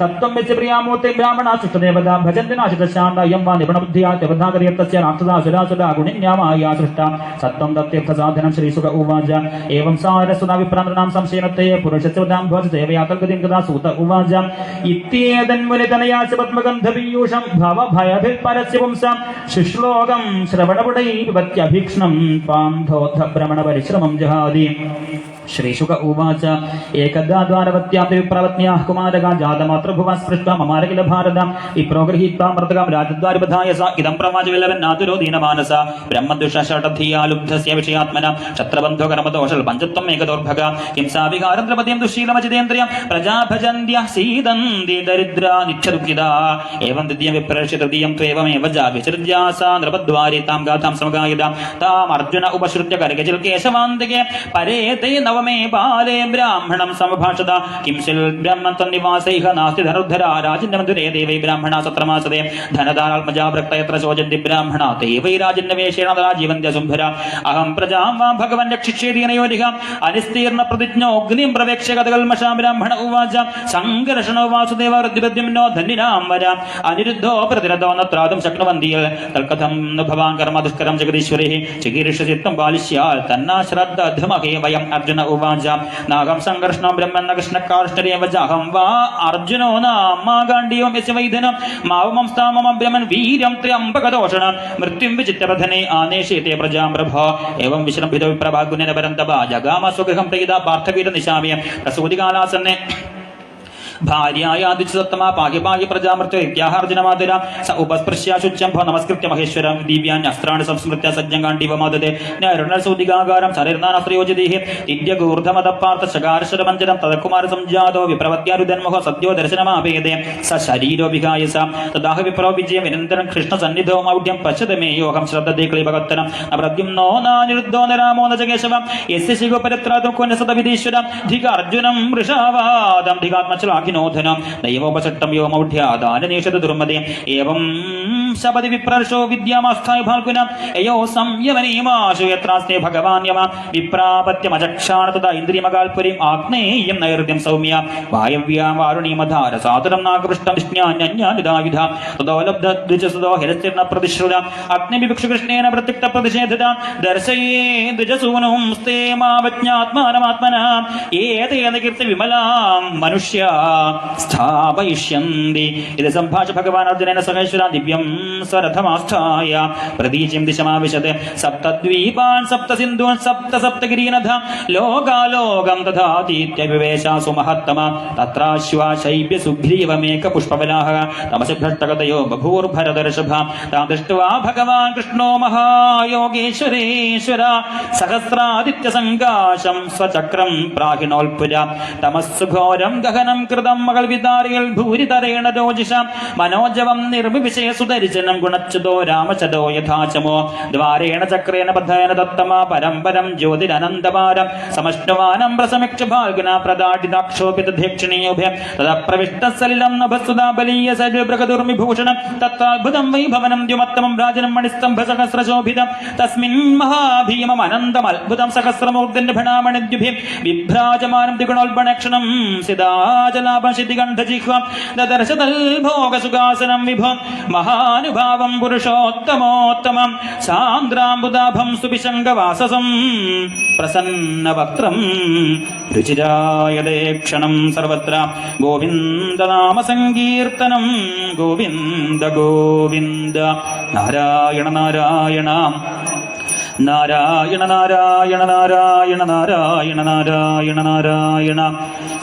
सत्त्वं यस्य प्रियामूर्ते ब्राह्मणा सृष्टदेवता भजन्ति नाशितशान्ता यं वा निपुणबुद्ध्या त्यवधाकर्यत्तस्य राक्षसा सुरासुरा गुणिन्यामाया सृष्टा सत्त्वं तत्तीर्थसाधनं श्रीसुक उवाच एवं सारस्वता विप्रान्तनां संशयनत्ते पुरुषस्य वदां भवति देवया कल्पतिं कदा सूत उवाच इत्येतन्मुनितनया च पद्मगन्धपीयूषं भवभयभिर्परस्य पुंसां शुश्लोकं श्रवणपुटैर्वत्यभीक्ष्णं पान्थोद्धभ्रमणपरिश्रमं जहादि श्रीशुक उवाच एकदा द्वारवत्यां विप्रवत्न्याः कुमारका जातमातृभुवः स्पृष्ट्वा ममार किल भारत विप्रो गृहीत्वा मृतकं राजद्वारिबधाय सा इदं प्रवाच विलवन्नातुरो दीनमानसा ब्रह्मदुष्टषटधिया लुब्धस्य विषयात्मना शत्रबन्धो कर्मदोषल पञ्चत्वम् एकदौर्भगा हिंसा विहारं द्रपतिं दुःशीलमचितेन्द्रियं प्रजा भजन्त्यः सीदन्ति दरिद्रा नित्यदुःखिता एवं द्वितीयं विप्रर्ष्य तृतीयं त्वेवमेव जाविसृज्या सा नृपद्वारे तां गाथां समगायिता ताम् अर्जुन उपश्रुत्य करगजल्केशवान्तिके परेते नवमे बाले ब्राह्मणं समभाषत किंशिल ब्रह्मन् तन्निवासैः नास्ति धनुर्धरा राजन्यमधुरे देवै ब्राह्मणा सत्रमासदे धनदारात्मजा भृक्त यत्र शोचन्ति ब्राह्मणा ते वै राजन्यवेषेण जीवन्त्य शुम्भरा अहं प्रजां वा भगवन् रक्षिष्येदीनयोनिः अनिस्तीर्ण प्रतिज्ञोऽग्निं प्रवेक्ष्य गतकल्मषा ब्राह्मण उवाच सङ्घर्षणो वासुदेव वृद्धिपद्यम्नो धन्विनां वर अनिरुद्धो प्रतिरथो न त्रातुं शक्नुवन्ति तत्कथं न भवान् कर्म दुष्करं जगदीश्वरिः चिकीर्षचित्तं बालिष्यात् तन्नाश्रद्धमहे वयम् अर्जुन उवाच नागं संघर्षणो ब्रह्मन्न कृष्णकाष्ठरेव जाहं वा अर्जुनो नामागाण्डीवं यस्य वैधनं मावमं स्थामम ब्रह्मन् वीर्यं त्र्यम्बकदोषण मृत्युं विचित्यप्रधने आनेशेते प्रजां प्रभा एवं विश्रम्भितो विप्रभागुनेन परन्तपा जगाम स्वगृहं प्रयिता पार्थवीरनिशाम्य प्रसूतिकालासन्ने भार्यायादिच्छतमा पाहि पाहि प्रजामृत्युर्याहार्जुनमातुरा स उपस्पृश्य शुच्यं भव नमस्कृत्य महेश्वरं दिव्यान्यस्त्राणि संस्मृत्य सज्जङ्गाण्डिवमादते नैरुणसुदिगागारं शरीर्नानस्त्रयोजतिः दिव्यगूर्धमदपार्थ शकारशरमञ्जनं तदकुमारसंजातो विप्रवत्यारुदन्मोह सद्यो दर्शनमापेदे स शरीरो विहाय स तदाह विप्रो विजय निरन्तरं कृष्णसन्निधौ मौढ्यं पश्यत मे योऽहं श्रद्धते क्लीबभक्तनं न प्रद्युम्नो नानिरुद्धो न रामो न च केशवं यस्य शिवपरित्रातो को न सतविधीश्वरं धिकार्जुनं वृषावादं धिकात्मश्लाघि नोधनं नैवोपचट्टं यो मौढ्यादाननेषद दुर्मदे एवं शपदि विप्रर्षो विद्यामास्थाय भाल्गुना अयो संयमनीमाशु यत्रास्ते भगवान् यम विप्रापत्यमचक्षाण तदा इन्द्रियमगाल्पुरीम् आग्नेयं नैऋत्यं सौम्या वायव्यां वारुणीमधार सातरं नागपृष्टं विष्ण्यान्यन्यानिदायुधा तदो लब्धद्विजसुदो हिरस्तिर्न प्रतिश्रुता अग्निविभिक्षुकृष्णेन प्रत्युक्तप्रतिषेधता दर्शये द्विजसूनुं स्ते मावज्ञात्मानमात्मनः एतेन कीर्तिविमलां मनुष्या स्थापयिष्यन्ति इति सम्भाष्य भगवान् अर्जुनेन सहेश्वरा दिव्यं स्वरथमास्थाय प्रतीचिं दिशमाविशत् सप्तद्वीपान् सप्तसिन्धून् सप्तगिरीनथ लोकालोकं तथातीत्यविवेशासु महत्तमा तत्राश्वाशैब्य सुग्रीवमेकपुष्पबलाः तमसि भ्रष्टगतयो बभूर्भरदर्शभा तां दृष्ट्वा भगवान् कृष्णो महायोगेश्वरेश्वर सहस्रादित्यसङ्काशं स्वचक्रं प्राहिणोल्पुरा तमस्सु घोरं गहनं कृतं मगल्विदारियल् भूरितरेण रोजिषा मनोजवं निर्विविशय सुदर्शनं गुणच्युतो रामचदो यथाचमो द्वारेण चक्रेण बद्धेन दत्तमा परं ज्योतिरनन्तपारं समष्टवानं प्रसमीक्ष्य फाल्गुना प्रदाटिताक्षोपितध्यक्षिणीयोभ्य तदा प्रविष्टः सलिलं नभस्सुधा बलीय सैर्बृहदुर्मिभूषणं तत्राद्भुतं वैभवनं द्युमत्तमं राजनं मणिस्तम्भसहस्रशोभितं तस्मिन् महाभीममनन्तमद्भुतं सहस्रमूर्तिर्भणामणिद्युभिः बिभ्राजमानं द्विगुणोल्बणक्षणं सिदाजलाभशितिगण्धजिह्वां ददर्श तल्भोगसुगासनं विभो महानुभावं पुरुषोत्तमोत्तमं सान्द्राम्बुदाभं सुविशङ्गवाससं प्रसन्नवक्त्रं रुचिरायते क्षणं सर्वत्र गोविन्दनाम संकीर्तनं गोविन्द गोविन्द नारायण नारायण नारायण नारायण नारायण नारायण नारायण नारायण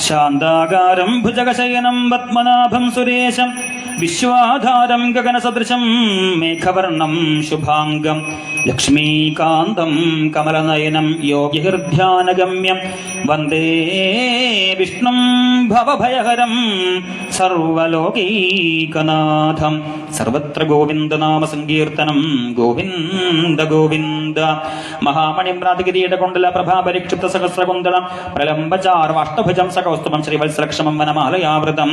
शान्ताकारं भुजगशयनं पद्मनाभं सुरेशं विश्वाधारं गगनसदृशं मेघवर्णं शुभाङ्गं लक्ष्मीकान्तं कमलनयनं योगिहृद्यानगम्यं वन्दे विष्णुं भवभयहरं सर्वलोकैकनाथं सर्वत्र गोविन्दनाम संकीर्तनं गोविन्द गोविन्द महामणिं राजकिरीटकुण्डल प्रभापरिक्षिप्त सहस्रकुण्डलं प्रलम्बचार्वाष्टभुजं सकौस्तुभं श्रीवत्सलक्ष्मं वनमालयावृतं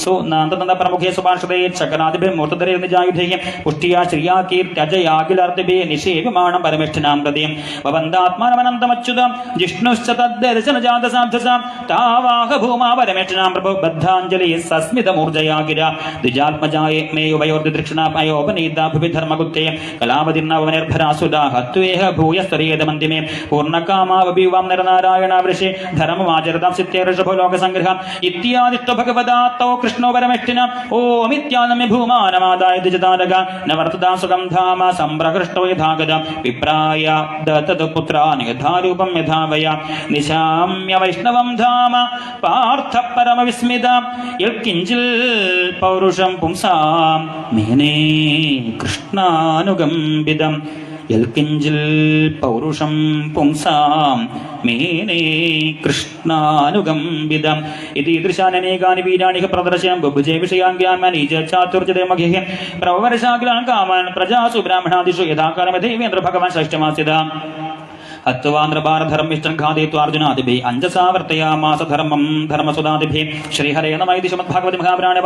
सुनान्तनन्द प्रमुखे सुभाषिते चकनादिभिर्मूर्तधरेर्निजायुधैः पुष्ट्या श्रिया कीर्त्यजयाखिलार्तिभिः निषेव्यमाणं परमेष्ठिनां प्रदीं भवन्तात्मानमनन्तमच्युतं जिष्णुश्च तद्दर्शनजातसाधसां तावाह भूमा परमेष्ठिनां प्रभो बद्धाञ्जलिः स സ്മിതമൂർജയാ ഗിര ദ്വിജാത്മജായ മേയുവയോർദ്ദക്ഷിണാപയോപനീതാഭുവിധർമ്മകുത്തേ കലാപതിർണവനിർഭരാസുദാ ഹത്വേഹ ഭൂയസ്തരീയതമന്തിമേ പൂർണ്ണകാമാവപീവാം നരനാരായണ വൃഷേ ധർമ്മമാചരതാം സിത്തേ ഋഷഭലോകസംഗ്രഹ ഇത്യാദിത്വ ഭഗവദാത്തോ കൃഷ്ണോ പരമഷ്ഠിന ഓമിത്യാനമ്യ ഭൂമാനമാദായ ദ്വിജതാരക നവർത്തദാ സുഖം ധാമ സംപ്രകൃഷ്ടോ യഥാഗത വിപ്രായ ദത്തത് പുത്രാനി യഥാരൂപം യഥാവയ നിശാമ്യ വൈഷ്ണവം ധാമ പാർത്ഥ പരമവിസ്മിത യൽകിഞ്ചിൽ പൗരുഷം പുംസാം മേനേ കൃഷ്ണാനുഗംബിതം യൽകിഞ്ചിൽ പൗരുഷം പുംസാം മേനേ കൃഷ്ണാനുഗംബിതം ഇതീദൃശാനേകാനി വീരാണി പ്രദർശയം ബുഭുജേ വിഷയാംഗ്യാമനീജ ചാതുർജദേമഘേഹ പ്രവർഷാഗ്രാൻ കാമാൻ പ്രജാസു ബ്രാഹ്മണാദിഷു യഥാകാലം ദേവേന്ദ്ര ഭഗവാൻ ഷഷ്ടമാസിത ഹത്വാന്ദ്രഭാരധർമ്മിഷ്ടം ഖാദിത്വാർജുനാദിഭി അഞ്ജസാവർത്തയാമാസ ധർമ്മം ധർമ്മസുതാദിഭി ശ്രീഹരേ നമൈതി ശ്രീമദ്ഭാഗവതി മഹാപുരാണേ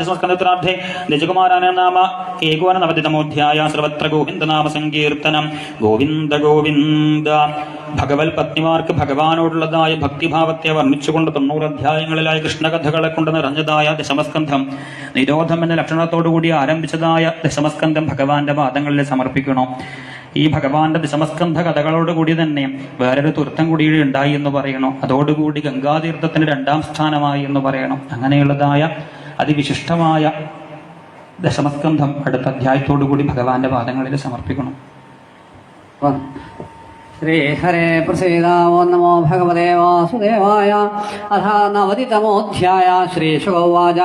സംസ്കന്ധേ നിജകുമാരാന നാമ ഏകോനനവതിതമോധ്യായ സർവത്ര ഗോവിന്ദനാമ സങ്കീർത്തനം ഗോവിന്ദ ഗോവിന്ദ. ഭഗവത് പത്നിമാർക്ക് ഭഗവാനോടുള്ളതായ ഭക്തിഭാവത്തെ വർണ്ണിച്ചുകൊണ്ട് 90 അധ്യായങ്ങളിലായി കൃഷ്ണകഥകളെ കൊണ്ട് നിറഞ്ഞതായ ദശമസ്കന്ധം നിരോധം എന്ന ലക്ഷണത്തോടുകൂടി ആരംഭിച്ചതായ ദശമസ്കന്ധം ഭഗവാന്റെ പാദങ്ങളിൽ സമർപ്പിക്കണം. ഈ ഭഗവാന്റെ ദശമസ്കന്ധ കഥകളോടുകൂടി തന്നെ വേറൊരു തുരുത്തം കൂടി ഉണ്ടായി എന്ന് പറയണം. അതോടുകൂടി ഗംഗാതീർത്ഥത്തിന് 2ാം സ്ഥാനമായി എന്ന് പറയണം. അങ്ങനെയുള്ളതായ അതിവിശിഷ്ടമായ ദശമസ്കന്ധം അടുത്ത അധ്യായത്തോടുകൂടി ഭഗവാന്റെ പാദങ്ങളിൽ സമർപ്പിക്കണം. ശ്രീഹരേ പ്രസീദ. ഓം നമോ ഭഗവതേ വാസുദേവായ. അഥ നവതിതമോധ്യായ. ശ്രീശുകോവാച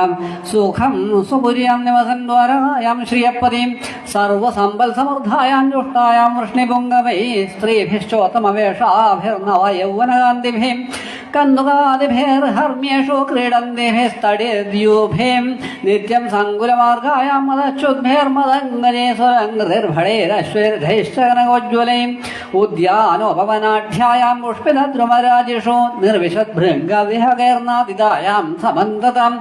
സുഖം സുപുര്യം നിവസൻ ദ്വാരായാം ശ്രിയപ്പതിം സർവസമ്പൽ സമൃദ്ധായാം ജുഷ്ടായാം വൃഷ്ണിപുംഗവൈ സ്ത്രീഭിശ്ചോത്തമവേഷാഭിർനവ യൗവനകാന്തിഭിം കന്ദുകാദിഭിർഹർമ്യേഷു ക്രീഡന്തിഭിസ്തടിദ്യൂഭിം നിത്യം സങ്കുലമാർഗായാം മദച്യുദ്ഭിർമദംഗനേശ്വരംഗൃർഭടൈരശ്വരൈശ്ചകനകോജ്വലൈം ഉദ്യാനോപവനാഢ്യായാം പുഷ്പിതദ്രുമരാജിഷു നിർവിശദ്ഭൃംഗവിഹകൈർനാദിതായാം സമന്തതം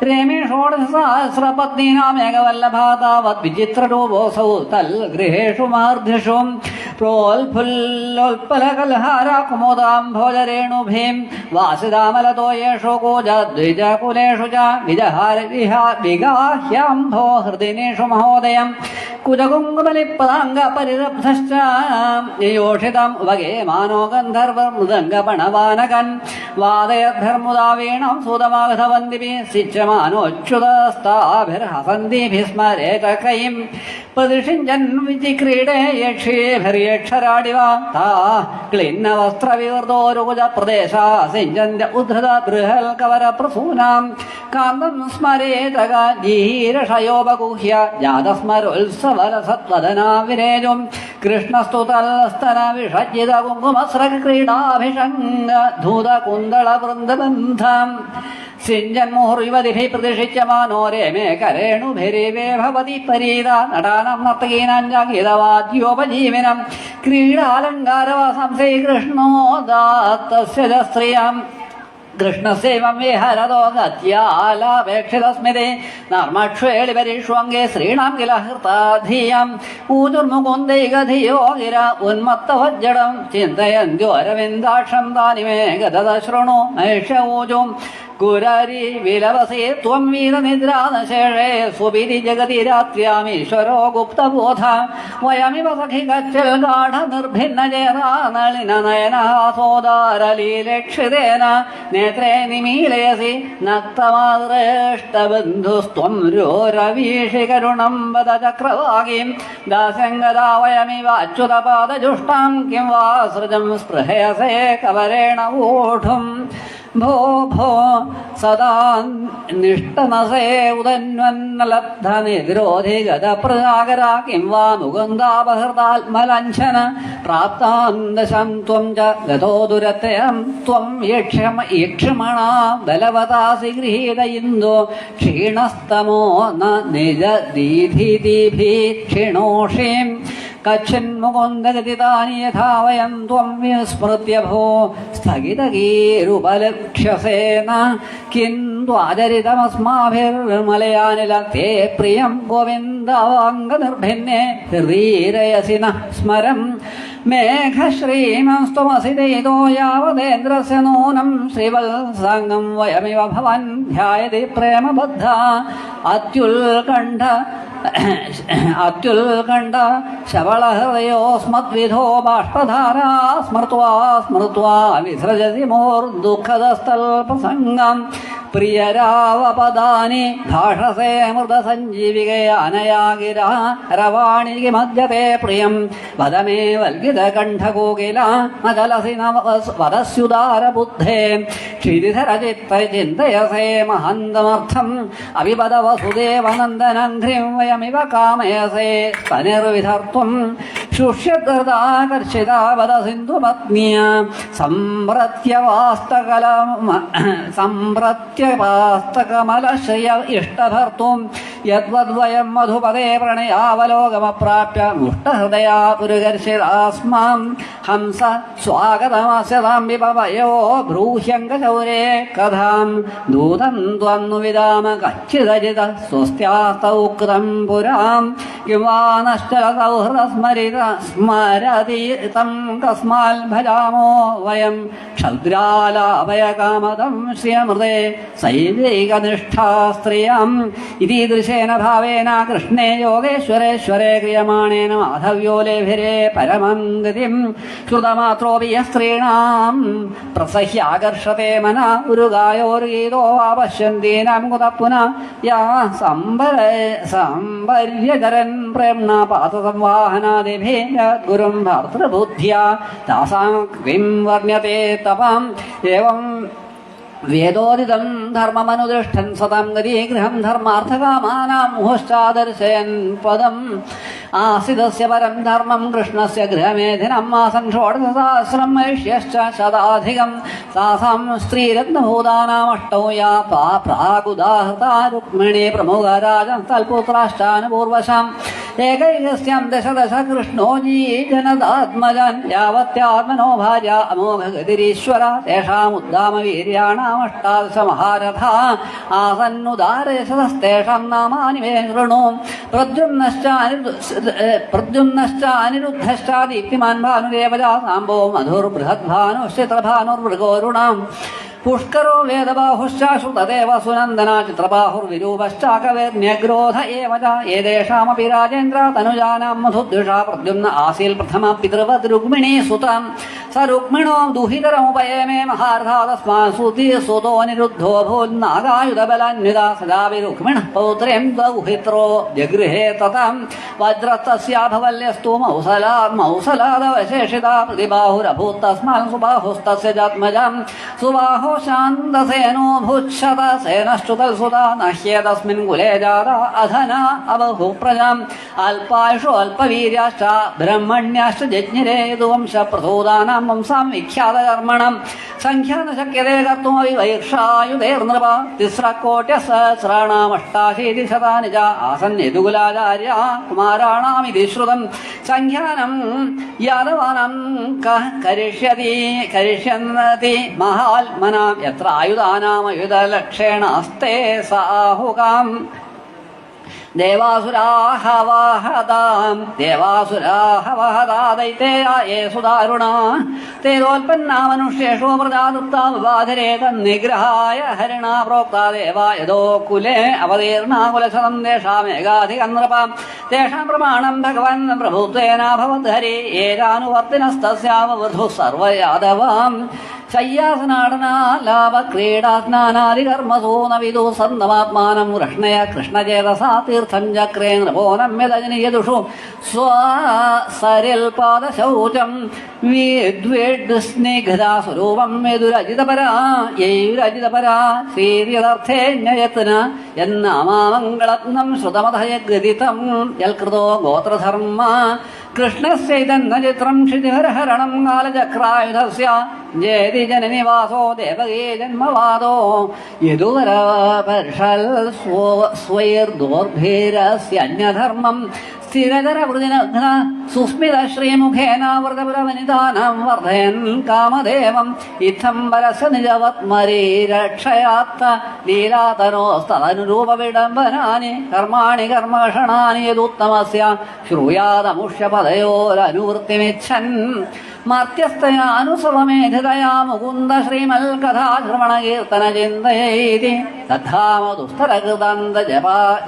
രമേഷോടസഹസ്രപത്നീനാമേകവല്ലഭാതാവദ്വിചിത്രരൂപോऽസൗ തൽഗൃഹേഷു മാർദ്ധിഷു പ്രോൽഫുല്ലോൽപലകൽഹാരകുമുദാം ഭോജരേണുഭീം വാസിതാമലതോ യേഷു കൂജദ്വിജകുലേഷു ച വിഗാഹ്യാംഭോ ഹൃദിനേഷു മഹോദയം കുജകുങ്കുമലിപ്പതാംഗപരിരബ്ധശ്ച യോഷിതം വഗേമാനോ ഗന്ധർവമൃദംഗപണവാനകൻ വാദയദ്ധർമുദാ വീണം സൂതമാഘവന്തിഭി സിച്ഛമാനോച്യുതസ്താഭിർഹസന്തിഭിസ്മരേതകൈം പ്രതിഷിഞ്ചൻ വിചിക്രീഡേ യക്ഷേഭിർയക്ഷരാടിവ താ ക്ലിന്നവസ്ത്രവിവൃതോരുകുജ പ്രദേശാ സിഞ്ചന്ത ഉദ്ധൃത ബൃഹൽ കവര പ്രസൂനാം കാന്തം സ്മരേതക ജീരഷയോപഗുഹ്യ ജാതസ്മരോത്സവലസത്വദനാ വിരേജും കൃഷ്ണസ്തുതൽസ്തന വിഷജ്ജിത കുങ്കുമസ്രക്രീഡാഭിഷംഗ ധൂത കുന്തള വൃന്ദബന്ധം സിഞ്ചന്മുഹുർയുവതിഭിः പ്രതിഷിച്യമാനോ രമേ കരേണുഭിരിവേ ഭവതി പരീത നടാനം നർത്തകീനാം ജാഗീതവാദ്യോപജീവനം ക്രീഡാലങ്കാരവാസം ശ്രീകൃഷ്ണോ ദാത്തസ്യ സ്ത്രിയം കൃഷ്ണസേവം വിഹരതോ ഗത്യാലാപേക്ഷിതസ്മിതേ നർമ്മക്ഷേളിപരിഷ്വംഗേ ശ്രീണാം കില ഹൃതാധീയം ഊജുർമുകുന്ദൈകധിയോ ഗിര ഉന്മത്തവജ്ജടം ചിന്തയന്ത്യോരവിന്ദാക്ഷം താനിമേ ഗതദ ശൃണു നൈഷ്യ ഊജും കുരരി വിലവസേ ത്വം വീരനിദ്രാനശേഷേ സുബിരി ജഗതി രാത്ര്യാമീശ്വരോ ഗുപ്തബോധ വയമിവ സഖി ഗച്ഛൽ ഗാഢ നിർഭിന്ന ചേരാനളിന നയനഹാസോദാരലീലക്ഷിതേന നേത്രേ നിമീലയസി നക്തമാദൃഷ്ടബന്ധുസ്ത്വം രോരവീഷികരുണം വദ ചക്രവാകീം ദാസ്യംഗദാ വയമിവ അച്യുതപാദജുഷ്ടാം കിം വാ സൃജം സ്പൃഹയസേ കവരേണ ഊഢും ഭോ ഭോ സദാ നിഷ്ടനസേ ഉദന്വന്നലബ്ധനിരോധിഗതപ്രജാകര കിം വാ മുകുന്ദാപഹൃതാത്മലഞ്ഛന പ്രാപ്താന്തശം ത്വം ച ഗതോ ദുരത്യയം ത്വം യക്ഷമണ ബലവതാസി ഗൃഹീത ഇന്ദോ ക്ഷീണസ്തമോ ന നിജ ദീധിതിഭി ക്ഷീണോഷീം കച്ഛന്മുകുന്ദഗതിതാനി യഥാ വയം ത്വം വിസ്മൃത്യ ഭോ സ്ഥഗിതഗീരുപലക്ഷ്യസേന കിന്ത്വാചരിതമസ്മാഭിർമലയാനില തേ പ്രിയം ഗോവിന്ദാംഗനിർഭിന്നെ ഹൃദീരയസി നഃ സ്മരം മേഘശ്രീമസ്ത്വമസി ദയിതോ യാവദേന്ദ്രസ്യ നൂനം ശ്രീവത്സാംഗം വയമിവ ഭവൻ ധ്യായതി പ്രേമബദ്ധ അത്യുൽകണ്ഠ ശവളഹൃദയോസ്മദ്വിധോ ബാഷ്പധാരാ സ്മൃത്വാ വിസൃജതി മൂർദുഃഖദസ്തൽപസംഗം പ്രിയരാവപദാനി ഭാഷസേ മൃതസഞ്ജീവികേ അനയാഗിര രവാണികി മധ്യത്തെ പ്രിയം വദമേ വൽകിതകണ്ഠകോകില നകലസി വദസ്യുദാരബുദ്ധേ ക്ഷിതിധരചിത്തചിന്തയസേ മഹന്തമർത്ഥം അവിപദ വസുദേവനന്ദനഘ്രിം വയമിവ കാമയസേ സ്തനിർവിധർത്തും ശുഷ്യകൃതാകർഷിതാ വദ സിന്ധുപത്നിയ സംപ്രത്യപാസ്തകമലശയ ഇഷ്ടഭർത്തും യദ്വദ്വയം മധുപദേ പ്രണയാവലോകമപ്രാപ്യ മുഷ്ടഹൃദയാ പുരുകർഷിതാസ്മാം ഹംസ സ്വാഗതമസ്യതാം വിപവയോ ബ്രൂഹ്യങ്കചൗരേ കഥാം ദൂതം ത്വന്നു വിദാമ കച്ചിദജിത സ്വസ്ത്യാസ്തൗക്തം പുരാം യുവാ നശ്ചലസൗഹൃദസ്മരിത സ്മരതീതം കസ്മാൽ ഭജാമോ വയം ക്ഷദ്രാലാഭയകാമദം ശ്രിയമൃതേ സൈവൈകനിഷ്ഠാ സ്ത്രിയം ഇതീദൃശേന ഭാവേന കൃഷ്ണേ യോഗേശ്വരേശ്വരേ ക്രിയമാണേന മാധവ്യോ ലേഭിരേ പരമം ഗതിം ശ്രുതമാത്രോപി യസ്ത്രീണാം പ്രസഹ്യാകർഷത്തെ മന ഉരുഗായോർഗീതോ വാപശ്യന്തീനാം കുത പുനഃ യാ സംപര്യചരൻ പ്രേംണ പാതസംവാഹനാദിഭേ ഗുരും ഭർതൃബുദ്ധ്യാ താസാം കിം വർണ്യത്തെ തപം ഏവം വേദോദിതം ധർമ്മമനുതിഷ്ഠൻ സതം ഗതീഗൃഹം ധർമാർത്ഥകാമാനാം മുഹശ്ചാദർശയൻ പദം ആസിതസ്യ പരം ധർമ്മം കൃഷ്ണസ്യ ഗൃഹമേധിനം മാസം ഷോഡശസഹസ്രം മനുഷ്യശ്ച ശതാധികം താസാം സ്ത്രീരത്നഭൂതാനാമഷ്ടൗ യാ പ്രാഗുദാഹൃതാ രുക്മിണീ പ്രമുഖരാജൻ തൽപുത്രാഷ്ടാനുപൂർവശാം ഏകൈകസ്യം ദശദശ കൃഷ്ണോ ജീജനദാത്മജൻ യാവത്യാത്മനോ ഭാര്യ അമോഘഗതിരീശ്വര തേഷാമുദ്ദാമ വീര്യാണാമഷ്ടാദശ മഹാരഥാ ആസന്നുദാരയശതസ്തേഷാം നാമാനി മേ ശൃണു പ്രദ്യുമ്നശ്ച അനിരുദ്ധശ്ച ദീപ്തിമാൻ ഭാനുരേവജാ സാംബോ മധുർബൃഹദ്ഭാനുശ്ചിത്രഭാനുർമൃഗോരുണാം പുഷ്കരോ വേദബാഹുശ്ചാശ്രുതദേവ സുനന്ദന ചിത്രബാഹുർവിരൂപശ്ചാകവേർണ്യഗ്രോധ ഏവ ഏതേഷാമപി രാജേന്ദ്ര തനുജാനാം മധുദ്വിഷാ പ്രദ്യുമ്ന ആസീൽ പ്രഥമ പിതൃവത് രുക്മിണീ സുതം സ രുക്മിണോ ദുഹിതരമുപയമേ മഹാർഥാ തസ്മാത് സുതോ നിരുദ്ധോ ഭൂന്നാഗായുധബലാന്വിത സദാവി രുക്മിണ പൗത്രേം ദൗഹിത്രോ ജഗൃഹേ തതം വജ്രസ്തസ്യാഭവല്യസ്തു മൗസലാദവശേഷിത പ്രതിബാഹുരഭൂത് തസ്മാൻ സുബാഹുസ്തസ്യ ജാത്മജം സുബാഹോ ശാന്തസേനോ ഭൂച്ഛതസേനശ്ചുതൽസുതാ നഹ്യേതസ്മിൻ കുലേ ജാത അധന അബഹു പ്രജാം അല്പായുഷോ അല്പവീര്യാശ്ച ബ്രഹ്മണ്യാശ്ച ജജ്ഞിരേ യദുവംശ പ്രസൂതാനാം വംസാം വിഖ്യാതകർമ്മണം സംഖ്യാന ശക്യതേ കർത്തുമവിവൈർഷായുധേർനൃപ തിസ്രകോട്യസഹസ്രാണാമഷ്ടാശീതിശതാനി ച ആസൻ യദുകുലാചാര്യ കുമാരാണാമിതി ശ്രുതം സംഖ്യാനം യാദവാനം കരിഷ്യതി മഹാത്മനാം യത്ര ആയുധാനാമയുധലക്ഷേണാസ്തേ സാഹുകാം ദേവാസുരാഹവഹദാ ദൈതേയ യേ സുദാരുണാ തേരോൽപന്നാ മനുഷ്യേഷു പ്രജാതൃപ്താവബാധിരേ തന്നിഗ്രഹായ ഹരിണാ പ്രോക്താ ദേവാ യദോ കുലേ അവതീർണാ കുലശതം തേഷാമേകാധികം നൃപാം തേഷാം പ്രമാണം ഭഗവൻ പ്രഭുത്വേനാഭവദ്ധരി ഏകാനുവർത്തിനസ്തസ്യാവവധു സർവയാദവാം ശയ്യാസനാടനാലാപക്രീഡാസ്നാനാദികർമ്മസൂ നവിദു സന്തമാത്മാനം വൃഷ്ണയ കൃഷ്ണചേതസാ തീർത്ഥം ചക്രേ നൃപോനമ്യതജനിയദുഷു സ്വസരിൽപാദശൗചം വിദ്വേഡ്സ്നിഗ്ധാ സ്വരൂപം യദുരജിതപരാ യൈരജിതപരാ ശ്രീര്യദർത്ഥേന്യയത്ന എന്നാമാമംഗളത്നം ശ്രുതമതയഗതിതം യൽകൃതോ ഗോത്രധർമ്മ കൃഷ്ണസ്യൈതന്ന ചിത്രം ക്ഷിതിഹരഹരണം കാലചക്രായുധസ്യ ജേതി ജനനിവാസോ ദേവകീ ജന്മവാദോ യദുവരപർഷൽ സ്വൈർദോർഭിരസ്യന്യധർമ്മം സ്ഥിരതരവൃതിനഘ്ന സുസ്മിത ശ്രീമുഖേനാവൃതപുരവനിതാനാം വർദ്ധയൻ കാമദേവം ഇത്തം പരസ്യ നിജവത്മരീ രക്ഷയാത്ത ലീലാതനോസ്തനുരൂപ വിഡംബനാനി കർമാണി കർമ്മഷണാനി യദുത്തമസ്യ ശ്രൂയാദമുഷ്യപദയോരനുവൃത്തിമിച്ഛൻ മർത്യസ്തയാനുസവമേധിതയാ മുകുന്ദ ശ്രീമൽ കഥാശ്രവണകീർത്തന ചിന്തയേതി തദ്ധാമദുസ്തരകൃതാന്ത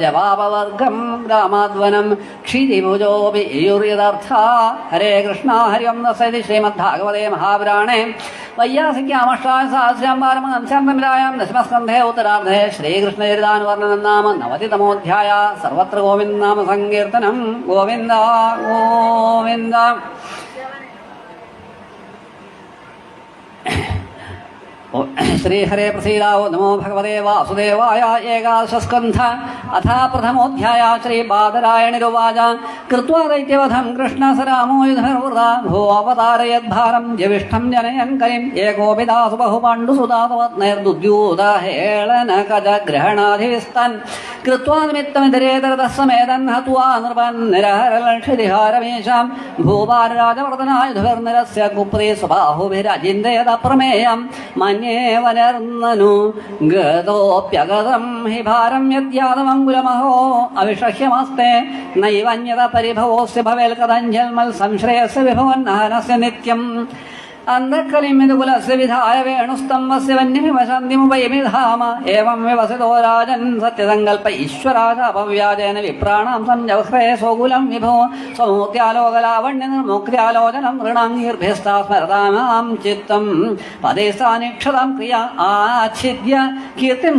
ജപാപവർഗം ഗ്രാമാധ്വനം ക്ഷിതിഭുജോപി യുര്യദർത്ഥ. ഹരേ കൃഷ്ണ ഹരിം ദസതി ശ്രീമദ്ഭാഗവതേ മഹാപുരാണേ വയ്യാസിക്യാമഷ്ടായ സഹസ്രാംബാരമംശാന്തമിരായാം ദശമസ്കന്ധേ ഉത്തരാർദ്ധേ ശ്രീകൃഷ്ണചരിതാനുവർണ്ണനം നാമ നവതിതമോധ്യായ. സർവത്ര ഗോവിന്ദ നാമ സങ്കീർത്തനം. ഗോവിന്ദ ഗോവിന്ദ. ശ്രീഹരേ പ്രസീദാവോ നമോ ഭഗവതേ വാസുദേവായ. ഏകാദശസ്കന്ധ അഥ പ്രഥമോധ്യായ. ശ്രീബാദരായണിരുവാച കൃത്വാ ദൈത്യവധം കൃഷ്ണസരാമോ യുധർവൃത ഭോ അവതാരയദ്ഭാരം ജ്യവിഷ്ടം ജനയൻ കരിം ഏകോപി ദാസു ബഹുപണ്ഡുസുതാതവത്നൈർദുദ്യൂത ഹേളന കജഗ്രഹണാധിവിസ്തൻ കൃത്വാ നിമിത്തമിതരേതരതസ്സമേതൻ ഹത്വാ നൃപൻ നിരഹരലക്ഷിതിഹാരമേശാം ഭൂപാരരാജവർദ്ധനായുധർനിരസ്യ കുപ്രീ സ്വബാഹുഭിരജിന്തയത പ്രമേയം മന്യേവനർന്നനു ഗതോപ്യഗതം ഹി ഭാരം യദ്യാതമംഗുലമഹോ അവിഷഹ്യമസ്തേ നൈവന്യത പരിഭവോസ്യ ഭവേൽ കഥഞ്ജൽമൽ സംശ്രയസ്യ വിഭവന്നഹനസ്യ നിത്യം അന്ധക്കലിമിതുകുലസ്യ വിധായ വേണുസ്തംഭസ്യ വന്യമിവശന്തിമുപൈമിധാമ ഏവം വിവസിതോ രാജൻ സത്യസങ്കൽപ്പ ഈശ്വരാചാപവ്യാജേന വിപ്രാണാം സഞ്ജവ്രേ സ്വകുലം വിഭോ സ്വമൂർത്യാലോകലാവണ്യ നിർമുക്ത്യാലോചനം ഋണാംഗീർഭ്യസ്താ സ്മരതാമാം ചിത്തം പദേസ്ഥാനിക്ഷതാം ക്രിയ ആച്ഛിദ്യ കീർത്തിം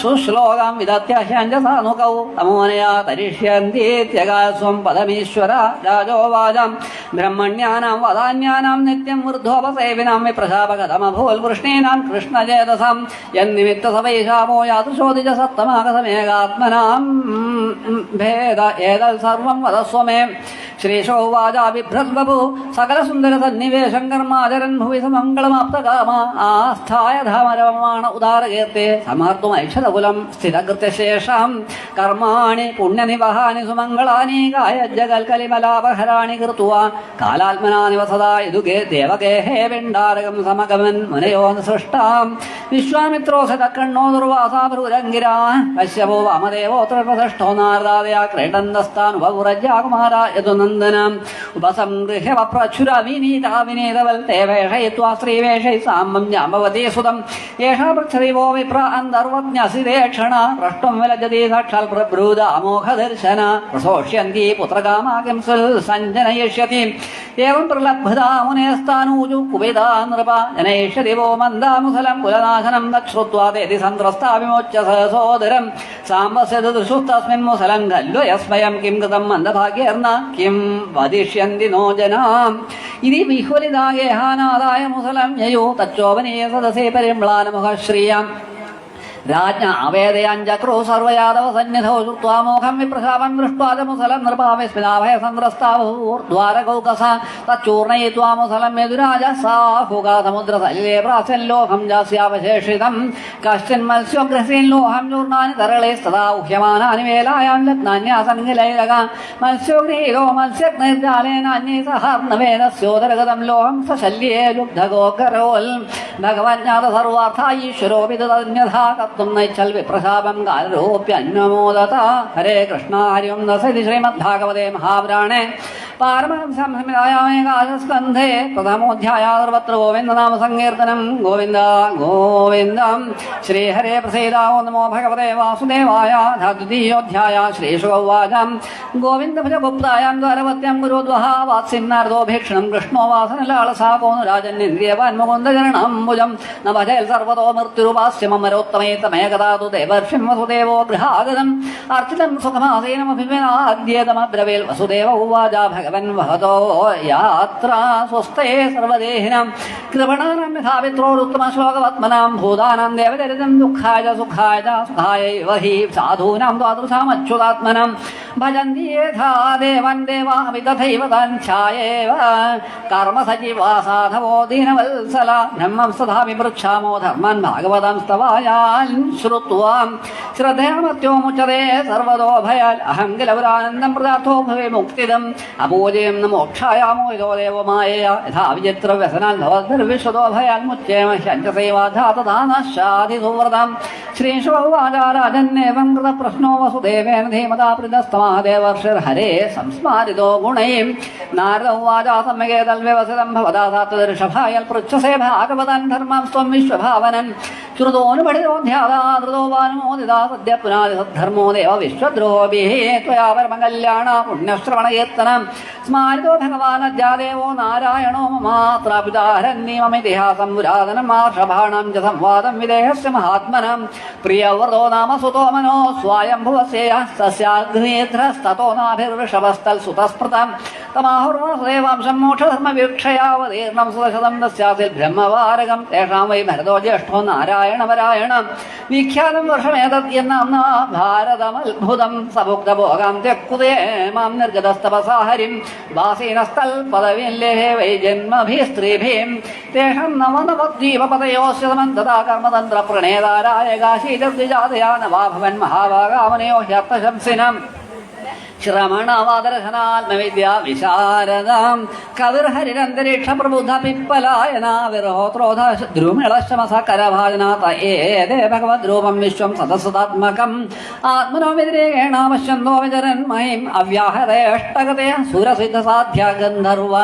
ശുശ്ലോകാം വിദത്യഹ്യഞ്ജസാനുകൗ തമോനയാ തരിഷ്യന്ത്യകാസ്വം പദമീശ്വര രാജോവാചാം ബ്രഹ്മണ്യാനാം വദാന്യാനാം നിത്യം വൃദ്ധോപസേവിനാം വിപ്രശാപകതമഭൂൽവൃഷ്ണീനാം കൃഷ്ണചേതസാം യന്നിമിത്ത സവൈശാമോ യാതൃശോധിജ സത്തമാകസമേകാത്മനാം ഭേദ ഏതൽ സർവം വദസ്വമേ. ശ്രീശോവാച ബിഭ്രദ്വപു സകലസുന്ദര സന്നിവേശം കർമാചരൻ ഭുവി സമംഗളമാപ്തകാമ ആസ്ഥായ ധാമരമാണ് ഉദാരകീർത്തെ സമർത്ഥമൈക്ഷതകുലം സ്ഥിതകൃത്യശേഷം കർമാണി പുണ്യനിവഹാനി സുമംഗളാനി കായജകൽക്കലിമലാപഹരാണി കൃത്വാ കാലാത്മനാ നിവസതാ യദുഗേ ദേവഗേഹേ പിണ്ഡാരകം സമഗമൻ മുനയോ സൃഷ്ടാം വിശ്വാമിത്രോസ കണ്ണോ ദുർവാസാഭ്രൂരംഗിരാ കശ്യപോ വാമദേവോത്ര പ്രസഷ്ടോ നാരദാദയാ ക്രീഡന്തസ്ഥാനുഭവുരജ്യാകുമാര യദുനന്ദനം ഉപസംഗൃഹ്യ വപ്രച്ഛുരവിനീതാവിനീതവൽ തേ വേഷയിത്വാ സ്ത്രീവേഷൈ സാമ്പം ജാമ്പവതീ സുതം യേഷാ പൃച്ഛദിവോ വിപ്ര അന്തർവജ്ഞസിതേക്ഷണ പ്രഷ്ടും വിലജതി സാക്ഷാൽ പ്രബ്രൂത അമോഘദർശന പ്രസോഷ്യന്തി പുത്രകാമാകിം സുൽ സഞ്ജനയിഷ്യതി ഏവം പ്രലബ്ധതാ മുനേസ്ഥാനൂജു കുപിതാ നൃപ ജനയിഷ്യതി വോ മന്ദാമുസലം കുലനാശനം തശ്രുത്വാദേതി സന്ത്രസ്താ വിമോച്യ സഹസോദരം സാമ്പസ്യ ദൃശുസ്തസ്മിൻ മുസലം ഖല്ലു യസ്മയം കിം കൃതം മന്ദഭാഗ്യേർന്ന കിം വദിഷ്യന്തി നോ ജനാം ഇതി വിഹ്വലിതാഗേഹാനാദായ മുസലം യയോ തച്ചോപനീയ സദസേ പരിമ്ലാനമുഖ ശ്രിയാം രാജ്ഞ ആവേദയാഞ്ചക്രോ സർവയാദവ സന്നിധോ ശ്രുത്വാമോഘം വിപ്രശാപം ദൃഷ്ട്വാജമുസലം നൃപാവിസ്മിതാഭയ സന്ദ്രസ്താവൂർദ്വാരകൗകസ തച്ചൂർണയിത്വാമുസലം യദുരാജ സാഹുക സമുദ്രസലിലേ പ്രാസ്യൻ ലോഹം ജാസ്യാവശേഷിതം കശ്ചൻ മത്സ്യോഗ്രസീൻ ലോഹം ചൂർണാനി തരളേ സദാ ഉഹ്യമാനാനി വേലായാം രത്നാന്യാസൻകിലൈരക മത്സ്യോഗ്രീരോ മത്സ്യഗ്നൈർജാലേനാന്യൈ സഹാർണവേദസ്യോദരഗതം ലോഹം സശല്യേ ലുബ്ധഗോകരോൽ ഭഗവജ്ഞാത സർവാർത്ഥ ഈശ്വരോപി തദന്യഥാ തത്വം നൈച്ഛൽ വിപ്രശാപം കാലരോപ്യന്വമോദത. ഹരേ കൃഷ്ണ ഹരിം ദസതി ശ്രീമദ്ഭാഗവതേ മഹാപുരാണേ പാരമഹംസംഹിതായാമേകാദശസ്കന്ധേ പ്രഥമോധ്യായ. സർവത്ര ഗോവിന്ദനാമ സങ്കീർത്തനം. ഗോവിന്ദ ഗോവിന്ദ. ശ്രീഹരേ പ്രസീദാവോ നമോ ഭഗവതേ വാസുദേവായ. ദ്വിതീയോധ്യായ. ശ്രീശുകൗവാച ഗോവിന്ദഭുജഗുപ്തായാം ദ്വാരവത്യം ഗുരുദ്വഹ വാത്സ്യന്നാരദോഭീക്ഷണം കൃഷ്ണോ വാസനലാളസാകോനുരാജന്യന്ദ്രിയവാൻ മുകുന്ദചരണം ഭുജം ന ഭജേൽ സർവതോ മൃത്യുരുപാസ്യമമരോത്തമേതമേകഥാതു ദേവർഷിം വസുദേവോ ഗൃഹാഗതം അർച്ചിതം സുഖമാസീനമഭിമനാദ്യേതമബ്രവേൽ വസുദേവ ഉവാച ഭഗവൻ വഹതോ യാത്ര സ്വസ്ഥേ സർവദേഹിനം കൃപണാനം യഥാപിത്രോരുത്തമ ശ്ലോകവത്മനാം ഭൂതാനാം ദേവചരിതം ദുഃഖായ സുഖായ സുഖായ ഹി സാധൂനാം ദ്വാദൃശാമച്യുതാത്മനം ഭജന്തി യഥാ ദേവൻ ദേവാമി തഥൈവ താൻ ഛായേവ കർമ്മസജീവാ സാധവോ ദീനവത്സല ബ്രഹ്മം സദാമി പൃച്ഛാമോ ധർമ്മൻ ഭാഗവതം സ്തവായാൻ ശ്രുത്വാ ശ്രദ്ധേമർത്യോ മുച്ചതേ സർവതോ ഭയാൽ അഹംഗലപുരാനന്ദം പ്രദാർത്ഥോ ഭവേ മുക്തിദം അപൂജയം ന മോക്ഷായാമോ യഥോ ദേവമായ യഥാ വിചിത്ര വ്യസനാൽ ഭവദ്ഭിർവിശ്വതോ ഭയാൽ മുച്യേമ ശഞ്ചസൈവാധാതദാനശാധി സുവ്രതം ശ്രീശുവാചാരാജന്നേവം കൃതപ്രശ്നോ വസുദേവേന ധീമതാ പൃതസ്തമാദേവർഷിർഹരേ സംസ്മാരിതോ ഗുണൈം നാരദ ഉവാച സമ്യഗേതൽവ്യവസിതം ഭവതാ സാത്വദർഷഭായൽ പൃച്ഛസേ ഭാഗവതൻ ധർമ്മം സ്വം വിശ്വഭാവനൻ ശ്രുതോനുപഠിതോധ്യാതാ വാനുമോദിതാ സദ്യ പുനാതി സദ്ധർമ്മോ ദേവ വിശ്വദ്രോഭിः त्वया परमकल्याण पुण्यश्रवणकीर्तनं स्मारितो भगवान् अद्यादेवो नारायणो ममात्रापिताहरन्नि ममितिहासं पुरातनम् आर्षभाणां च संवादं विदेहस्य महात्मनं प्रियव्रतो नाम सुतो मनो स्वायम्भुवस्य सस्याग्नेध्रस्ततो नाभिर्वृषभस्तल्सुतस्पृतं तमाहुर्वासुदेवांशं मोक्षधर्मवीक्षयावतीर्णं सुदशतं तस्यासिल् ब्रह्मवारकं तेषां वै भरतो ज्येष्ठो नारायणपरायणं विख्यातं वर्षमेतद्यन्नाम्ना भारतमद्भुतं सभुक्तभोगां त्यक्कुते मां निर्गतस्तपसाहरिं वासीनस्तल्पदविल्लेः वै जन्मभिस्त्रीभिं तेषां नवनवद्वीपपतयोस्य समन्तता कर्मतन्त्रप्रणेताराय काशीदर्दिजातया नवा भवन् महाभागामनयो ह्यर्थशंसिनम् ശ്രമണവാദർശനാത്മവിദ്യാ വിശാരദാം കവിർഹരിരന്തരീക്ഷ പ്രബുദ്ധ പിപ്പലായന വിർഹോത്രോധ ദ്രുമിളശമസകരഭാജനാത ഏതേ ഭഗവദ്രൂപം വിശ്വം സദസദാത്മകം ആത്മനോ വ്യതിരേകേണാവശ്യന്തോ വിചരൻ മഹിം അവ്യാഹതേഷ്ടഗതേ സുരസിദ്ധസാധ്യ ഗന്ധർവ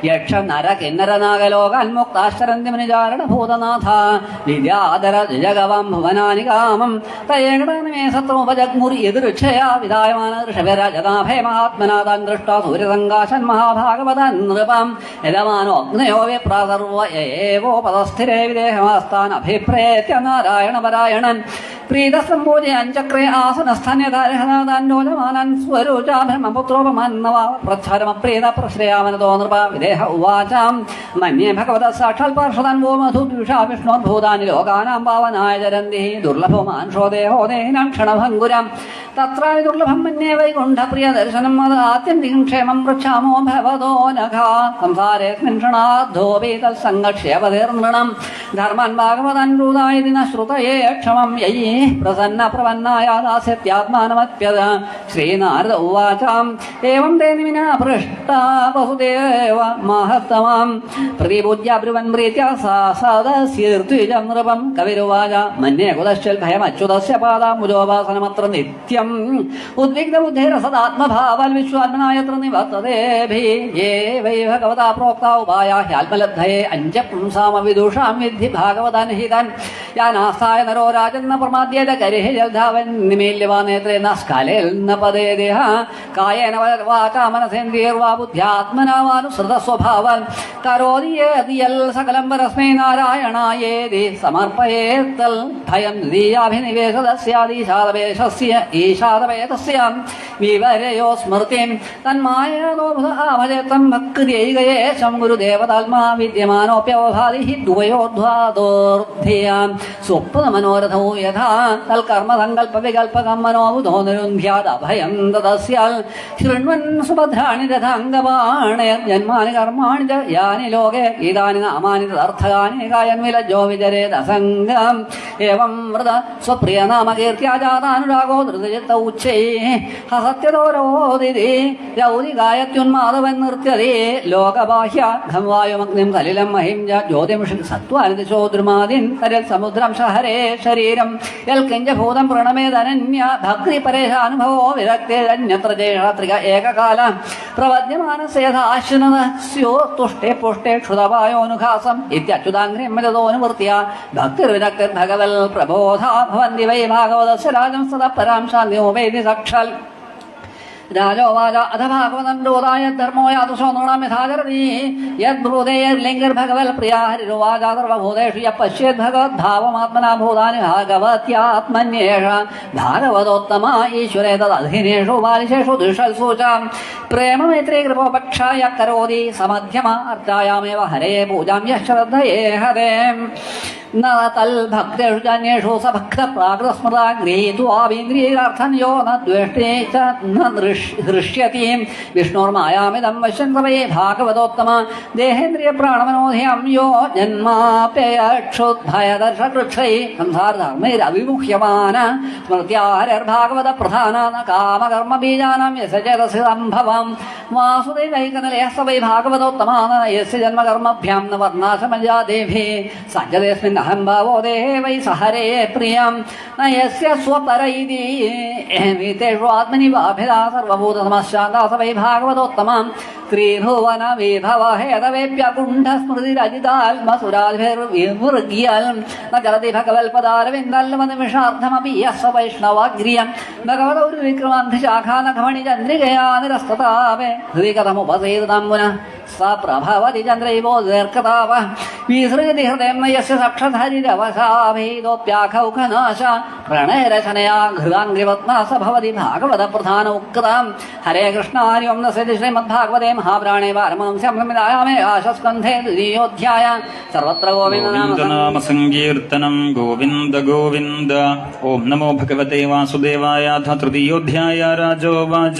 യക്ഷ നര കിന്നര നാഗലോകാൻമുക്താശ്ചരന്തി മുനിചാരണഭൂതനാഥ വിദ്യാധര ജഗവം ഭുവനാനി കാമം തയേകടനമേ സത്രമുപജഗ്മുരി എതിർക്ഷയാ വിധായമാന ഋഷഭരാജതാ ഭേ മഹാത്മനാഥാൻ ദൃഷ്ട സൂര്യസങ്കാശൻ മഹാഭാഗവതൻ നൃപം യജമാനോ അഗ്നയോ വിപ്രസർവ ഏവോപതസ്ഥിരേ വിദേഹമാസ്ഥാൻ അഭിപ്രേത്യ നാരായണപരായണൻ പ്രീതസംഭൂജയൻ ചക്രേ ആസനസ്ഥാന്യധാരഹനാദാൻഡോലമാനൻ സ്വരൂചാഭ്രമപുത്രോപമന്നവ പ്രച്ഛരമപ്രീത പ്രശ്രയാമനതോ നൃപ വിദേഹ ഉവാചാം മന്യേ ഭഗവത സാക്ഷാൽ പാർഷദൻ വോ മധുദ്വിഷാ വിഷ്ണോദ്ഭൂതാനി ലോകാനാം പാവനായ ചരന്തി ദുർലഭമാൻഷോ ദേഹോ ദേഹിനാം ക്ഷണഭംഗുരം തത്രാവി ദുർലഭം മന്യേ വൈകുണ്ഠപ്രിയ ദർശനം അത് ആത്യന്തികം ക്ഷേമം പൃച്ഛാമോ ഭവതോ നഖ സംസാരേസ്മിൻ ക്ഷണാദ്ധോപി തത്സംഗക്ഷ്യപതീർനൃണം ധർമ്മൻ ഭാഗവതൻ രൂതായ ദിന ശ്രുതയേ ക്ഷമം യൈ പ്രസന്ന പ്രപന്നായ ദാസ്യത്യാത്മാനമത്യത ശ്രീനാരദ ഉവാചാം ഏവം തേ നിമിന പൃഷ്ടാ വസുദേവ മഹത്തമാം പ്രതിപൂജ്യ ബ്രുവൻ പ്രീത്യ സദസ്യർദ്വിജം നൃപം കവിരുവാച മന്യേ കുതശ്ചൽ ഭയമച്യുതസ്യ പാദാംബുജോപാസനമത്ര നിത്യം ഉദ്വിഗ്നബുദ്ധിരസദാത്മഭാവാൽ വിശ്വാത്മനായത്ര നിവർത്തതേഭി യേ വൈ ഭഗവതാ പ്രോക്താ ഉപായാ ഹ്യാത്മലബ്ധയേ അഞ്ച പുംസാമവിദുഷാം വിദ്ധി ഭാഗവതാൻ ഹിതാൻ യാനാസ്ഥായ നരോ രാജന്ന പ്രമാദ്യേത കരിഹി ജൽധാവൻ നിമീല്യവാ നേത്രേ ന സ്കാലേൽ ന പദേ ദേഹ കായേന വാചാ മനസേന്ദ്രിയർവാ ബുദ്ധ്യാത്മനാ വാനുസൃത സ്വഭാവാൻ കരോതി യേതിയൽ സകലം പരസ്മൈ നാരായണായേതി സമർപ്പയേത്തൽ ഭയം ദ്വിതീയാഭിനിവേശതസ്യാദീശാദവേശസ്യ ഈശാദവേദസ്യാം വിവരയോ സ്മൃതിം തന്മായാനോ ഭജേതം ഭക്തിയേകയേശം ഗുരുദേവതാത്മാ വിദ്യമാനോപ്യവഭാതി ഹി ദ്വയോദ്ധ്വാദോർധ്യാം സ്വപ്നമനോരഥോ യഥാ തൽകർമ്മസങ്കല്പവികൽപകം മനോബുധോ നിരുന്ധ്യാദഭയം തദസ്യാൽ ശൃണ്വൻ സുഭദ്രാണി രഥാംഗപാണേ ജന്മാനി കർമാണി ച യാനി ലോകേ ഗീതാനി നാമാനി തദർത്ഥകാനി കായൻ വിലജോ വിചരേദസംഗം ഏവം വൃത സ്വപ്രിയനാമകീർത്തിയാജാതാനുരാഗോ ധൃതചിത്ത ഉച്ചൈ ഹസത്യതോരോദിതി രൗദികായത്യുന്മാധവൻ നൃത്യതേ ലോകബാഹ്യ ഘംവായുമഗ്നിം സലിലം മഹിം ച ജ്യോതിംഷി സത്വാനിദിശോ ദ്രുമാദിൻ കരൽ സമുദ്രം ശഹരേ ശരീരം യൽക്കിഞ്ചഭൂതം പ്രണമേതനന്യ ഭക്തി പരേശാനുഭവോ വിരക്തേരന്യത്ര ജേഷാത്രിക ഏകകാല പ്രവദ്യമാനസേധാശ്വനത സ്യോ തുഷ്ടേ പുഷ്ടേ ക്ഷുതപായോനുഘാസം ഇത്യച്യുതാംഘ്രിമൃതോനുവൃത്യ ഭക്തിർവിരക്തിർഭഗവൽ പ്രബോധാ ഭവന്തി വൈ ഭാഗവതസ്യ രാജം സദ പരാം ശാന്തിമോപേതി സാക്ഷാൽ രാജോവാച അഥ ഭാഗവതം രോധായ ധർമ്മോ യാതുഷോ നൃണം യഥാചരതി യദ്ബ്രൂതേർലിംഗിർഭഗവൽ പ്രിയാ ഹരിരുവാച സർവഭൂതേഷു യ പശ്യേത് ഭഗവദ്ഭാവമാത്മനാ ഭൂതാനി ഭാഗവത്യാത്മന്യേഷ ഭാഗവതോത്തമ ഈശ്വരേ തദധീനേഷു ബാലിശേഷു ദുഷൽസു ച പ്രേമമൈത്രേ കൃപോപക്ഷായ കരോതി സമധ്യമ അർച്ചായാമേവ ഹരേ പൂജാം യഃ ശ്രദ്ധയേ ഹരേ न तल्भक्तेषु चान्येषु स भक्तप्राकृतस्मृता गृहीत्वापीन्द्रियैरर्थं यो न द्वेष्टे च न हृष्यति विष्णोर्मायामिदं पश्यन् वै भागवतोत्तम देहेन्द्रियप्राणमनोधियं यो जन्माप्ययक्षुद्भयदर्शकृच्छैः संसारधर्मैरविमुह्यमान स्मृत्याहरिर्भागवतप्रधाना न कामकर्मबीजानां यस्य चेतसि सम्भवं वासुदेवैकनिलयः स वै भागवतोत्तमा यस्य जन्मकर्मभ्यां न वर्णाशमजादेभिः सञ्जतेऽस्मिन् अहं भावो देहे वै सहरे प्रियं न यस्य स्वपर इति एतेषु आत्मनि वाभिदा सर्वभूतसमश्चान्ता स वै भागवतोत्तमं त्रिभुवन विभवहेदवेप्यकुण्ठस्मृतिरजितात्मसुराभिर्विमृग्यल् न चलति भगवल्पदारविन्दल्मनिमिषार्थमपि यः स वैष्णवाग्र्यं भगवतौर्विक्रमान्धिशाखानखमणिचन्द्रिकया निरस्ततावे हृदि कथमुपसेदतां पुनः स प्रभवति चन्द्रैवो दीर्घताप विसृजति हृदयं न यस्य साक्षाद्धरिरवशाभेदोऽप्याखौखनाश प्रणयरचनया घृताङ्ग्रिवत्ना स भवति भागवतप्रधान उक्तां हरे कृष्ण हरि ओं नमस्ते श्रीमद्भागवते महापुराणे पारमहंस्यामृतमिदायामे आशस्कन्धे द्वितीयोऽध्याय सर्वत्र गोविन्दनाम संकीर्तनं गोविन्द गोविन्द ॐ नमो भगवते वासुदेवाय अथ तृतीयोऽध्याय राजोवाच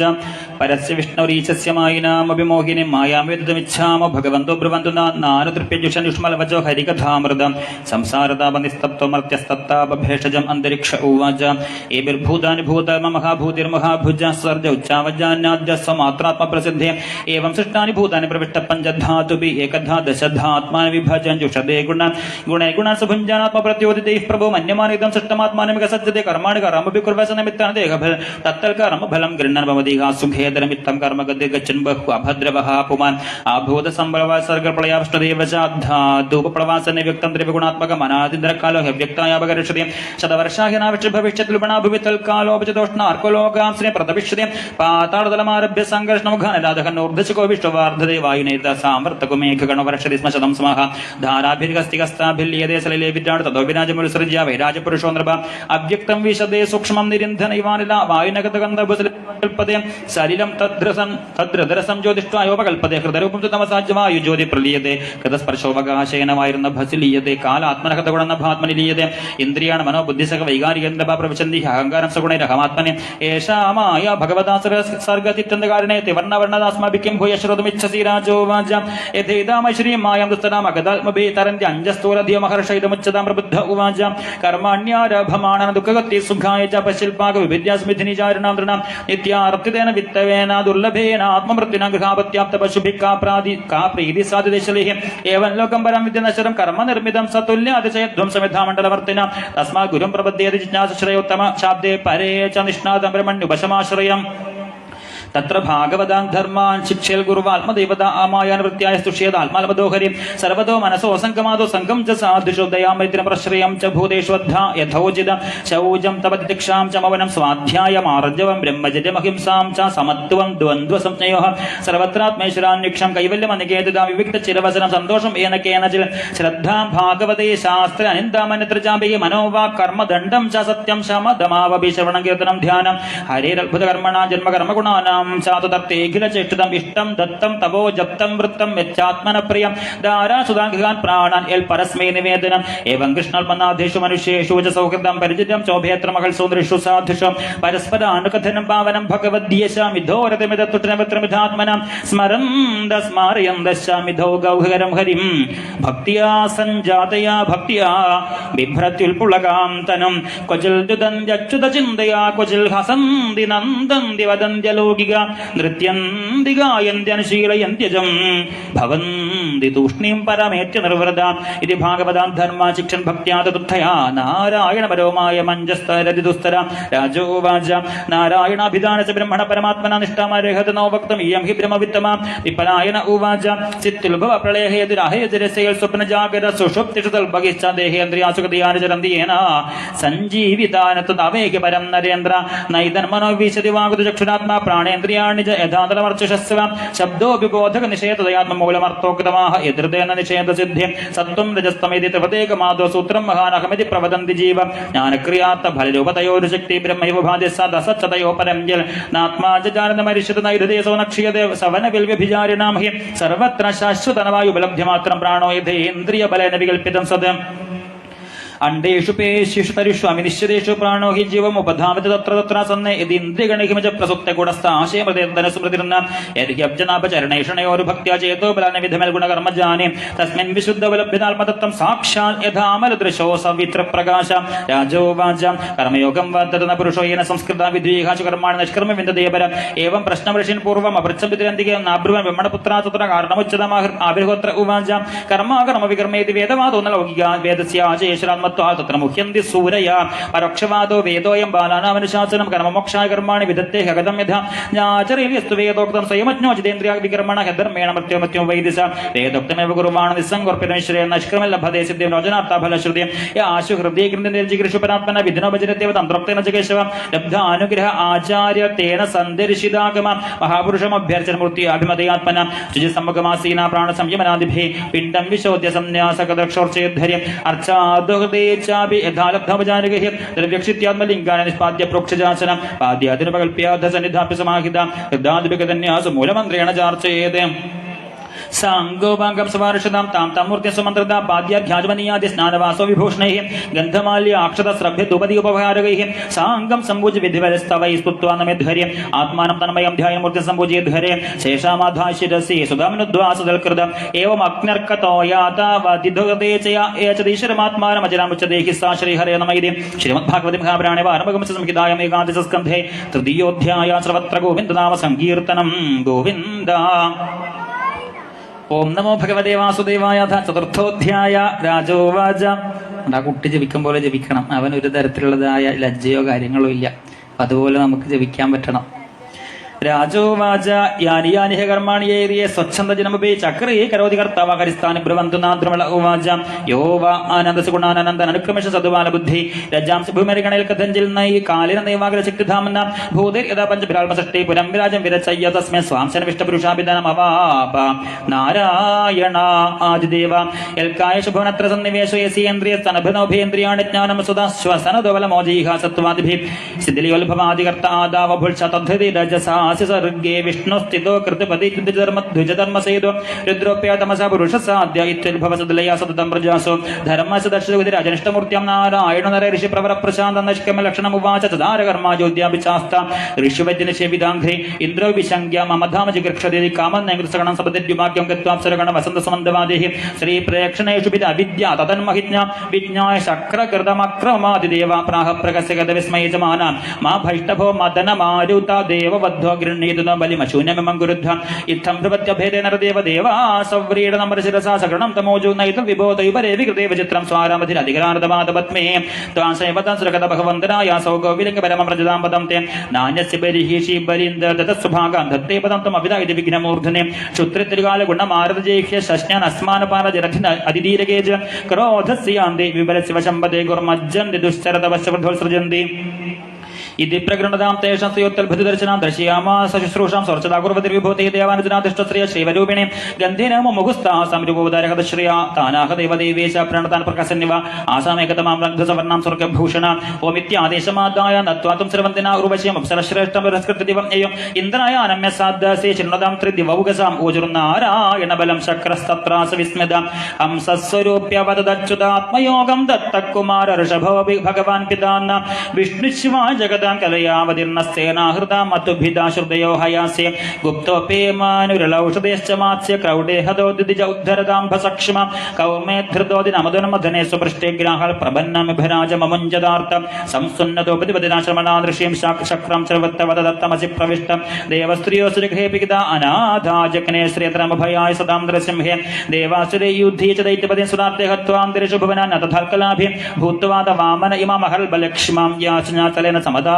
परस्य विष्णुरीशस्य मायिनामभिमोहिनीं मायामेतुमिच्छामो भगवन्तो ब्रुवन्तु नानुतृप्यजुषनुष्मलवचो हरिकथामृतं संसारतापनिस्तप्तमर्त्यस्तप्तापभेषजम् अन्तरिक्ष उवाच एभिर्भूतानि भूतमहाभूतिर्महाभुजः सर्ज उच्चावजान्याद्य स्वमात्रात्मप्रसिद्धे एवं सृष्टानि भूतानि प्रविष्टपञ्चधातुभिः एकधा दशधात्मानि विभजन् जुषदे गुणैः गुणासुभुञ्जानात्मप्रत्योदितैः प्रभो मन्यमानिदं सृष्टमात्मानमिकसज्जते कर्माणि कर्मभिः कुर्वसनमित्तानि देहफल तत्तल्कर्मफलं गृह्णन् भवति सुखेदरमित्तं कर्म गति गच्छन् बहु अभद्रवः पुमान् आभूत संबलवा सर्गप्रलयाष्टदेव चाधातुपप्रवासने व्यक्तं त्रिविगुणात्मकम् अनादिन्द्रकालो ह्यव्यक्तायावगरिष्यते शतवर्षाह्यनाविष्ट भविष्यति लुबणा भुवितल्कालोपचतोष्णार्कलोकांश्रे प्रतविष्यते पाताळतलमारभ्य सङ्घर्षणमुखनिराधकनोर्धशको विष्णुवार्धदे वायुनेत सामर्तको मेघगणवर्षति स्म शतं स्मः धाराभिर्गस्तिगस्ताभिर्लीयते सलिले विद्राड ततो विराजमुत्सृज्य वैराजपुरुषो नृप अव्यक्तं विशदे सूक्ष्मं निरिन्धनैवानिला वायुनगतगन्धभुसल्पते सलिलं तद्रदरसं ज्योतिष्ठायोपकल्पते हृदयरूपं च तमसाज्यवायुज्योति प्रलीयते कृतस्पर्शोपकाशेन वायुर्नभसि लीयते कालात्मनगतगुणनभात्मनि लीयते इन्द्रियाणि मनोबुद्धिसह वैगारिकन्दभा प्रविशन्ति अहङ्कारं सगुणैरहमात्मने एषा माया भगवता सर्गतित्यन्तकारिणे ते वर्णवर्णदास्माभिः किं भूय श्रोतुमिच्छसि राजोवाच यथेदाम श्रीं मायां दुस्तरामगदात्मभेतरन्ति अञ्जस्तोरधियमहर्षैदमुच्यतां प्रबुद्ध उवाच कर्माण्यारभमाणन दुःखगति सुखाय च पश्चिल्पाकविद्यास्मिधिनिचारिणां नृणां नित्यार्थितेन वित्तवेन दुर्लभेन आत्ममृत्युना गृहापत्याप्तपशुभिः का प्रीति साधुदेशलेः एवं लोकं परं विद्यनश्वरं कर्म निर्मितं सतुल्यातिशयध्वंसमिधामण्डलवर्तिना तस्मात् गुरुं प्रपद्येति जिज्ञासुश्रयोत्तम शाब्दे परे च निष्णातं ब्रह्मण्युपशमाश्रयम् तत्र भागवतान् धर्मान् शिक्षेल गुरुवात्मदेवता आमायानवृत्त्याय स्तुष्येदात्माल्मदोहरि सर्वतो मनसो संगमादो संगम च साधुशोदयां मैत्रिप्रश्रयं च भूतेष्वद्धा यथोचित शौचं तव तितिक्षां च मवनं स्वाध्यायमार्जवं ब्रह्मचर्यमहिंसां च समत्वं द्वन्द्वसंज्ञयोः सर्वत्रात्मैश्वरान्वीक्षं कैवल्यमनिकेतदा विविक्तचिरवसनं सन्तोषं येन केनचित् श्रद्धां भागवते शास्त्रे अनिन्दामन्यत्र चापि मनोवाक् कर्मदण्डं च सत्यं शमदमावपि श्रवणं कीर्तनं ध्यानं हरेरद्भुतकर्मणा जन्मकर्मगुणानां चातुतर्तेऽखिलचेष्टितम् इष्टं दत्तं तवो जप्तं वृत्तं यच्चात्मन प्रियं दारासुदाङ्गान् प्राणान् यल् परस्मै निवेदनम् एवं कृष्णाल्पनाथेषु मनुष्येषु च सौहृदं परिजितं चौभेत्रमहल्सुदृषु साधुषु परस्परानुकथनं पावनं भगवद्यशामिधोरतिमिदत्तुटनवत्रमिधात्मनां स्मरन्दस्मारयन्दश्चामिधौ गौहरं हरिं भक्त्या सञ्जातया भक्त्या बिभ्रत्युल्पुलगां तनुं क्वचिल्द्युदन्त्यच्युतचिन्तया क्वचिल् हसन्ति नन्दन्ति वदन्त्यलौकिका नृत्यन्ति गायन्त्यनुशीलयन्त्यजं भवन्ति तूष्णीं परमेत्य निर्वृता इति भागवतान् धर्मा शिक्षन् भक्त्या तदुत्थया नारायणपरोमाय मञ्जस्तरदिदुस्तरा राजोवाच नारायणाभिधानस्य ब्रह्मण परमात्मना निष्ठामर्हत नो वक्तुम् इयं हि ब्रह्मवित्तमा विपलायन उवाच चित्तुल्भव प्रलयहेतिराहेतिरस्यैः स्वप्नजागर सुषुप्तिषु तल्पगिश्च देहेन्द्रियासुगतियानि चरन्ति येन सञ्जीवितानि तदावेहि परं नरेन्द्र नैदन्मनो विशति वागुतचक्षुरात्मा प्राणेन्द्रियाणि च यथातलमर्चुषस्व शब्दोऽपि बोधकनिषेधयात्ममूलमर्थोक्तमाह यदृतेन निषेधसिद्धिं सत्त्वं रजस्तमेति तपदेकमादो सूत्रं महानखमिति प्रवदन्ति जीव ज्ञानक्रियात्तफलरूपतयोर्शक्ति ब्रह्मैव भाति सदसच्चतयो परं यल् नात्मा च जानदमरिष्यत नैधदेशो न क्षीयते सवनविल्व्यभिचारिणां हि सर्वत्र शाश्वतनवायुपलब्ध्यमात्रं प्राणो यथेन्द्रियबलेन विकल्पितं सत् അണ്ഡേഷു പേശിഷു തരിഷു അമിനിശ്ചിതേഷു പ്രാണോ ഹി ജീവം ഉപധാവിത തത്ര തത്ര സന്നെ യദിന്ദ്രിയഗണിഹിമജ പ്രസുപ്ത കൂടസ്ഥ ആശയമൃതേന്ദന സ്മൃതിർന്ന യദ്ഹ്യബ്ജനാപചരണേഷണയോരു ഭക്ത്യാ ചേതോ ബലാന വിധമൽ ഗുണകർമ്മജാനി തസ്മിൻ വിശുദ്ധബലഭ്യതാത്മതത്വം സാക്ഷാൽ യഥാമലദൃശോ സവിത്ര പ്രകാശ രാജോവാച കർമ്മയോഗം വദതന പുരുഷോ യേന സംസ്കൃത വിദ്വേഹാച കർമാണി നിഷ്കർമ്മ വിന്ദദേവര ഏവം പ്രശ്നവൃഷിൻ പൂർവം അപൃച്ഛവിദ്രന്തികേ നാബ്രുവൻ വിമണപുത്രാ തത്ര കാരണമുച്ചതമാഹർ ആവിർഹോത്ര ഉവാച കർമാകർമ്മ വികർമ്മേതി വേദവാദോ ന ലൗകിക വേദസ്യ ആചേശ്വരാത്മത്വാ തത്ര മുഹ്യന്തി സൂരയ പരോക്ഷവാദോ വേദോയം ബാലാനാമനുശാസനം കർമ്മമോക്ഷായ കർമാണി വിദത്തേ ഹഗതം യഥാ ജ്ഞാചരേസ്തു വേദോക്തം സ്വയമജ്ഞോ ജിതേന്ദ്രിയ വികർമ്മണ ഹധർമ്മേണ മൃത്യോമത്യോ വൈദിശ വേദോക്തമേവ കുർവാണ നിസ്സംഗോർപ്പിതമിശ്രേ നഷ്കർമ്മ ലഭതേ സിദ്ധിം രോചനാർത്ഥാഫലശ്രുതിം യാശു ഹൃദയ ഗൃന്ഥനിർജിഗൃഷു പരാത്മന വിധിനോ ഭജനത്തേവ തന്ത്രോക്തേന ജഗേശവ ലബ്ധ അനുഗ്രഹ ആചാര്യ തേന സന്ദർശിതാഗമ മഹാപുരുഷമഭ്യർച്ചന മൂർത്തി അഭിമതയാത്മന ശുചി സമ്മഗമാസീന പ്രാണ സംയമനാദിഭി പിണ്ഡം വിശോദ്യ സന്യാസകദക്ഷോർച്ചേദ്ധര്യം അർച്ചാദുഹൃദേ ചാപി യഥാലബ്ധവജാനഗഹ്യം ദ്രവ്യക്ഷിത്യാത്മലിംഗാന നിഷ്പാദ്യ പ്രോക്ഷജാസനം പാദ്യാതിനുപകൽപ്യാധ സന്നിധാപ്യ സമാഹിത ഹൃദാദിപികധന്യാസ മൂലമന്ത്രേണ ചാർച്ചയേത് സാംഗോപാംഗം സവാർഷതാം താം തമൂർത്തി സുമന്ത്രത പാദ്യാധ്യാജമനീയാദ്യ സ്നാനവാസോ വിഭൂഷണൈ ഗന്ധമാല്യ അക്ഷത ശ്രഭ്യ ധൂപതി ഉപഹാരകൈ സാംഗം സംഭൂജ വിധിവരസ്തവൈ സ്തുത്വാ നമേധ്വര്യം ആത്മാനം തന്മയം ധ്യായമൂർത്തി സംഭൂജ്യേധ്വര്യം ശേഷാമാധാശിരസി സുധാമനുദ്വാസതൽകൃത ഏവം അഗ്നർക്കതോയാതാവതിധുഗതേ ചയീശ്വരമാത്മാനമജരാമുച്ചദേഹി സാ ശ്രീഹരേ നമൈതി ശ്രീമദ്ഭാഗവതി മഹാപുരാണേ വാരമഗമ സംഹിതായം ഏകാദശസ്കന്ധേ തൃതീയോധ്യായ സർവത്ര ഗോവിന്ദനാമ സങ്കീർത്തനം ഗോവിന്ദ. ഓം നമോ ഭഗവതേ വാസുദേവായ. ചതുർത്ഥോധ്യായ. രാജോവാച. ആ കുട്ടി ജപിക്കും പോലെ ജപിക്കണം. അവൻ ഒരു തരത്തിലുള്ളതായ ലജ്ജയോ കാര്യങ്ങളോ ഇല്ല. അതുപോലെ നമുക്ക് ജപിക്കാൻ പറ്റണം. രാജോവാച. യാനി യാനി കർമാണി ഏരിയ സ്വച്ഛന്ദജനമപി ചക്രേ കരോതി കർത്താവ കരിസ്ഥാനി ബ്രവന്തു നാദ്രമള ഉവാച യോ വാ ആനന്ദസുഗുണാനന്ദൻ അനുക്രമേഷ സദ്വാല ബുദ്ധി രജാംസ ഭൂമരിഗണയിൽ കഥഞ്ചിൽ നൈ കാലിന നൈവാഗ്ര ശക്തിധാമന ഭൂതിർ യഥാ പഞ്ചഭിരാൽപസഷ്ടി പുരം വിരാജം വിരചയ്യ തസ്മേ സ്വാംശന വിഷ്ടപുരുഷാഭിധാനം അവാപ നാരായണ ആദിദേവ എൽക്കായ ശുഭനത്ര സന്നിവേശ യസീന്ദ്രിയ തനഭനോഭേന്ദ്രിയാണി ജ്ഞാനം സുധാശ്വസനദോബല മോജീഹ സത്വാദിഭി സിദ്ധിലിയോത്ഭവാദികർത്ത ആദാവ ഭുൽഷ തദ്ധതി രജസാ സർഗേ വിഷ്ണുസ്ഥിതോ കൃതപതി ദ്വിജധർമ്മസേതോ രുദ്രോപ്യാതമസ പുരുഷസാദ്യ ഇത്യുദ്ഭവസദലയാ സതതം പ്രജാസോ ധർമ്മസദർശുതി രാജനിഷ്ഠമൂർത്തിം നാരായണ നര ഋഷി പ്രവര പ്രശാന്ത നഷ്കമ ലക്ഷണമുവാച ചദാരകർമാ ജ്യോത്യാഭിചാസ്ത ഋഷിവജ്ഞനിഷേവിദാഘ്രി ഇന്ദ്രോ വിശങ്ക്യ മമധാമ ജിഗൃക്ഷതി കാമന്നൈകൃസഗണം സപദ്യുവാക്യം ഗത്വാപ്സരഗണ വസന്തസമന്തവാദേഹി ശ്രീപ്രേക്ഷണേഷു വിദ അവിദ്യ തതന്മഹിജ്ഞ വിജ്ഞായ ശക്രകൃതമക്രമാദിദേവ പ്രാഹ പ്രകസ്യഗത വിസ്മയജമാന മാ ഭൈഷ്ടഭോ മദന മാരുത ദേവവദ്ധോ ഗൃഹീതുന ബലിമശൂന്യമം ഗുരുദ്ധ ഇത്തം ഭൃപത്യഭേദേന ദേവദേവാ സവ്രീഡനമരശിരസാ സകൃണം തമോജോ നൈതം വിബോധൈവരേ വികൃതേ വിചിത്രം സ്വാരാമധിരധികരാർദ്ധപാദപത്മേ ത്വാസൈവതം സുരകത ഭഗവന്തരായ സൗഗോവിലിംഗ പരമം പ്രജതാം പദം തേ നാന്യസ്യ ബലിഹീഷി ബലിന്ദ ദതസ്സുഭാഗാൻ ദത്തേ പദം തം അവിദായിതി വിഘ്നമൂർധനെ ക്ഷുത്രിത്രികാല ഗുണമാരതജേഹ്യ ശശ്ഞാൻ അസ്മാനപാന ജരധിന അതിദീരകേജ ക്രോധസ്യാന്തി വിബലസ്യ വശംപദേ ഗുർമജ്ജന്തി ദുശ്ചരതവശവൃദ്ധോത്സൃജന്തി ഇതി പ്രകൃണതാം തേഷാം ശ്രീയോത്തൽഭുതദർശനാം ദർശയാമാസ ശുശ്രൂഷാം സ്വർച്ചതാകുർവതിർവിഭൂതേ ദേവാനുജനാദിഷ്ടശ്രിയ ശ്രീവരൂപിണേ ഗന്ധേന മുമുഖുസ്താ സംരൂപോദാരകതശ്രിയ താനാഹ ദേവദേവേശ പ്രണതാൻ പ്രകാശന്നിവ ആസാമേകതമാം ലബ്ധസവർണാം സ്വർഗഭൂഷണ ഓമിത്യാദേശമാദായ നത്വാതും സർവന്തിന ഉർവശയം അപ്സരശ്രേഷ്ഠം പുരസ്കൃതിദിവം ഏയം ഇന്ദ്രായ അനമ്യ സാദ്ദാസേ ചിന്നതാം ത്രിദിവൗഗസാം ഓജുർനാരായണ ബലം ശക്രസ്തത്രാസ വിസ്മിത ഹംസസ്വരൂപ്യവദച്യുതാത്മയോഗം ദത്തകുമാര ഋഷഭോ ഭഗവാൻ പിതാന്ന വിഷ്ണുശിവാ ജഗത് കലയാവതിർണസ്തേനാഹൃതാ മത്തുഭിദാശ്രുതയോ ഹയാസ്യ ഗുപ്തോപേമാനുരലൗഷധേശ്ച മാത്സ്യ ക്രൗഡേഹദോ ദിദിജ ഉദ്ധരതാംഭസക്ഷ്മ കൗമേധൃതോദിനമദുന്മഥനെ സുപൃഷ്ടേ ഗ്രാഹൾ പ്രപന്നമിഭരാജമമുഞ്ജദാർത്ഥം സംസുന്നതോപതിപതിനാശ്രമണാദൃശ്യം ശക്രം സർവത്തവദത്തമസി പ്രവിഷ്ടം ദേവസ്ത്രീയോസുരഘേപിത അനാഥാജഗ്നേ ശ്രീയത്രമഭയായ സദാം നൃസിംഹേ ദേവാസുരേ യുദ്ധീ ച ദൈത്യപതിം സുരാർത്തെ ഹത്വാന്തരിഷു ഭുവനാൻ തഥാൽക്കലാഭി ഭൂത്വാദ വാമന ഇമാമഹൽ ബലക്ഷ്മാം യാചനാതലേന സമദാ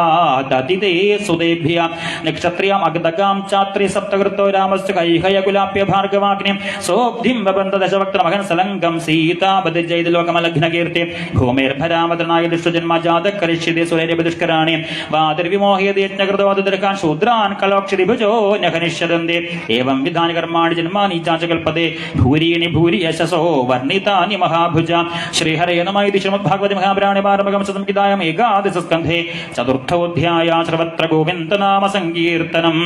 ദതിതേ സുദേഭ്യ നക്ഷത്രിയാം അഗ്ദകാം ചാത്രി സപ്തകൃത്തോ രാമസ്യ കൈഹയകുലാപ്യ ഭാർഗവാഗ്നിം സോബ്ധിം വബന്ധ ദശവക്ത്രമഹൻ സലംഗം സീതാപതിജൈത ലോകമലഘ്നകീർത്തി ഭൂമിർഭരാമതനായ ദുഷ്ടജന്മ ജാതകരിഷ്യതേ സുരേരപദുഷ്കരാണി വാതിർവിമോഹയതി യജ്ഞകൃതോദർക്കാൻ ശൂദ്രാൻ കലോക്ഷരിഭുജോ നഖനിഷ്യദന്തി ഏവം വിധാനി കർമാണി ജന്മാനി ചാചകൽപദേ ഭൂരീണി ഭൂരി യശസോ വർണ്ണിതാനി മഹാഭുജ ശ്രീഹരേ നമഃ ഇതി ശ്രീമദ്ഭാഗവതി മഹാപുരാണേ പാരമഗം സംഹിതായാം ഏകാദശസ്കന്ധേ ചതുർത്ഥോധ്യായ സർവത്ര ഗോവിന്ദനാമ സങ്കീർത്തനം.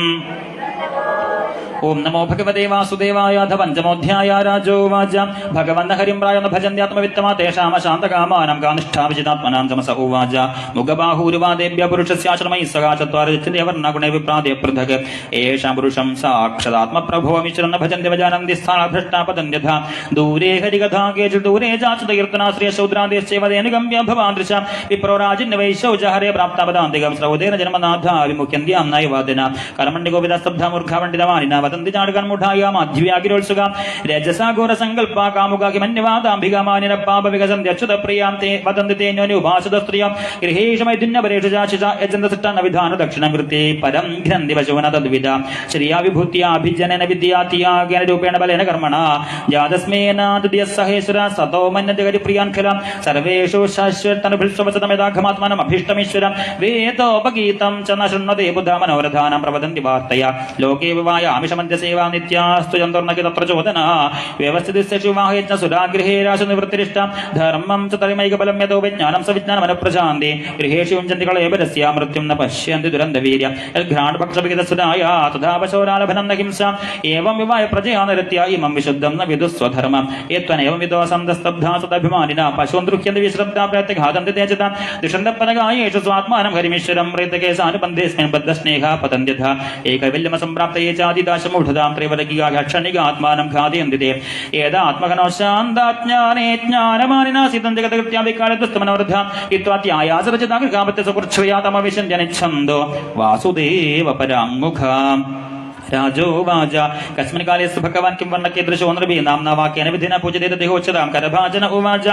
ഓം നമോ ഭഗവതേ വാസുദേവായ അഥ പഞ്ചമോധ്യായ രാജോവാച ഭഗവന്ന ഹരിം പ്രായെന്ന് ഭജന്ത്യാത്മവിത്തമാ തേഷാമ ശാന്തകാമാനം കാനിഷ്ഠാവിജിതാത്മനാം ചമസ ഉവാച മുഖബാഹൂരുവാദേഭ്യ പുരുഷസ്യാശ്രമൈ സഹ ചത്വാരവർണ്ണഗുണേ വിപ്രാദേ പൃഥക് ഏഷാം പുരുഷം സാക്ഷാത്മപ്രഭോമിശ്രന്ന ഭജന്തി വജാനന്തി സ്ഥാനഭ്രഷ്ടാപതന്യഥ ദൂരേ ഹരികഥാ കേചിൽ ദൂരേ ചാചതകീർത്തനാശ്രിയ ശൂദ്രാദേശേവദേനുഗമ്യ ഭവാദൃശ വിപ്രോ രാജിന്ന വൈശൗച ഹരേ പ്രാപ്തപദാന്തികം ശ്രൗദേന ജന്മനാഥ വിമുഖ്യന്ത്യാം നൈവാദിന കർമണ്ഡി ഗോപിതസ്തബ്ധ മൂർഖാപണ്ഡിതമാനിന വദന്തി ചാടുകന്മുഠായ മാധ്യവ്യാകിരോത്സുക രജസാഘോര സങ്കല്പ കാമുകാകിമന്യവാദാംബികമാനിന പാപ വികസന്തി അച്യുത പ്രിയാം തേ വദന്തി തേന്യോനുപാസത സ്ത്രീയം ഗൃഹേഷമൈദിന്യപരേഷ ചാശിഷ യജന്തസിഷ്ട നവിധാന ദക്ഷിണം കൃത്യേ പരം ഗ്രന്ഥി പശുവന തദ്വിധ ശ്രിയാ വിഭൂത്യാ അഭിജനന വിദ്യാത്യാഗേന രൂപേണ ബലേന കർമ്മണ ജാതസ്മേനാദ്യ സഹേശ്വര സതോ മന്യത്തെ കരിപ്രിയാൻ ഖല സർവേഷു ശാശ്വതനുഭിഷ്ടമേതാഘമാത്മാനം അഭീഷ്ടമീശ്വരം വേദോപഗീതം ച ന ശൃണ്വതേ ബുദ്ധ മനോരഥാനം പ്രവദന്തി വാർത്തയ ലോകേ വിവായ ആമിഷമന്ത്യ സേവാ നിത്യാസ്തു ചന്തുർണകി തത്ര ചോദന വ്യവസ്ഥിതിസ്യശുവാഹേജ്ഞ സുരാഗൃഹേ രാശു നിവൃത്തിരിഷ്ട ധർമ്മം ച തരിമൈകബലം യതോ വിജ്ഞാനം സവിജ്ഞാനമനുപ്രശാന്തി ഗൃഹേഷു യുഞ്ചന്തി കളേബരസ്യ മൃത്യും ന പശ്യന്തി ദുരന്തവീര്യ ഘ്രാണപക്ഷവിഹിതസുരായ തഥാ പശോരാലഭനം ന ഹിംസ ഏവം വിവായ പ്രജയാ നിരത്യ ഇമം വിശുദ്ധം ന വിദുസ്വധർമ്മം ഏത്വനേവം വിദോ സന്തസ്തബ്ധാ സദഭിമാനിന പശൂൻ ദൃഹ്യന്തി വിശ്രബ്ധാ പ്രത്യഘാതന്തി തേജത ദിഷന്തപനഗായേഷു സ്വാത്മാനം ഹരിമീശ്വരം പ്രേതകേസാനുബന്ധേസ്മിൻ ബദ്ധസ്നേഹ പതന്ത്യഥ ഏകൈവല്യമസംപ്രാപ്തയേ ചാദിദാശമൂഢതാം ത്രിവരകിയാഘക്ഷണികാത്മാനം ഘാതയന്തി തേ ഏതാത്മകനോ ശാന്താജ്ഞാനേ ജ്ഞാനമാനിനാസിതം ജഗതകൃത്യാ വികാരദസ്തമനോരഥ ഇത്വാത്യായാസരചിതാകൃകാപത്യ സുകൃച്ഛ്വയാ തമവിശന്ത്യനിച്ഛന്തോ വാസുദേവ പരാങ്മുഖാം രാജോവാച കസ്മിൻ കാലേ ഭഗവാൻ കിം വർണ്ണകീദൃശോ നൃഭീ നാംനാ വാക്യേന വിധിന പൂജ്യതേ ദേഹോച്ചതാം കരഭാജന ഉവാച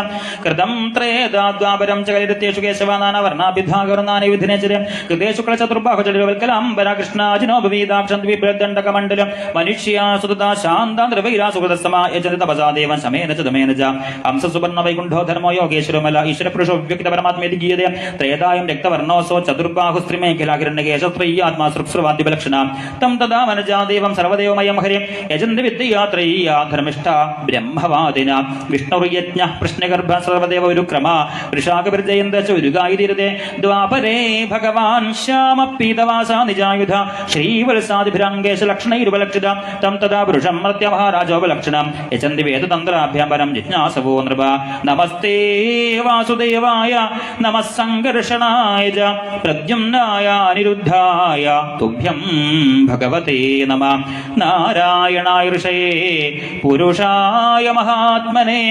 കൃതം ത്രേദാദ്വാപരം ച കരിതേഷു കേശവാനാനവർണാഭിധാകർണാനി വിധിനെ ചരം കൃതേ ശുക്ല ചതുർബാഹുചലിവൽക്കലാം പരാകൃഷ്ണാജിനോ ഭവീതാക്ഷം ദ്വിപ്രദണ്ഡകമണ്ഡലം മനുഷ്യാ സുതതാ ശാന്താന്ദ്രവൈരാ സുഹൃതസമാ യജന തപസാ ദേവൻ സമേന ച ദമേന ച ഹംസ സുവർണ്ണ വൈകുണ്ഠോ ധർമ്മോ യോഗേശ്വരമല ഈശ്വരപുരുഷോ വ്യക്ത പരമാത്മേതി ഗീയതേ ത്രേതായം രക്തവർണോസോ ചതുർബാഹുസ്ത്രിമേഖലാകിരണ്യകേശ സ്ത്രീയാത്മാസൃക്സ്രവാദ്യബലക്ഷണാം തം തദാ ദേവം സർവദേവമയം ഹരിം യജന്തി വിദ്യയാത്രയ്യാ ധർമ്മിഷ്ഠ ബ്രഹ്മവാദിന വിഷ്ണുർയജ്ഞ പ്രശ്നഗർഭ സർവദേവ ഒരുക്രമ വൃഷാകവിർജയന്ത ച ഉരുഗായിതീരതേ ദ്വാപരേ ഭഗവാൻ ശ്യാമപീതവാസ നിജായുധ ശ്രീവത്സാദിഭിരംഗേശ ലക്ഷണൈരുപലക്ഷിത തം തദാ പുരുഷം മർത്യമഹാരാജോപലക്ഷണം യജന്തി വേദതന്ത്രാഭ്യാം പരം ജിജ്ഞാസവോ നൃപ നമസ്തേ വാസുദേവായ നമഃ സംഘർഷണായ ച പ്രദ്യുമ്നായ അനിരുദ്ധായ തുഭ്യം ഭഗവതേ നമ നാരായണായ ഋഷയേ പുരുഷായ മഹാത്മനെ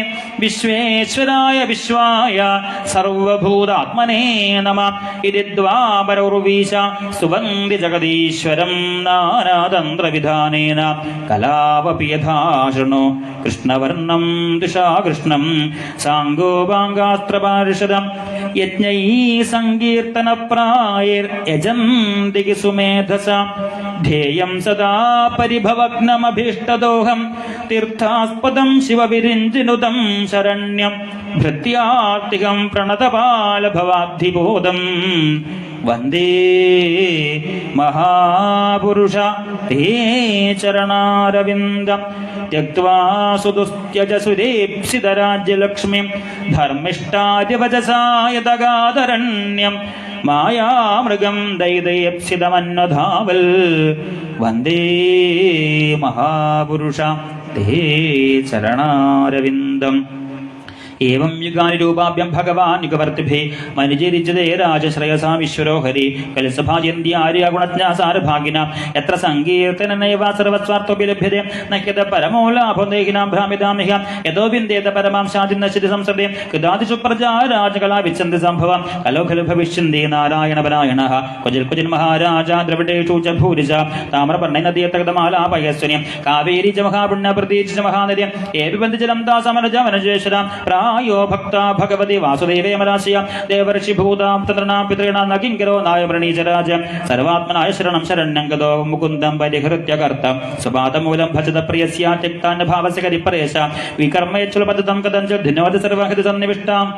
വിശ്വേശ്വരായ വിശ്വായ സർവഭൂതാത്മനേ നമ ഇതി ദ്വാപരൗർവീശ സുവന്തി ജഗദീശ്വരം നാനാതന്ത്രവിധാനേന കലാവപി യഥാ ശൃണു കൃഷ്ണവർണം ദിശാകൃഷ്ണം സാംഗോപാംഗാസ്ത്രപാർഷദം യജ്ഞൈ സങ്കീർത്തനപ്രായൈർയജന്തി സുമേധസ ധ്യേയം സദാ പരിഭവഗ്നമഭീഷ്ടദോഹം തീർത്ഥാസ്പദം ശിവവിരിഞ്ചിനുതം ശരണ്യം ഭൃത്യാർത്തികം പ്രണതപാലഭവാബ്ധിബോധം വന്ദേ മഹാപുരുഷ തേ ചരണാരവിന്ദം ത്യക്ത്വാ സുദുസ്ത്യജസുരേപ്സിതരാജ്യലക്ഷ്മീം ധർമ്മിഷ്ഠാദ്യവചസായതഗാതരണ്യം മായാമൃഗം ദൈതയേപ്സിതമന്വധാവൽ വന്ദേ മഹാപുരുഷ തേ ചരണാരവിന്ദം ഏവം യുഗാനി രൂപാഭ്യം ഭഗവാൻ യുഗവർത്തിഭേ മനുജരിച്ചതേ രാജശ്രയസാമീശ്വരോ ഹരി കലസഭാജന്തി ആര്യാഗുണജ്ഞാസാരഭാഗിന എത്ര സങ്കീർത്തനനൈവ സർവസ്വാർത്ഥോപി ലഭ്യതേ നഹ്യത പരമോ ലാഭോ ദേഹിനാം ഭ്രാമിതാമിഹ യതോ വിന്ദേത പരമാം ശാന്തിം നശ്യതി സംസൃതേ കൃതാദിഷു പ്രജാ രാജകലാ വിച്ഛന്തി സംഭവം കലോ ഖലു ഭവിഷ്യന്തി നാരായണപരായണഃ ക്വചിൽ ക്വചിൽ മഹാരാജ ദ്രവിഡേഷു ച ഭൂരിശ താമ്രപർണൈ നദീതകമാലാപയസ്വന്യം കാവേരി ച മഹാപുണ്യപ്രതീച ച മഹാനദ്യം ഏപിബന്ധി ജലം ദാസമനജ വനജേശ്വരാം പ്രായോ ഭക്ത ഭഗവതി വാസുദേവേ മരാശയ ദേവർഷി ഭൂതാം തന്ത്രണാം പിതॄണാം നകിങ്കരോ നായവ്രണീചരാജ സർവാത്മനായ ശരണം ശരണ്യം ഗതോ മുകുന്ദം പരിഹൃത്യകർത്തം സ്വപാദമൂലം ഭജത പ്രിയസ്യ ത്യക്താന്ന ഭാവസ്യ കരിപരേശ വികർമ്മയച്ചുലപദം കദഞ്ച ധിനോതി സർവഹൃതി സന്നിവിഷ്ടാം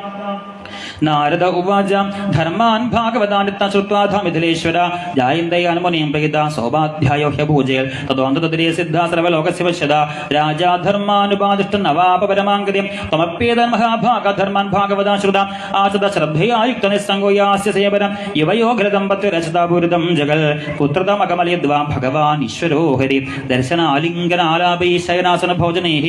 നാരദ ഉവാച ധർമാൻ ഭാഗവതാനിത്ത ശ്രുത്വാ മിഥിലേശ്വര ജായന്തയാനുമുനിം പ്രഹിത സോപാധ്യായോ ഹ്യഭൂജേൽ തതോന്തതദ്രേ സിദ്ധ സർവലോകസ്യ പശ്യത രാജാ ധർമാനുപാദിഷ്ടനവാപരമാംഗതിം ത്വമപ്യേതൻ മഹാഭാഗ ധർമാൻ ഭാഗവതാ ശ്രുത ആസത ശ്രദ്ധയായുക്ത നിസ്സംഗോ യാസ്യ സേവനം യുവയോഘൃതമ്പത്വരചതാപൂരിതം ജഗൽ പുത്രതമകമലയദ്വാ ഭഗവാൻ ഈശ്വരോ ഹരി ദർശനാലിംഗനാലാപൈ ശയനാസന ഭോജനൈഃ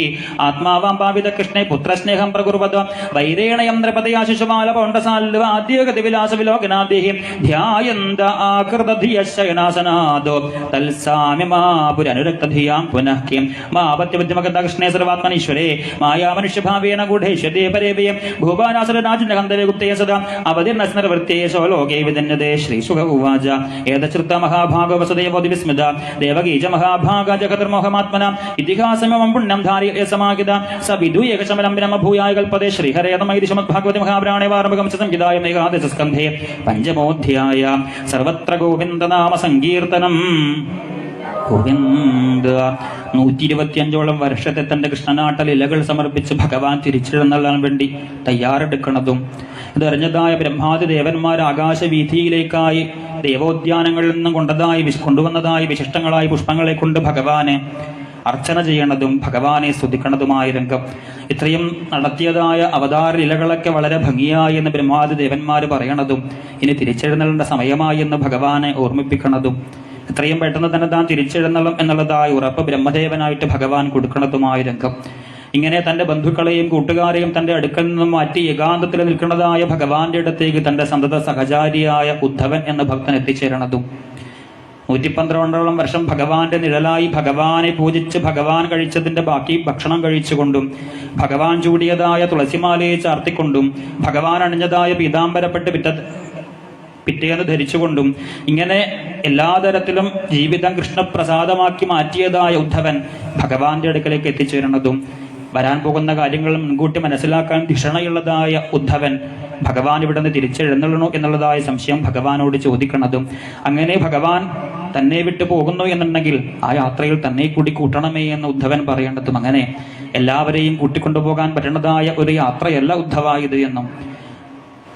ആത്മാവാം പാവിത കൃഷ്ണേ പുത്രസ്നേഹം പ്രകുർവത വൈരേണയം നൃപതയാ ശിശുപാല പൗണ്ഡസാല്വാദ്യഗതി വിലാസ വിലോകനാദേഃ ധ്യായന്ത ആകൃതധിയ ശയനാസനാദോ തൽസാമ്യമാപുരനുരക്തധിയാം പുനഃ കിം മാപത്യവിദ്യമഗത കൃഷ്ണേ സർവാത്മനീശ്വരേ മായാമനുഷ്യഭാവേന ഗൂഢേഷ്യതേ പരേവയം ഭൂപാനാസുരരാജനകന്ധവേ ഗുപ്തേ സദാ അവതീർണസ്മരവൃത്യേ ലോകേ വിദന്യതേ ശ്രീശുക ഉവാച ഏതശ്രുത മഹാഭാഗോ വസുദേവോതി വിസ്മിത ദേവകീ ച മഹാഭാഗ ജഗതിർമോഹമാത്മന ഇതിഹാസമം പുണ്യം ധാര്യ സമാഹിത സ വിദൂയകശമനം ബ്രഹ്മഭൂയായ കൽപ്പതേ ശ്രീഹരേതമൈതി ശ്രീമദ്ഭാഗവതി മഹാപുരാണേ വാർമകം ച സംഹിതായ ഏകാദശസ്കന്ധേ പഞ്ചമോധ്യായ സർവത്ര ഗോവിന്ദനാമ സങ്കീർത്തനം. ഗോവിന്ദ 125ഓളം വർഷത്തെ തന്റെ കൃഷ്ണനാട്ടൽ ഇലകൾ സമർപ്പിച്ച് ഭഗവാൻ തിരിച്ചെഴുന്നള്ളാൻ വേണ്ടി തയ്യാറെടുക്കുന്നതും ഇതറിഞ്ഞതായ ബ്രഹ്മാദി ദേവന്മാർ ആകാശവീഥിയിലേക്കായി ദേവോദ്യാനങ്ങളിൽ നിന്നും കൊണ്ടുവന്നതായി വിശിഷ്ടങ്ങളായ പുഷ്പങ്ങളെ കൊണ്ട് ഭഗവാനെ അർച്ചന ചെയ്യണതും ഭഗവാനെ സ്തുതിക്കണതുമായ രംഗം ഇത്രയും നടത്തിയതായ അവതാര ലീലകളൊക്കെ വളരെ ഭംഗിയായി എന്ന് ബ്രഹ്മാദി ദേവന്മാർ പറയണതും ഇനി തിരിച്ചെഴുന്നള്ളേണ്ട സമയമായി എന്ന് ഭഗവാനെ ഓർമ്മിപ്പിക്കണതും എത്രയും പെട്ടെന്ന് തന്നെ താൻ തിരിച്ചെഴുന്നള്ളും എന്നുള്ളതായ ഉറപ്പ് ബ്രഹ്മദേവനായിട്ട് ഭഗവാൻ കൊടുക്കുന്നതുമായ രംഗം. ഇങ്ങനെ തന്റെ ബന്ധുക്കളെയും കൂട്ടുകാരെയും തന്റെ അടുക്കൽ നിന്നും മാറ്റി ഏകാന്തത്തിൽ നിൽക്കുന്നതായ ഭഗവാന്റെ അടുത്തേക്ക് തന്റെ സന്തത സഹചാരിയായ ഉദ്ധവൻ എന്ന ഭക്തൻ എത്തിച്ചേരണതും 112ഓളം വർഷം ഭഗവാന്റെ നിഴലായി ഭഗവാനെ പൂജിച്ച് ഭഗവാൻ കഴിച്ചതിന്റെ ബാക്കി ഭക്ഷണം കഴിച്ചുകൊണ്ടും ഭഗവാൻ ചൂടിയതായ തുളസിമാലയെ ചാർത്തിക്കൊണ്ടും ഭഗവാൻ അണിഞ്ഞതായ പീതാംബരപ്പെട്ട് പിറ്റേന്ന് ധരിച്ചുകൊണ്ടും ഇങ്ങനെ എല്ലാ തരത്തിലും ജീവിതം കൃഷ്ണപ്രസാദമാക്കി മാറ്റിയതായ ഉദ്ധവൻ ഭഗവാന്റെ അടുക്കലേക്ക് എത്തിച്ചേരുന്നതും വരാൻ പോകുന്ന കാര്യങ്ങൾ മുൻകൂട്ടി മനസ്സിലാക്കാൻ ധിഷണയുള്ളതായ ഉദ്ധവൻ ഭഗവാൻ ഇവിടെ നിന്ന് തിരിച്ചെഴുന്നള്ളണോ എന്നുള്ളതായ സംശയം ഭഗവാനോട് ചോദിക്കുന്നതും അങ്ങനെ ഭഗവാൻ തന്നെ വിട്ടു പോകുന്നു എന്നുണ്ടെങ്കിൽ ആ യാത്രയിൽ തന്നെ കൂടി കൂട്ടണമേ എന്ന് ഉദ്ധവൻ പറയേണ്ടതും അങ്ങനെ എല്ലാവരെയും കൂട്ടിക്കൊണ്ടുപോകാൻ പറ്റുന്നതായ ഒരു യാത്രയല്ല ഉദ്ധവായത് എന്നും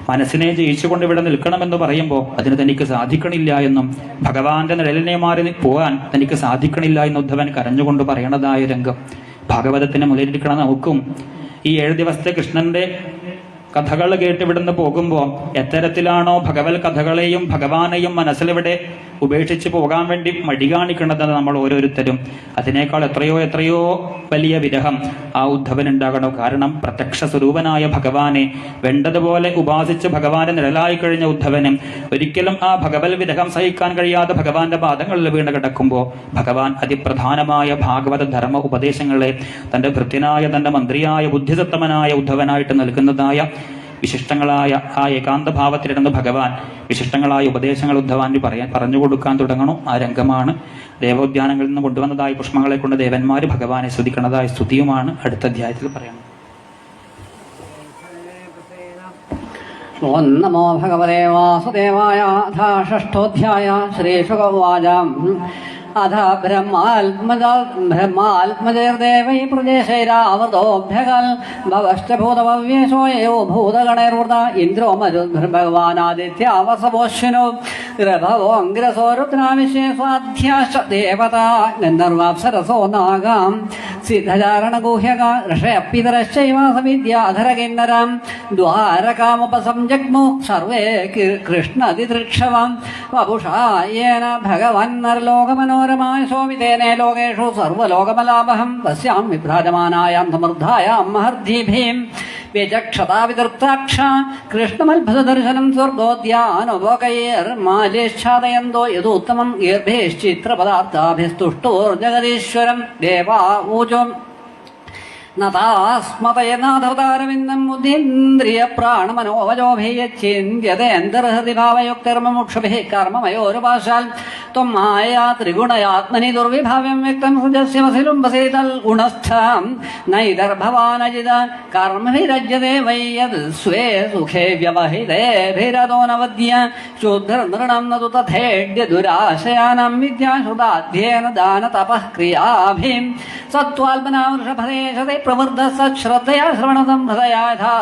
മനസ്സിനെ ജയിച്ചുകൊണ്ട് ഇവിടെ നിൽക്കണമെന്ന് പറയുമ്പോൾ അതിന് തനിക്ക് സാധിക്കണില്ല എന്നും ഭഗവാന്റെ നിഴലിനെ മാറി പോകാൻ തനിക്ക് സാധിക്കണില്ല എന്ന് ഉദ്ധവൻ കരഞ്ഞുകൊണ്ട് പറയണതായ രംഗം ഭാഗവതത്തിന് മുന്നിലിരിക്കണം. നമുക്കും ഈ 7 ദിവസത്തെ കൃഷ്ണന്റെ കഥകൾ കേട്ട് ഇവിടുന്ന് പോകുമ്പോൾ എത്തരത്തിലാണോ ഭഗവത് കഥകളെയും ഭഗവാനെയും മനസ്സിലിവിടെ ഉപേക്ഷിച്ച് പോകാൻ വേണ്ടി മടി കാണിക്കുന്നത് നമ്മൾ ഓരോരുത്തരും അതിനേക്കാൾ എത്രയോ വലിയ വിരഹം ആ ഉദ്ധവൻ ഉണ്ടാകണം. കാരണം പ്രത്യക്ഷ സ്വരൂപനായ ഭഗവാനെ വേണ്ടതുപോലെ ഉപാസിച്ച് ഭഗവാനെ നിഴലായി കഴിഞ്ഞ ഉദ്ധവനും ഒരിക്കലും ആ ഭഗവത് വിരഹം സഹിക്കാൻ കഴിയാതെ ഭഗവാന്റെ പാദങ്ങളിൽ വീണ് കിടക്കുമ്പോൾ ഭഗവാൻ അതിപ്രധാനമായ ഭാഗവത ധർമ്മ ഉപദേശങ്ങളെ തന്റെ ഭൃത്യനായ തന്റെ മന്ത്രിയായ ബുദ്ധിസത്തമനായ ഉദ്ധവനായിട്ട് നൽകുന്നതായ വിശിഷ്ടങ്ങളായ ആ ഏകാന്തഭാവത്തിലിരുന്ന് ഭഗവാൻ വിശിഷ്ടങ്ങളായ ഉപദേശങ്ങൾ ഉദ്ധവാന് പറഞ്ഞു കൊടുക്കാൻ തുടങ്ങണം. ആ രംഗമാണ് ദേവോദ്യാനങ്ങളിൽ നിന്ന് കൊണ്ടുവന്നതായ പുഷ്പങ്ങളെ കൊണ്ട് ദേവന്മാര് ഭഗവാനെ സ്തുതിക്കുന്നതായ സ്തുതിയുമാണ് അടുത്ത അധ്യായത്തിൽ പറയുന്നത്. ഓം നമോ ഭഗവതേ വാസുദേവായ. ഷഷ്ഠോധ്യായ. ശ്രീശുകവാച അധ ബ്രഹ്മാത്മജൈർദേവൈ പ്രജേശൈരാവൃതോഭ്യകൽ ഭവശ്ചഭൂതഭവ്യേശോയോ ഭൂതഗണൈർവൃത ഇന്ദ്രോ മരുദ്ഭഗവാനാദിത്യാവസവോശ്വിനോ ഗ്രഭവോഗ്രസോരുദ്രാവിശേഷാധ്യാശ ദേവത ഗന്ധർവാപ്സരസോ നാഗാം സിദ്ധചാരണഗുഹ്യക ഋഷയപ്പിതരശ്ചൈവാസവിദ്യാധരകിന്നരം ദ്വാരകാമുപസംജഗ്മു സർവേ കൃഷ്ണതിതൃക്ഷവം വപുഷാ യേന ഭഗവന്നർലോകമനോ സോമിതേനെ ലോകേഷു സർവലോകമലാഭം തസ്യാം വിഭ്രാജമാനായാം സമൃദ്ധായാം മഹർദ്ദീഭീം വ്യചക്ഷതാ വിതൃപ്താക്ഷ കൃഷ്ണമത്ഭുതദർശനം സ്വർഗോദ്യാനോപകൈർമാലേച്ഛാദയന്തോ യദുത്തമം ഗർഭേശ്ചിത്രപദാർത്ഥാഭിസ്തുഷ്ടോർജഗദീശ്വരം ദേവാ ഊചോ നതാസ്മതയനാഥവതാരവിന്ദം ബുദ്ധീന്ദ്രിയ പ്രാണമനോവജോഭിയച്ഛിന്യതേന്തർഹൃതി ഭാവയുക്തിർമുക്ഷുഭിः കർമ്മമയോരുപാശാൽ त्वं माया त्रिगुणयात्मनि दुर्विभाव्यं व्यक्तं सृजस्य वसिलुम्बसे तल्गुणस्थां नैदर्भवानजिद कर्मभिरज्यते वै यद् स्वे सुखे व्यवहितेभिरतो नवद्य शुद्धनृणं न तु तथेड्य दुराशयानां विद्याश्रुताध्येन दानतपः क्रियाभिं सत्त्वाल्पनावृषफलेशते प्रवृद्धः सच्छ्रद्धया श्रवणसंहृदया यथा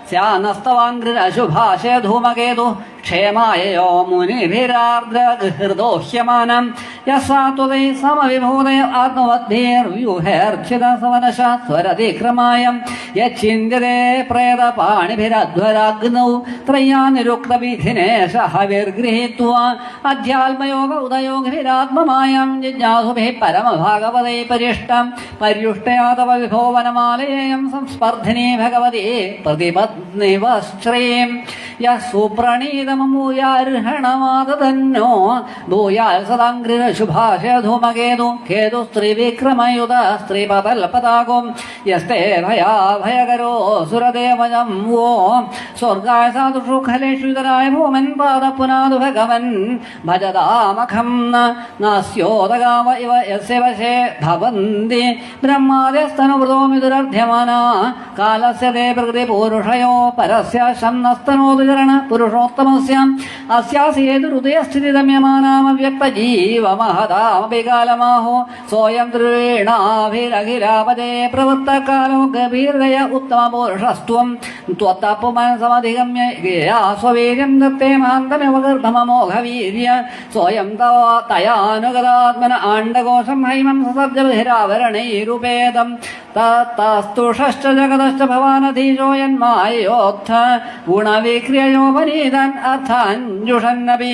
स्यानस्तवाङ्घ्रिरशुभाशय धूमकेतुः क्षेमाय यो मुनिभिरार्द्रहृदोह्यमानं यस्सा त्वदै समविभूतय आत्मवद्भिर्व्यूहेर्चित सवनश स्वरतिक्रमाय यच्चिन्त्यते प्रेतपाणिभिरध्वराग्नौ त्रय्यानिरुक्तविधिनेश हविर्गृहीत्वा अध्यात्मयोग उदयोगिभिरात्ममायं जिज्ञासुभिः परमभागवते परिष्टं पर्युष्टया तव विभो वनमालयेयं संस्पर्धिनी भगवती प्रतिपत्निवश्रीं यः सुप्रणीतमूयार्हणमादतन्नो भूयात् सदाङ्घ्रिरशुभाशय धूमकेतु केतु स्त्रीविक्रमयुत स्त्रीपतल्पताको यस्ते भयाभयकरो सुरदेवजं वो स्वर्गाय साधुषु खलेष्वितराय भूमन् पादपुनादु भगवन् भजतामखं नास्योदगाव इव यस्य वशे भवन्ति ब्रह्मादयस्तनुवृतो विदुरर्ध्यमाना कालस्य ते प्रकृतिपूरुषयो परस्य शन्नस्तनोतु चरण पुरुषोत्तमस्य अस्यासीदुहृदयस्थितिगम्यमानामव्यक्तजीवमहतामपि कालमाहो सोऽयं त्रिवेणाभिरखिलापदे प्रवृत्तकालो गभीर्दय उत्तमपुरुषस्त्वं त्वत्तपुमनसमधिगम्य गिरा स्ववीर्यं दत्ते महान्तमेव गर्भममोघवीर्य सोऽयं तव तयानुगतात्मन आण्डकोशं हैमं ससर्जबहिरावरणैरुपेदं तत्तस्तुषश्च जगतश्च भवानधीशो यन्मायोत्थ गुणविक्रियोपनीतान् अर्थाञ्जुषन्नपि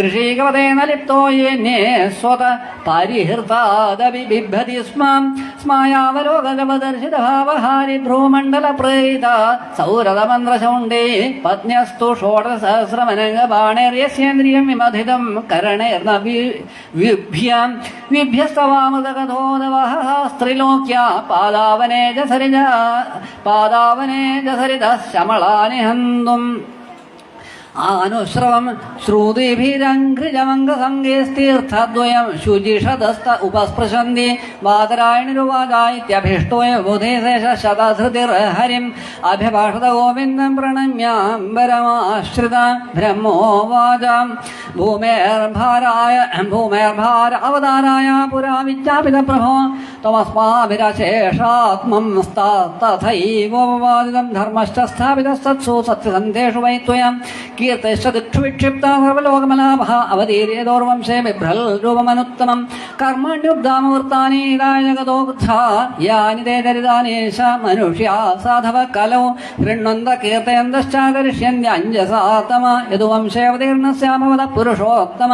ऋषिकवतेन लिप्तो येन्ये स्वत परिहृतादपि बिभ्यति स्म स्मायावलोकगवदर्शितभावहारि भ्रूमण्डलप्रेरिता सौरदमन्द्रशौण्डे पत्न्यस्तु षोडशसहस्रमनङ्गबाणैर्यस्येन्द्रियं विमथितं करणैर्न विभ्यस्तवामृतकथोदवः स्त्रिलोक्या पादावने जसरितः शमलानि हन्तुम् आनुश्रवं श्रुतिभिरङ्घ्रिजमङ्गसङ्गेस्तीर्थद्वयं शुजिषदस्त उपस्पृशन्ति वादरायणिरुवाजा इत्यभिष्टो बुधेशेषशतधृतिर्हरिम् अभ्यभाषत गोविन्दं प्रणम्याम्बरमाश्रित ब्रह्मोवाचां भूमेर्भार अवताराय पुरा विज्ञापितप्रभो त्वमस्माभिरशेषात्मं तथैवोपवादितं धर्मश्च स्थापितस्तत्सु सत्यसन्धेषु वै त्वया कीर्तिश्च दिक्षु विक्षिप्ता सर्वलोकमलाभः अवतीर्यदौर्वंशे बिभ्रल् रूपमनुत्तमं कर्मण्युद्धामवृत्तानि इदाय जगतो वृद्धा यानि ते दरिदानेश मनुष्या साधव कलौ गृह्णन्त कीर्तयन्तश्चाकरिष्यन्त्यञ्जसातम यदुवंशेऽवतीर्णस्याभवतः पुरुषोत्तम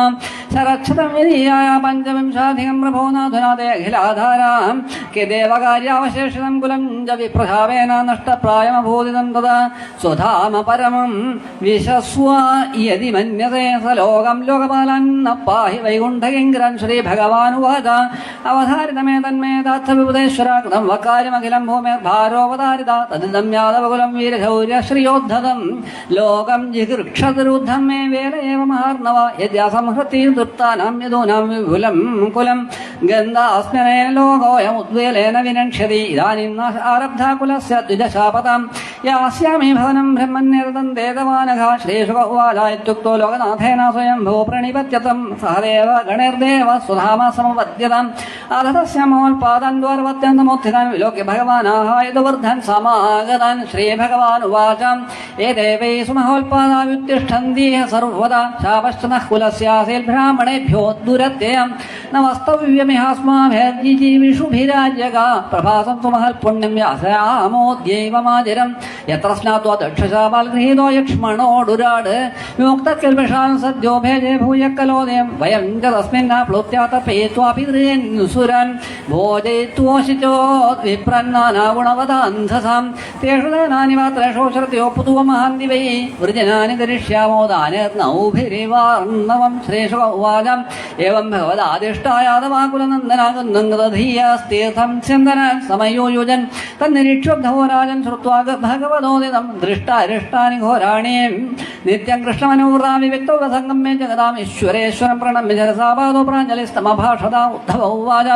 शरच्छतं विधीयाय पञ्चविंशाधिकं प्रभो नाधुना ते अखिलाधारां के देवकार्यावशेषितं कुलं च विप्रभावेन नष्टप्रायमभूदितं तदा स्वधाम परमं विशस्व यदि मन्यते स लोकं लोकपालन्न पाहि वैकुण्ठकिङ्करन् श्रीभगवानुवाच अवधारितमेतन्मे तात्थविबुधेश्वरा कृतं वकार्यमखिलं भूमेर्भारोऽवतारिता तदिदं यादवकुलं वीरशौर्य श्रियोद्धतं लोकं जिगृक्षतिरुद्धं मे वेल एव महार्णव यद्यासंहृति तृप्तानां यदूनां विपुलं कुलं गन्धास्म्यनेन लोकोऽयमुद्वेलेन विनक्ष्यति इदानीं न आरब्धा कुलस्य द्विदशापतां यास्यामि भवनं ब्रह्मण्यरतं देतवानघ श्रीशुक उवाच इत्युक्तो लोकनाथेन स्वयंभो प्रणिपत्यतं सहदेव गणैर्देव सुधाम समपद्यताम् अथ तस्य मोल्पादान् द्वारवत्यन्तमुत्थितान् विलोक्य भगवानाः यदुवर्धन् समागतान् श्रीभगवानुवाच एते वै सुमहोल्पादाव्युत्तिष्ठन्ति सर्वदा शापश्च नः कुलस्यासील्ब्राह्मणेभ्यो दुरत्ययम् नमस्तव्यमिहास्माभिर्जिजीविषुभिराज्यका प्रभासं सुमहल्पुण्यं व्यासयामोद्यैवमाजिरम् यत्र स्नात्वा दक्षशापाल्गृहीतो यक्ष्मणोडुराड् विमुक्तकिल्बिषान् सद्यो भेजे भूय कलोदयं वयं च तस्मिन्नाप्लुत्या तर्पयित्वापि सुरान् भोजयित्वोषिचोद्विप्रन्नानागुणवदान्धसां तेषु दानानि वा त्रयशो श्रुत्यो पुतुवमहान्ति वै वृजनानि दरिष्यामो दानेर्नौभिरिवार्णवं श्रीशुक उवाच एवं भगवदादिष्ट യാദവാകുലനന്ദനാകുന്നീയസ്തീർത്ഥം ചിന്തന സമയോയുജൻ തന്നിരിക്ഷുബ്ധോ രാജൻ ശ്രുത്വാ ഭഗവതോദിതം ദൃഷ്ടാരിഷ്ടാനി ഘോരാണീം നിത്യം കൃഷ്ണമനോവൃതാ വിവിക്തോ സംഗമ്യ ജഗതാം ഈശ്വരേശ്വരം പ്രണമ്യ ജലസാപാദോ പ്രാഞ്ജലിസ്തമഭാഷത ഉദ്ധവ ഉവാച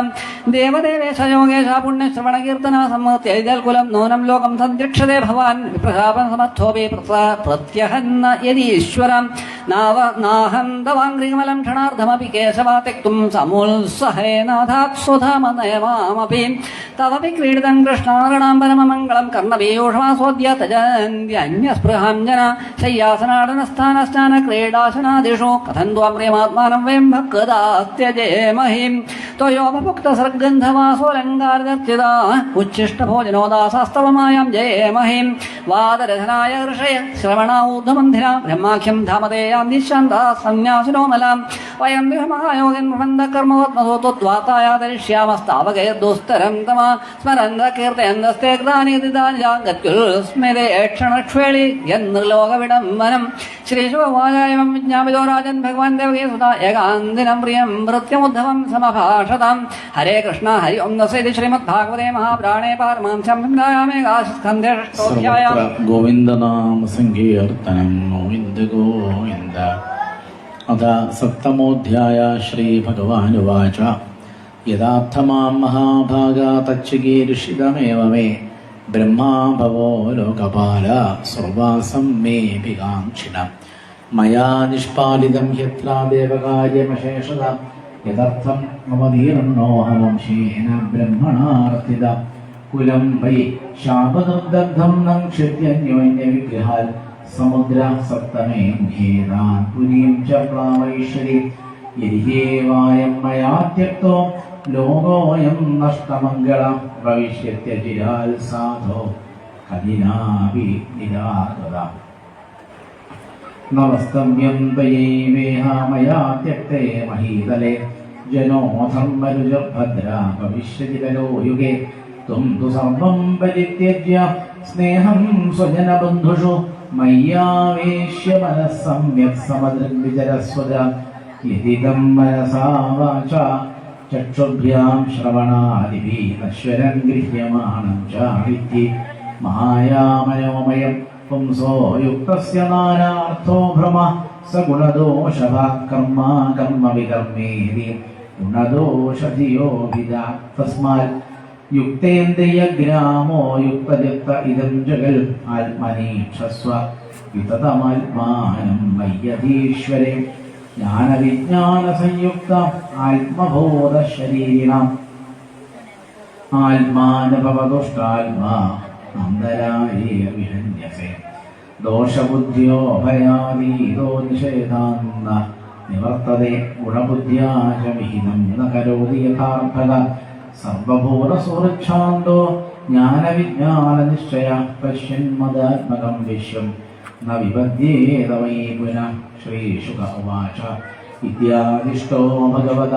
ദേവദേവേശ യോഗേശ പുണ്യശ്രവണകീർത്തന സമ്മത്യൈതൽകുലം നൂനം ലോകം സന്ത്യക്ഷതേ ഭവാൻ വിപ്രശാപന സമർത്ഥോപി പ്രത്യഹന്ന യതി ഈശ്വരം നാഹന്തവാംഗ്രികമലം ക്ഷണാർദ്ധമപി കേശവാ തെക്തും സമോത്സഹേനാഥാത് സ്വധാമനയമാമപി തവപി ക്രീഡിതം കൃഷ്ണാരണാം പരമമംഗളം കർണപീയൂഷമാസ്വദ്യ തജന്യസ്പൃഹാം ജന ശയ്യാസനാടനസ്ഥാനസ്ഥാന ക്രീഡാസനാദിഷു കഥം ത്വാം പ്രിയമാത്മാനം വയം ഭക്താസ്ത്യജേമഹിം ത്വയോപഭുക്തസർഗന്ധവാസോലങ്കാരദർച്ചിത ഉച്ഛിഷ്ടഭോജനോദാസാസ്തവമായാം ജയേമഹിം വാദരഥനായ ഋഷയ ശ്രവണാഊർധമന്ധിര ബ്രഹ്മാഖ്യം ധാമതേയാം നിശാന്ത സന്യാസിനോമലാം വയം മഹായോഗൻ പ്രബന്ധകർമ്മവത്മസോത്വാത്തായാതരിഷ്യാമസ്താവകയർദുസ്തരം തമ സ്മരന്ത കീർത്തയന്തസ്തേഗ്രാനിദിതാഞ്ജാഗത്യുൽസ്മിതേക്ഷണക്ഷേളി യന്നൃലോകവിടംബനം ശ്രീശുവാചായം വിജ്ഞാപിതോ രാജൻ ഭഗവാൻ ദേവകീ സുത ഏകാന്തിനം പ്രിയം ഭൃത്യമുദ്ധവം സമഭാഷതാം ഹരേ കൃഷ്ണ ഹരി ഓം നമസ്തേ ശ്രീമദ്ഭാഗവതേ മഹാപ്രാണേ പാരമാംശം സ്കന്ധേഷ്ഠോധ്യായ ഗോവിന്ദനാമ സങ്കീർത്തനം ഗോവിന്ദ ഗോവിന്ദ. അഥ സപ്തമോധ്യായ. ശ്രീഭഗവാനുവാച യഥാർത്ഥമാം മഹാഭാഗാ തച്ഛികീർഷിതമേവ മേ ബ്രഹ്മാ ഭവോ ലോകപാല സർവാസം മേ ഭികാംക്ഷിണ മയാ നിഷ്പാലിതം യത്രാ ദേവകാര്യമശേഷത യദർത്ഥം മമ ദീർണോഹവംശേന ബ്രഹ്മണാർത്തിത കുലം വൈ ശാപദഗ്ധം നം ക്ഷിത്യന്യോന്യ വിഗ്രഹാൽ സമുദ്ര സപ്തമേ മുഖേതാൻ പുരീം ച പ്ലാവയിഷ്യതി യരിഹേവായം മയാ ത്യക്തോ ലോകോയം നഷ്ടമംഗള ഭവിഷ്യത്യജിരാൽ സാധോ കലിനാഭി നിരാകൃത നമസ്തമ്യം ത്വയൈവേഹ മയാ ത്യക്തേ മഹീതലേ ജനോ ധർമ്മരുജഭദ്ര ഭവിഷ്യതി കലോ യുഗേ ത്വം തു സർവം പരിത്യജ്യ സ്നേഹം സ്വജനബന്ധുഷു മയ്യാവേശ്യ മനഃ സമ്യക് സമദൃഗ്വിചരസ്വജ യദിദം മനസാ വാചാ ചക്ഷുഭ്യാം ശ്രവണാദിഭിः നശ്വരം ഗൃഹ്യമാണം ചാവിത്തി മായാമയോമയം പുംസോ യുക്തസ്യ നാനാർത്ഥോ ഭ്രമ സഗുണദോഷഭാ കർമ്മ കർമ്മ വികർമ്മേതി ഗുണദോഷധിയോ വിദാ തസ്മാത് യുക്തേന്ദ്രിയഗ്രാമോ യുക്തജിത്ത ഇദം ജഗൽ ആത്മനീക്ഷസ്വ വിതതമാത്മാനം മയ്യധീശ്വരേ ജ്ഞാനവിജ്ഞാനസംയുക്ത ആത്മബോധശരീരിണാം ആത്മാനുഭവദുഷ്ടാത്മാ അന്തരായേ വിഹന്യസേ ദോഷബുദ്ധ്യോ ഭയാതീതോ നിഷേധാന്ത നിവർത്തതേ ഗുണബുദ്ധ്യാ ച വിഹിതം ന കരോതി യഥാർത്ഥത സർവഭൂതസുഹൃച്ഛാന്തോ ജ്ഞാനവിജ്ഞാനനിശ്ചയ പശ്യന്മദാത്മകം വിശ്വം ന വിപദ്യേത വൈ പുനഃ. ശ്രീശുക ഉവാച ഇത്യാദിഷ്ടോ ഭഗവത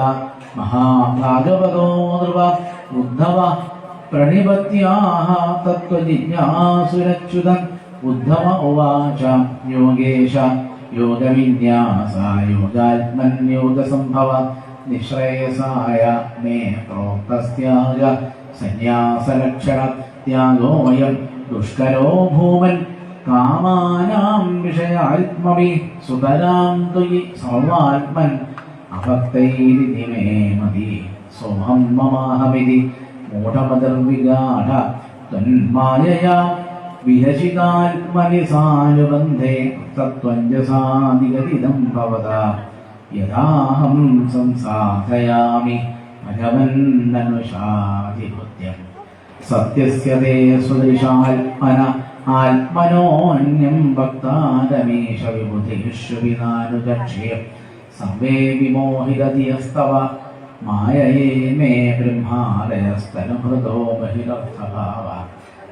മഹാഭാഗവതോ നൃപ ഉദ്ധവ പ്രണിപത്യാഹ തത്വജിജ്ഞാസുരച്യുതൻ. ഉദ്ധവ ഉവാച യോഗേശ യോഗവിന്യാസ യോഗാത്മന്യോഗസംഭവ നിശ്രേയസായ മേ പ്രോക്തസ്ത്യാഗ സന്യാസലക്ഷണ ത്യാഗോയം ദുഷ്കരോ ഭൂമൻ കാമാനാം വിഷയാത്മവി സുതരാം ത്വയി സർവാത്മൻ അഭക്തൈരിതി മേ മതി സോഹം മമാഹമിതി മൂഢമതിർവിഗാഢ ത്വന്മായയാ വിരചിതാത്മനി സാനുബന്ധേ തത്വഞ്ജസാദിഗതിദം ഭവതാ യഥാഹം സംസാധയാമി ഭഗവന്നനുഷാധിപത്യം. സത്യസ്യ തേ സുദൃശാത്മന ആത്മനോന്യം ഭക്താരമേശ വിബുധിഷ്വിനാനുജക്ഷ്യം സർവേ വിമോഹിതധിയസ്തവ മായയേ മേ ബ്രഹ്മാദയസ്തനുഹൃദോ ബഹിരർത്ഥഭാവ.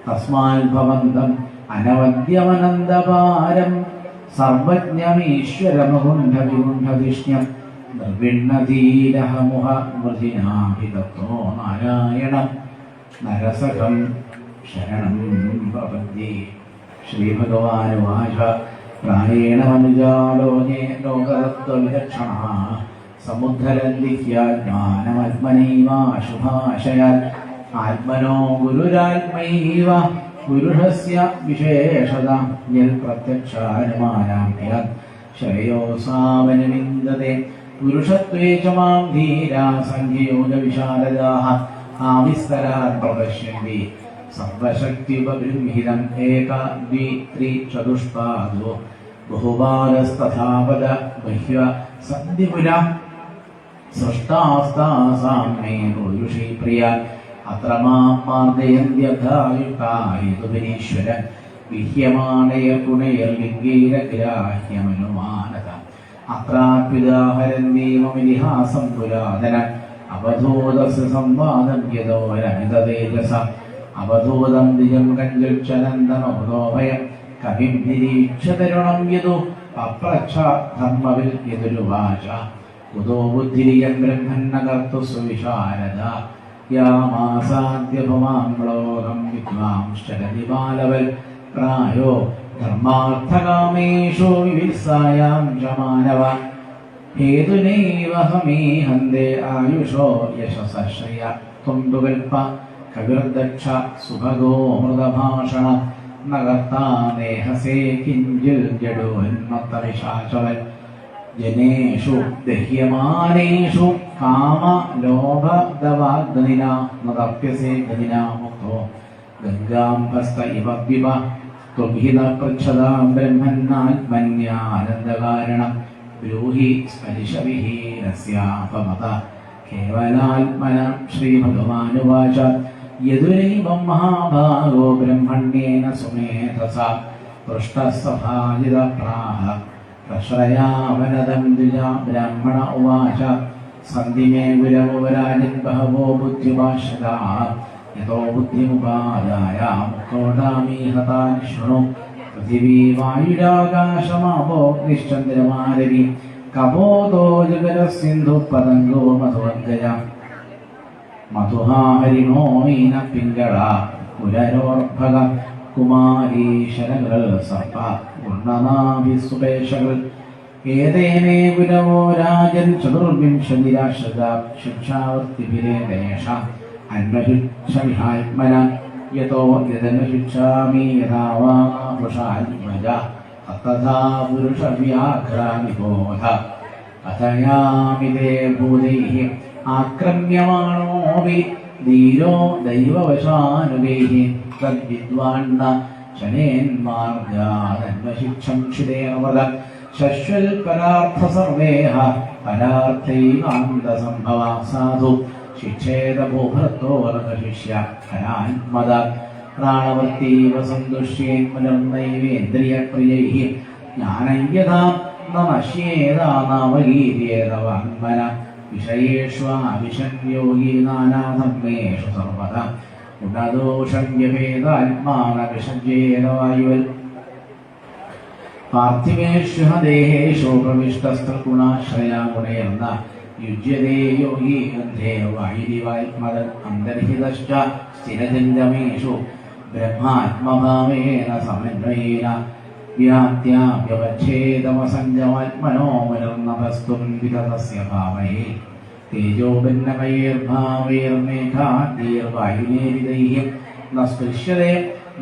തസ്മാൽ ഭവന്തം അനവദ്യമനന്തപാരം സർവജ്ഞമീശ്വരമകുണ്ഠവികുണ്ഠവിഷ്ണ്യം നിർവിണ്ണധീരഹമുഹ മൃതിനാഭിതത്തോ നാരായണം നരസഖം ശരണം പ്രപദ്യേ. ശ്രീഭഗവാനുവാച പ്രായേണ മനുജാലോകേ ലോകതത്വവിചക്ഷണഃ സമുദ്ധരന്തി ജ്ഞാനമാത്മനൈവാശുഭാശയാൽ ആത്മനോ ഗുരുരാത്മൈവ പുരുഷസ്യ വിശേഷത യൽ പ്രത്യക്ഷാനുമാനാഭ്യാം ശ്രേയോസാവനുവിന്ദതേ പുരുഷത്വേ ച മാം ധീരാ സംഖ്യയോഗവിശാരദാഃ ആവിസ്തരാൻ പ്രപശ്യന്തി സർവശക്തിപബൃംഹിതം ഏക ദ്വി ത്രി ചതുഷ്പാദോ ബഹുപാദസ്തഥാപദ ബഹ്യ സന്ധിപുര സൃഷ്ടാസ്താസാം മേ പുരുഷീ പ്രിയ അത്ര മാം മാർഗയന്ത്യഥായുക്തായുപരീശ്വര വിഹ്യമാണയ ഗുണൈർലിംഗൈരഗ്രാഹ്യമനുമാനത അത്രാപ്യുദാഹരന്തീമമിതിഹാസം പുരാതന അവധൂതസ്യ സംവാദം യതോരമിതതേജസ അവധൂതം ദിജം കഞ്ചുക്ഷനന്ദമഭയം കവിം നിരീക്ഷതരുണം യതു പപ്രച്ഛ ധർമ്മവിൽ യതുരുവാച കുതോ ബുദ്ധിരിയം ബ്രഹ്മന്ന കർത്തു സുവിശാരദ യാമാസാദ്യഭവാംളോകം വിദ്വാംശ്ചരതി ബാലവൽ പ്രായോ ധർമാർത്ഥകാമേഷു വിവിത്സായാം ച മാനവ ഹേതുനൈവ ഹമീഹന്തേ ആയുഷോ യശസശ്രയ ത്വംബുകൽപ കവിർദക്ഷ സുഭഗോ മൃതഭാഷണ നകർത്താ നേഹസേ കിഞ്ചിൽ ജഡോന്മത്തവിശാചവൻ ജനേഷു ദഹ്യമാനേഷു കാമ ലോഭദവാഗ്നിന നതപ്യസേ ഗതിനാ മുക്തോ ഗംഗാം ഹസ്ത ഇവ വിവ ത്വംഹിത പൃച്ഛതാം ബ്രഹ്മന്നാത്മന്യാനന്ദകാരണം ബ്രൂഹി സ്പരിശവിഹീനസ്യാപമത കേവലാത്മന ശ്രീഭഗവാനുവാച യദുനൈവം മഹാഭാഗോ ബ്രഹ്മണ്യേന സുമേധസ പൃഷ്ടസഭാജിതപ്രാഹ പ്രശ്രയാവനദം ദ്വിജ ബ്രാഹ്മണ ഉവാച സന്ധിമേ ഗുരവരാജൻ ബഹവോ ബുദ്ധിഭാഷകാഃ യതോ ബുദ്ധിമുപാദായ മുക്തോടാമീഹതാൻ ശൃണു പൃഥിവീ വായുരാകാശമാപോഗ്നിശ്ചന്ദ്രമാരവി കപോതോ ജഗരസിന്ധു പതംഗോ മധുവർഗജ മധുഹാഹരിണോ മീന പിംഗള പുരരോർഭക കുമാരീ ശരകൾ സർപ്പ ഗുണനാഭിസുപേക്ഷകൾ ഏതേനേ ഗുരവോ രാജൻ ചതുർവിംശതിരാശ്രിത ശിക്ഷാവർത്തിഭിരേദേശ അന്വശിക്ഷാത്മന യതോ യദനുശിക്ഷാമി യഥാ വാ പുരുഷാത്മജ തഥാ പുരുഷവ്യാഘ്രാനിബോധ കഥയാമിതേ ഭൂതൈഃ ആക്രമ്യമാണോപി ധീരോ ദൈവവശാനുഗൈഃ തദ്വിദ്വാന്ന ശനേന്മാർഗാദന്വശിക്ഷം ക്ഷിതേർവദ ശശ്വൽ പരാർത്ഥ സർവേഹ പരാർത്ഥൈകാന്തസംഭവ സാധു ശിക്ഷേത ഭൂഭർത്തോർഗശിഷ്യ ഖനാത്മദ പ്രാണവൃത്തീവ സന്തുഷ്യേന്മലർന്നൈവേന്ദ്രിയപ്രിയൈഃ ജ്ഞാനയഥാ നമശ്യേതാനാമഗീര്യേതവാന്മന വിഷയേഷ്വാവിശൻ യോഗി നാനാധർമ്മേഷു സർവദ ഗുണദോഷം യഭേദാത്മാനവിഷജ്യേതവായുവൽ പാർത്ഥിവേഷു ദേഹേഷു പ്രവിഷ്ടസ്തൃഗുണാശ്രയാ ഗുണേർന്ന യുജ്യതേ യോഗി ഗന്ധേ വായുരിവാത്മത അന്തർഹിതശ്ച സ്ഥിരജംഗമേഷു ബ്രഹ്മാത്മഭാവേന സമന്വയേന വ്യാപ്ത്യാവച്ഛേദമസഞ്ജമാത്മനോ മുനിർനഭസ്തും വിതതസ്യ ഭാവയേ തേജോഭിന്നമയേർഭാവൈർമേഘാദീർവായുനേരിതൈഃ ന സ്പൃശ്യതേ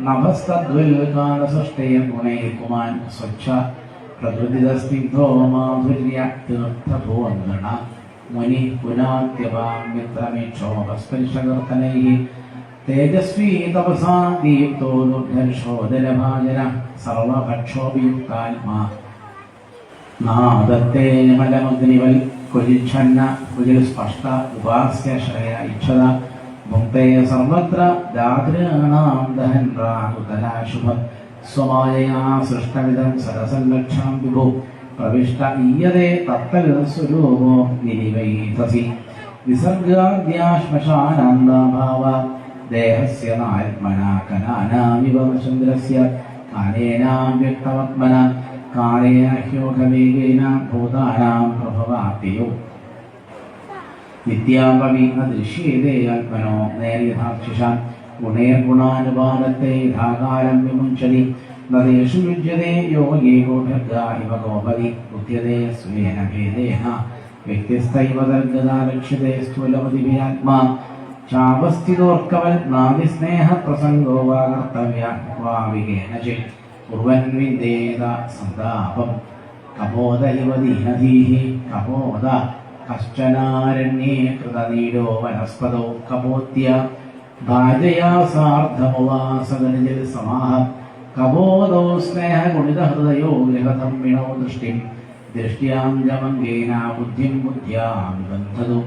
നഭസ്തദ്വിൽകാലസൃഷ്ടേ ഗുണൈः പുമാൻ സ്വച്ഛ പ്രകൃതിദസ്നിഗ്ധോ മാധുര്യ തീർത്ഥഭുവങ്കണ മുനി പുനാദ്യപാമ്യത്രമേക്ഷോപസ്പർശകർത്തനൈः തേജസ്വീ തപസാ ദീപ്തോ ദുർധർഷോദരഭാജന സർവഭക്ഷോഭിയുക്താത്മാ നാദത്തേ മലമഗ്നിവൽ കുലിച്ഛന്ന കുലിൽ സ്പഷ്ട ഉപാസ്യ ശ്രയ ഇച്ഛത ഭുക്തേ സർവത്ര ദാതॄണാം ദഹൻ പ്രാകുതലാശുഭം സ്വമായയാ സൃഷ്ടവിധം സരസല്ലക്ഷണം വിഭു പ്രവിഷ്ട ഈയതേ തത്തൽ സ്വരൂപോ നിരിവൈതസി വിസർഗാദ്യാശ്മശാനാന്താഭാവ ദേഹസ്യ നാത്മനാ കനാനാമിവ ചന്ദ്രസ്യ കാലേനാം വ്യക്തമത്മന കാലേന ഹ്യോഘവേഗേന ഭൂതാനാം പ്രഭവാപ്തിയോ നിത്യാപവി ദൃശ്യേതേ ആത്മനോ നേര്യഥാക്ഷിഷ ഗുണേർഗുണാനുപാദത്തെ ധാകാരം വിമുഞ്ചതി നദേഷു യുജ്യതേ യോഗേ ഗോഭർഗ ഇവ ഗോപതി ഉദ്യതേ സ്വേന ഭേദേന വ്യത്യസ്തൈവ ദർഗതാലക്ഷ്യതേ സ്ഥൂലമതിവിയാത്മാ ചാപസ്ഥിതോർക്കവൽ നാദിസ്നേഹ പ്രസംഗോ വാ കർത്തവ്യ വാവികേന ചിൽ കുർവൻ വിന്ദേത സന്താപം കപോദ ഇവ ദീനധീഹി കപോദ കശ്ചനാരണ്യേ കൃതനീടോ വനസ്പതോ കപോത്യ ഭാര്യയാ സാർദ്ധമുവാസഗണിജൽ സമാഹ കപോദോ സ്നേഹഗുണിതഹൃദയോ ഗൃഹധർമ്മിണോ ദൃഷ്ടിം ദൃഷ്ട്യാം ജമംഗേന ബുദ്ധിം ബുദ്ധ്യാ നിബന്ധതു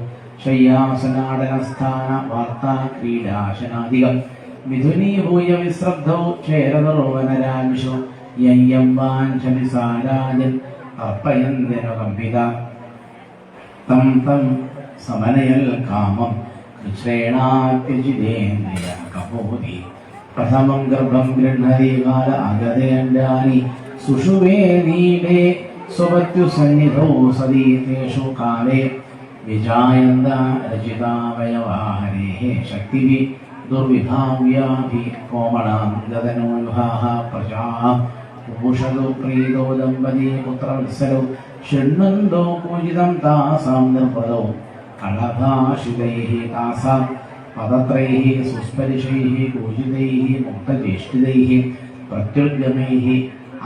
ശയ്യാസനാടനസ്ഥാന വാർത്താ ക്രീഡാശനാദികം മിഥുനീഭൂയ വിശ്രദ്ധൗ ക്ഷേരതരോവനരാൻഷു യയ്യം വാഞ്ചമിസാരാജൻ അർപ്പയന്തിനുകമ്പിത തം തം സമനയൽ കാമം കൃഷ്ണേണാത്യജിതേന്ദ്രിയ കപോതി പ്രഥമം ഗർഭം ഗൃഹതി കാല അഗതേന്ദ്രാണി സുഷുവേ നീലേ സ്വപത്യുസന്നിധൗ സതീതേഷു കാലേ വിജായന്ത രചിതാവയവാഹരേ ശക്തിഭി ദുർവിഭാവ്യാഭി കോമളാം ഗതനോൽഭാഹ പ്രജാ ഭൂഷതോ പ്രീതോ ദമ്പതി പുത്രവത്സലോ ശൃണ്വന്തോ പൂജിതം താസാം നിർവൃതോ കളഭാഷിതൈഃ താസാം പദത്രൈഃ സുസ്പരിശൈഃ പൂജിതൈഃ മുക്തചേഷ്ടിതൈഃ പ്രത്യുദ്ഗമൈഃ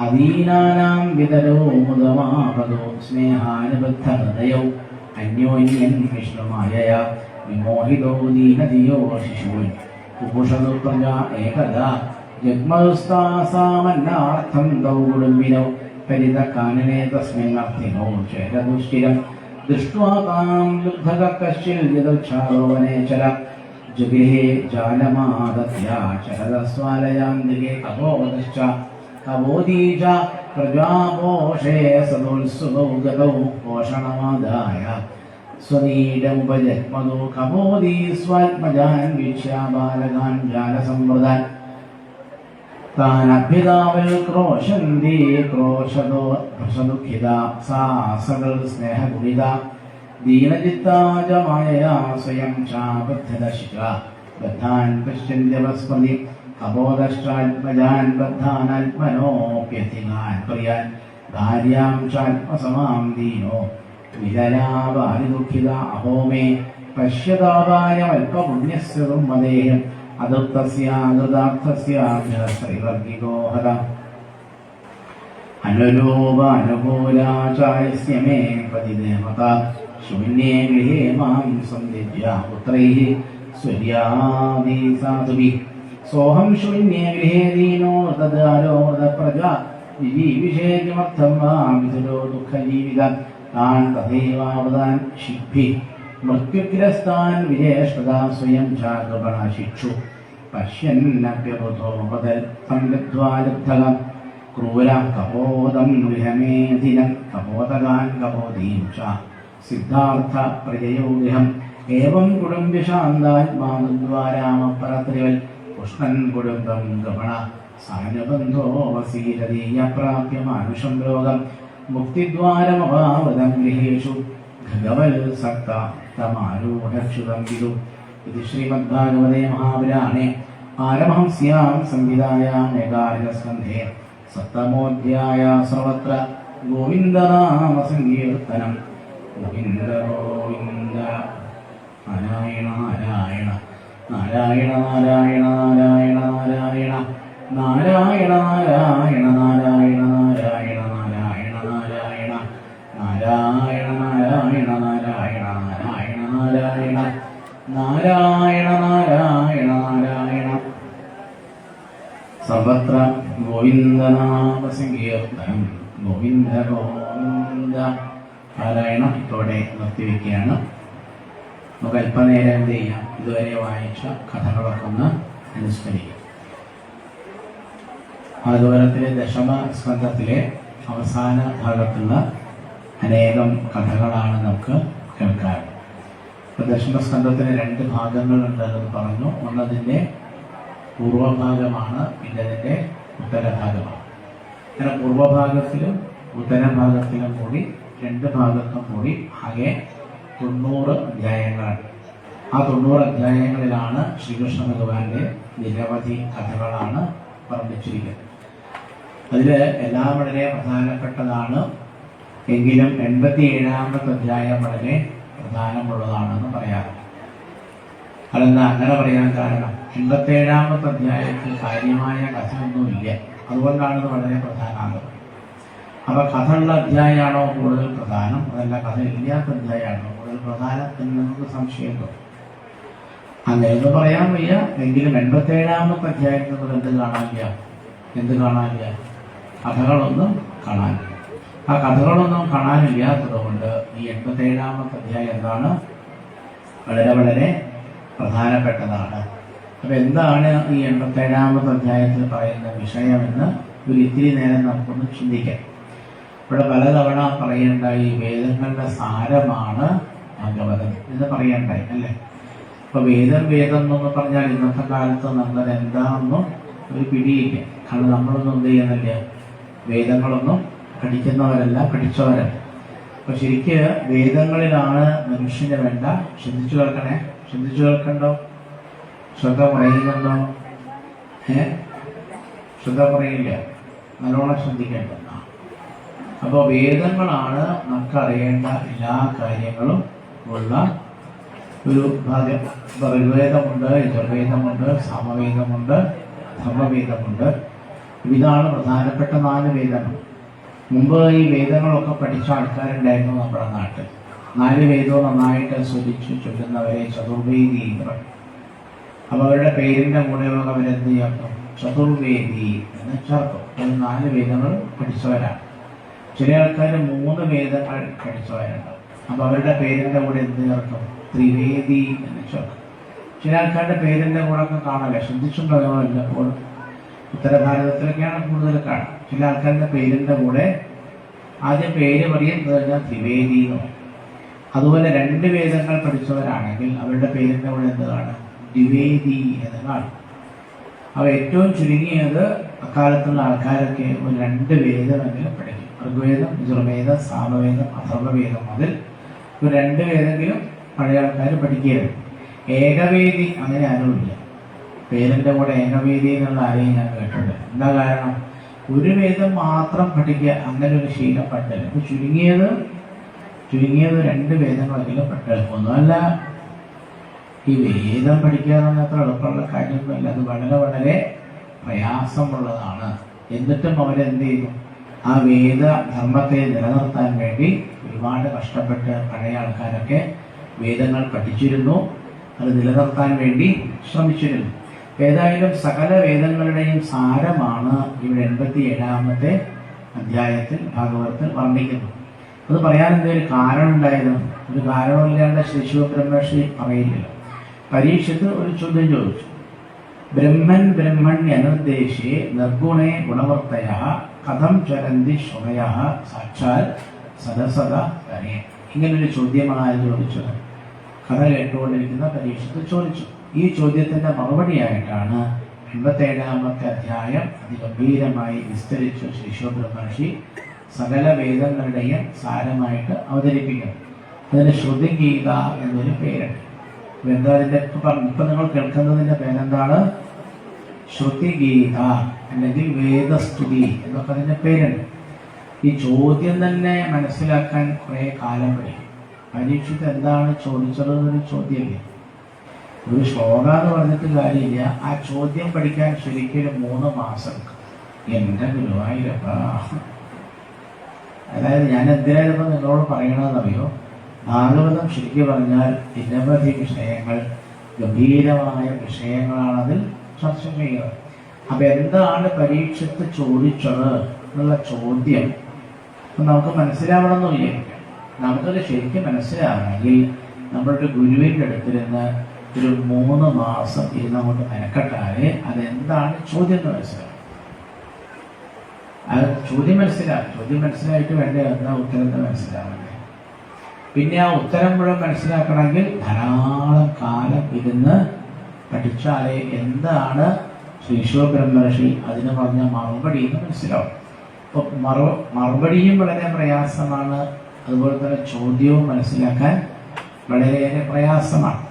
അദീനാനാം വിതരോ മുദമാപദോ സ്നേഹാനുബദ്ധഹൃദയോ അന്യോന്യം വിഷ്ണുമായയാ വിമോഹിതോ ദീനധിയോ ശിശുവിൻ കുപുഷതോ പ്രജാ ഏകദാ ജഗ്മതുസ്താസാമന്നാർത്ഥം തൗ കുടുംബിനോ പരിതകാനനേ തസ്മിന്നർത്ഥിനോ ചേരദുഷ്ടിരം ദൃഷ്ട്വാ താം ലുബ്ധക കശ്ചിൽ യദക്ഷാരോ വനേചര ജഗൃഹേ ജാലമാദത്യാ ചരദസ്വാലയാന്തികേ കപോദശ്ച കപോദീച പ്രജാപോഷേ സദോത്സുതൗ ഗതൗ പോഷണമാദായ സ്വനീഡമുപജഗ്മതോ കപോദീ സ്വാത്മജാൻ വീക്ഷ്യ ബാലകാൻ ജാലസംവൃതാൻ താനഭ്യുതാവൽ ക്രോശന്തി ക്രോശതോ ഭ്രശദുഃഖിത സാ സകൽ സ്നേഹഗുണിത ദീനചിത്താജ മായയാ സ്വയം ചാബദ്ധദശിക ബദ്ധാൻ പശ്യന്ത്യവസ്മൃതി കപോദശ്ചാത്മജാൻ ബദ്ധാനാത്മനോപ്യധികാൻ പ്രിയാൻ ഭാര്യാം ചാത്മസമാം ദീനോ വിതരാവാരിദുഃഖിത അഹോ മേ പശ്യതാപായമൽപപുണ്യസ്യ ദുർമദേഹം അദുക്തസ്യാഗതാർത്ഥസ്യാഗ്രഹശ്രീവർഗികോ ഹത അനുരൂപാനുകൂലാചാര്യസ്യ മേ പ്രതിദേവത ശൂന്യേ ഗൃഹേ മാം സന്ദിജ്യ പുത്രൈഃ സ്വര്യാദീസാതുഭിः സോഹം ശൂന്യേ ഗൃഹേ ദീനോ തദാരോ മൃതപ്രജാ വിജീവിഷേ കിമർത്ഥം വാ വിതുരോ ദുഃഖജീവിത താൻ തഥൈവാവൃതാൻ ശിഗ്ഭിः മൃത്യുഗ്രസ്താൻ വിജേഷ്ടതാ സ്വയം ചാകൃപണശിക്ഷു പശ്യന്നപ്യബുധോ ബദൽ തം ലബ്ധ്വാ ലബ്ധകം ക്രൂരം കപോദം ഗൃഹമേധിനം കപോതകാൻ കപോദീം ച സിദ്ധാർത്ഥ പ്രജയോ ഗൃഹം ഏവം കുടുംബിശാന്താത്മാദ്വാരാമപരത്രിവൽ പുഷ്ണൻ കുടുംബം ഗമണ സാനുബന്ധോ വസീരതീയ പ്രാപ്യ മാനുഷം ലോകം മുക്തിദ്വാരമപാവൃതം ഗൃഹേഷു ഭഗവൽ സക്ത തമാരൂഢക്ഷുതം വിദു ഇത് ശ്രീമദ്ഭാഗവതേ മഹാപുരാണേ പാരമഹംസ്യാം സംഹിതായാം ഏകാദശസ്കന്ധേ സപ്തമോധ്യായ സർവത്ര ഗോവിന്ദനാമസങ്കീർത്തനം ഗോവിന്ദ ഗോവിന്ദ നാരായണ നാരായണ നാരായണ നാരായണ നാരായണ നാരായണ നാരായണ നാരായണ നാരായണ നാരായണ നാരായണ നാരായണ നാരായണ നാരായണ നാരായണ നാരായണ നാരായണ നാരായണ നാരായണ സർവത്ര ഗോവിന്ദനാമസങ്കീർത്തനം ഗോവിന്ദ ഗോവിന്ദ പാരായണം ഇതോടെ നിർത്തിവെക്കുകയാണ്. നമുക്ക് അല്പനേരം എന്ത് ചെയ്യാം, ഇതുവരെ വായിച്ച കഥകളൊക്കെ ഒന്ന് അനുസ്മരിക്കാം. ഭാഗവതത്തിലെ ദശമസ്കന്ധത്തിലെ അവസാന ഭാഗത്തുള്ള അനേകം കഥകളാണ് നമുക്ക് കേൾക്കാൻ. ഇപ്പോൾ ദശമസ്കന്ധത്തിന് 2 ഭാഗങ്ങളുണ്ടെന്ന് പറഞ്ഞു. ഒന്നതിൻ്റെ പൂർവഭാഗമാണ്, പിന്നെ അതിൻ്റെ ഉത്തരഭാഗമാണ്. അങ്ങനെ പൂർവഭാഗത്തിലും ഉത്തരഭാഗത്തിലും കൂടി 2 ഭാഗത്തും കൂടി ആകെ 90 അധ്യായങ്ങളാണ്. ആ 90 അധ്യായങ്ങളിലാണ് ശ്രീകൃഷ്ണ ഭഗവാന്റെ നിരവധി കഥകളാണ് വർണ്ണിച്ചിരിക്കുന്നത്. അതിൽ എല്ലാം വളരെ പ്രധാനപ്പെട്ടതാണ് എങ്കിലും 87-ാമത്തെ അധ്യായം വളരെ പ്രധാനമുള്ളതാണെന്ന് പറയാറ്. അതെന്താ അങ്ങനെ പറയാൻ കാരണം? 87-ാമത്തെ അധ്യായത്തിൽ കാര്യമായ കഥയൊന്നുമില്ല, അതുകൊണ്ടാണ് ഇത് വളരെ പ്രധാനമാകുന്നത്. അപ്പൊ കഥ ഉള്ള അധ്യായമാണോ കൂടുതൽ പ്രധാനം, അതല്ല കഥ ഇല്ലാത്ത അധ്യായമാണോ കൂടുതൽ പ്രധാനം എന്ന് നമുക്ക് സംശയമല്ലോ. അങ്ങനെയൊന്നും പറയാൻ വയ്യ. എങ്കിലും 87-ാമത്തെ അധ്യായത്തിൽ നമ്മൾ എന്ത് കാണാനില്ല? കഥകളൊന്നും കാണാനില്ല. ആ കഥകളൊന്നും കാണാനില്ലാത്തത് കൊണ്ട് ഈ 87-ാമത്തെ അധ്യായം എന്താണ്? വളരെ വളരെ പ്രധാനപ്പെട്ടതാണ്. അപ്പൊ എന്താണ് ഈ 87-ാമത്തെ അധ്യായത്തിൽ പറയുന്ന വിഷയമെന്ന് ഒരു ഇത്തിരി നേരം നമുക്കൊന്ന് ചിന്തിക്കാം. ഇവിടെ പലതവണ പറയണ്ടായി വേദങ്ങളുടെ സാരമാണ് ഭാഗവതം എന്ന് പറയണ്ടായി അല്ലേ. അപ്പൊ വേദം എന്നൊന്ന് പറഞ്ഞാൽ ഇന്നത്തെ കാലത്ത് നമ്മൾ എന്താണെന്നും ഒരു പിടിയില്ല. കാരണം നമ്മളൊന്നും എന്ത് ചെയ്യുന്നില്ല, വേദങ്ങളൊന്നും പഠിക്കുന്നവരല്ല, പഠിച്ചവരല്ല. അപ്പൊ ശരിക്ക് വേദങ്ങളിലാണ് മനുഷ്യന് വേണ്ട. ചിന്തിച്ചു കേൾക്കണ്ടോ? ശ്രദ്ധ പറയുന്നുണ്ടോ? ശ്രദ്ധ പറയില്ല, നല്ലോണം ശ്രദ്ധിക്കേണ്ട. അപ്പോൾ വേദങ്ങളാണ് നമുക്കറിയേണ്ട എല്ലാ കാര്യങ്ങളും ഉള്ള ഒരു ഭാഗം. ഋഗ്വേദമുണ്ട്, യജുർവേദമുണ്ട്, സാമവേദമുണ്ട്, ധർമ്മവേദമുണ്ട്. ഇതാണ് പ്രധാനപ്പെട്ട 4 വേദങ്ങൾ. മുമ്പ് ഈ വേദങ്ങളൊക്കെ പഠിച്ച ആൾക്കാരുണ്ടായിരുന്നു നമ്മുടെ നാട്ടിൽ. 4 വേദവും നന്നായിട്ട് സ്വരിച്ചു ചൊല്ലുന്നവരെ ചതുർവേദി എന്ന് പറയും. അപ്പൊ അവരുടെ പേരിന്റെ കൂടെ അവരെന്ത് ചേർക്കും? ചതുർവേദി എന്ന് ചേർക്കും. 4 വേദങ്ങൾ പഠിച്ചവരാണ്. ചില ആൾക്കാർ 3 വേദങ്ങൾ പഠിച്ചവരുണ്ട്. അപ്പൊ അവരുടെ പേരിന്റെ കൂടെ എന്ത് ചേർക്കും? ത്രിവേദി എന്ന് ചേർക്കും. ചില ആൾക്കാരുടെ പേരിന്റെ കൂടെ ഒക്കെ കാണാല്ലേ, ശ്രദ്ധിച്ചുണ്ടാകുമല്ലോ. അപ്പോൾ ഉത്തരഭാരതത്തിലൊക്കെയാണ് കൂടുതൽ കാണാം. ചില ആൾക്കാരുടെ പേരിന്റെ കൂടെ ആദ്യം പേര് പറയുന്നത് കഴിഞ്ഞാൽ ത്രിവേദി എന്ന് പറയും. അതുപോലെ 2 വേദങ്ങൾ പഠിച്ചവരാണെങ്കിൽ അവരുടെ പേരിന്റെ കൂടെ എന്ത് കാണും? ദ്വിവേദി എന്ന് കാണും. അവ ഏറ്റവും ചുരുങ്ങിയത് അക്കാലത്തുള്ള ആൾക്കാരൊക്കെ ഒരു 2 വേദമെങ്കിലും പഠിക്കും. ഋഗ്വേദം, യജുർവേദം, സാമവേദം, അഥർവവേദം അതിൽ ഒരു 2 വേദമെങ്കിലും പഴയ ആൾക്കാർ പഠിക്കുകയായിരുന്നു. ഏകവേദി അങ്ങനെ ആരുമില്ല. പേരിന്റെ കൂടെ ഏകവേദി എന്നുള്ള ആരെയും ഞാൻ കേട്ടിട്ടുണ്ട്. എന്താ കാരണം? ഒരു വേദം മാത്രം പഠിക്കുക അങ്ങനെ ഒരു ശീലം പറ്റില്ല. അപ്പൊ ചുരുങ്ങിയത് 2 വേദങ്ങളെങ്കിലും പഠിക്കുക. ഒന്നുമല്ല, ഈ വേദം പഠിക്കുക എന്ന് അത്ര എളുപ്പമുള്ള കാര്യമൊന്നുമല്ല. അത് വളരെ വളരെ പ്രയാസമുള്ളതാണ്. എന്നിട്ടും അവരെന്ത് ചെയ്തു? ആ വേദധർമ്മത്തെ നിലനിർത്താൻ വേണ്ടി ഒരുപാട് കഷ്ടപ്പെട്ട് പഴയ ആൾക്കാരൊക്കെ വേദങ്ങൾ പഠിച്ചിരുന്നു. അത് നിലനിർത്താൻ വേണ്ടി ശ്രമിച്ചിരുന്നു. ഏതായാലും സകല വേദങ്ങളുടെയും സാരമാണ് ഇവിടെ 87-ാമത്തെ അധ്യായത്തിൽ ഭാഗവതത്തിൽ വർണ്ണിക്കുന്നത്. അത് പറയാൻ എന്തെങ്കിലും കാരണം ഉണ്ടായിരുന്നു? ഒരു കാരണമില്ലാണ്ട് ശ്രീ ബ്രഹ്മർഷി പറയില്ലല്ലോ. പരീക്ഷത്ത് ഒരു ചോദ്യം ചോദിച്ചു. ബ്രഹ്മണ്യനുദ്ദേശേ നിർഗുണേ ഗുണവർത്തയ കഥം ചരന്തി ശ്രുതയ സാക്ഷാൽ സദസദ തനേ. ഇങ്ങനൊരു ചോദ്യമാണ് ചോദിച്ചത്. കഥ കേട്ടുകൊണ്ടിരിക്കുന്ന പരീക്ഷത്ത് ചോദിച്ചു. ഈ ചോദ്യത്തിന്റെ മറുപടിയായിട്ടാണ് 87-ാമത്തെ അധ്യായം അതിഗംഭീരമായി വിസ്തരിച്ചു ശ്രീ ബ്രഹ്മർഷി സകല വേദങ്ങളുടെയും സാരമായിട്ട് അവതരിപ്പിക്കുന്നു. അതിന് ശ്രുതിഗീത എന്നൊരു പേരുണ്ട്. എന്താ അതിന്റെ ഇപ്പൊ നിങ്ങൾ കേൾക്കുന്നതിന്റെ പേരെന്താണ്? ശ്രുതിഗീത അല്ലെങ്കിൽ വേദസ്തുതി എന്നൊക്കെ അതിന്റെ പേരുണ്ട്. ഈ ചോദ്യം തന്നെ മനസ്സിലാക്കാൻ കുറെ കാലം പിടിക്കും. പരീക്ഷിച്ച് എന്താണ് ചോദിച്ചത് എന്നൊരു ചോദ്യമല്ലേ. ഒരു ശ്ലോക എന്ന് പറഞ്ഞിട്ട് കാര്യമില്ല. ആ ചോദ്യം പഠിക്കാൻ ശരിക്കും 3 മാസം എന്റെ ഗുരുവായൂരപ്പ. അതായത് ഞാൻ എന്തിനായിരുന്നു നിങ്ങളോട് പറയണമെന്നറിയോ? ഭാഗവതം ശരിക്കും പറഞ്ഞാൽ നിരവധി വിഷയങ്ങൾ, ഗംഭീരമായ വിഷയങ്ങളാണതിൽ ചർച്ച ചെയ്യുന്നത്. അപ്പൊ എന്താണ് പരീക്ഷത്ത് ചോദിച്ചത് എന്നുള്ള ചോദ്യം നമുക്ക് മനസ്സിലാവണമെന്ന് വിചാരിക്കാം. നമുക്കത് ശരിക്കും മനസ്സിലാവണമെങ്കിൽ നമ്മളുടെ ഗുരുവിൻ്റെ അടുത്തിരുന്ന് ഒരു 3 മാസം ഇരുന്നങ്ങോട്ട് മെനക്കെട്ടാലേ അതെന്താണ് ചോദ്യം എന്ന് മനസ്സിലാവും. അത് ചോദ്യം മനസ്സിലായിട്ട് വേണ്ടേ എന്താ ഉത്തരം എന്ന് മനസ്സിലാവണ്ടേ. പിന്നെ ആ ഉത്തരം മുഴുവൻ മനസ്സിലാക്കണമെങ്കിൽ ധാരാളം കാലം ഇരുന്ന് പഠിച്ചാലേ എന്താണ് ശ്രീ ബ്രഹ്മർഷി അതിന് പറഞ്ഞ മറുപടി എന്ന് മനസ്സിലാവും. അപ്പൊ മറുപടിയും വളരെ പ്രയാസമാണ്. അതുപോലെ തന്നെ ചോദ്യവും മനസ്സിലാക്കാൻ വളരെയേറെ പ്രയാസമാണ്.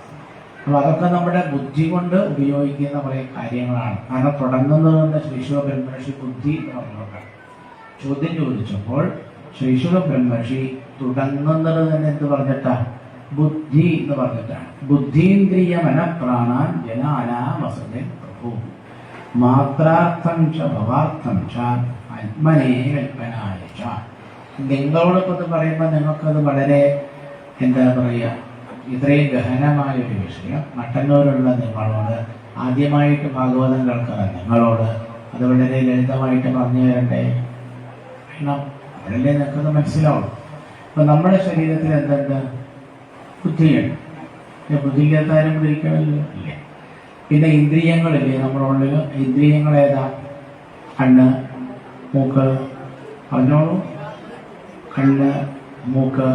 അപ്പൊ അതൊക്കെ നമ്മുടെ ബുദ്ധി കൊണ്ട് ഉപയോഗിക്കുന്ന കുറെ കാര്യങ്ങളാണ്. കാരണം തുടങ്ങുന്നത് കൊണ്ട് ശ്രീ ബ്രഹ്മർഷി ബുദ്ധി എന്ന് പറഞ്ഞുകൊണ്ടാണ്. ചോദ്യം ചോദിച്ചപ്പോൾ ശ്രീശുഖ ബ്രഹ്മർഷി തുടങ്ങുന്നത് തന്നെ എന്ത് പറഞ്ഞിട്ടാ? ബുദ്ധി എന്ന് പറഞ്ഞിട്ടാണ്. ബുദ്ധീന്ദ്രിയ മനഃപ്രാണാൻ ജനാനാമസനെ പ്രഭു മാത്രാർത്ഥം ച ഭവാർത്ഥം ച ആത്മനേ കൽപ്പനായ ച. നിങ്ങളോടൊപ്പം ഇത് പറയുമ്പോൾ നിങ്ങൾക്കത് വളരെ എന്താ പറയുക, ഇത്രയും ഗഹനമായ ഒരു വിഷയം മട്ടന്നൂരുള്ള നിങ്ങളോട്, ആദ്യമായിട്ട് ഭാഗവതം കേൾക്കുന്ന നിങ്ങളോട് അത് വളരെ ലളിതമായിട്ട് പറഞ്ഞു തരണ്ടേ? വേണം, അവിടെയല്ലേ നിങ്ങൾക്കത് മനസ്സിലാവും. അപ്പൊ നമ്മുടെ ശരീരത്തിൽ എന്തുണ്ട്? ബുദ്ധിയുണ്ട്. ബുദ്ധിയില്ലാത്താരും പിടിക്കണമല്ലോ, ഇല്ലേ? പിന്നെ ഇന്ദ്രിയങ്ങളില്ലേ നമ്മളുള്ളിൽ? ഇന്ദ്രിയങ്ങൾ ഏതാ? കണ്ണ്, മൂക്ക്, പറഞ്ഞോളൂ. കണ്ണ്, മൂക്ക്,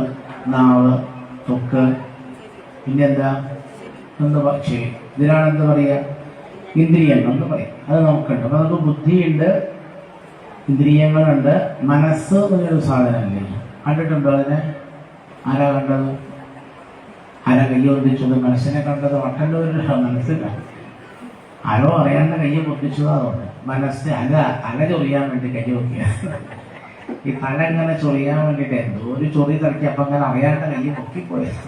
നാവ്, ത്വക്ക്, പിന്നെന്താ? പക്ഷേ ഇതിനാണ് എന്ത് പറയുക? ഇന്ദ്രിയങ്ങൾ എന്ന് പറയും. അത് നമുക്കുണ്ട്. അപ്പൊ നമുക്ക് ബുദ്ധിയുണ്ട്, ഇന്ദ്രിയങ്ങളുണ്ട്, മനസ്സ് എന്നൊരു സാധനമല്ലേ? കണ്ടിട്ടുണ്ടോ അതിനെ? ആരാ കണ്ടത്? ആരാ കയ്യ് പൊന്തിച്ചത്? മനസ്സിനെ കണ്ടത് മട്ടന്നൂരില്ല, മനസ്സില്ല. ആരോ അറിയാണ്ട് കയ്യ് പൊന്തിച്ചതാതുകൊണ്ട് മനസ്സ് അല ചൊറിയാൻ വേണ്ടി കയ്യ് പൊക്കിയ. ഈ തല ഇങ്ങനെ ചൊറിയാൻ വേണ്ടിയിട്ട് എന്തോ ഒരു ചൊറി തറക്കി അപ്പൊ അങ്ങനെ അറിയാണ്ട് കയ്യ് പൊക്കിപ്പോയത്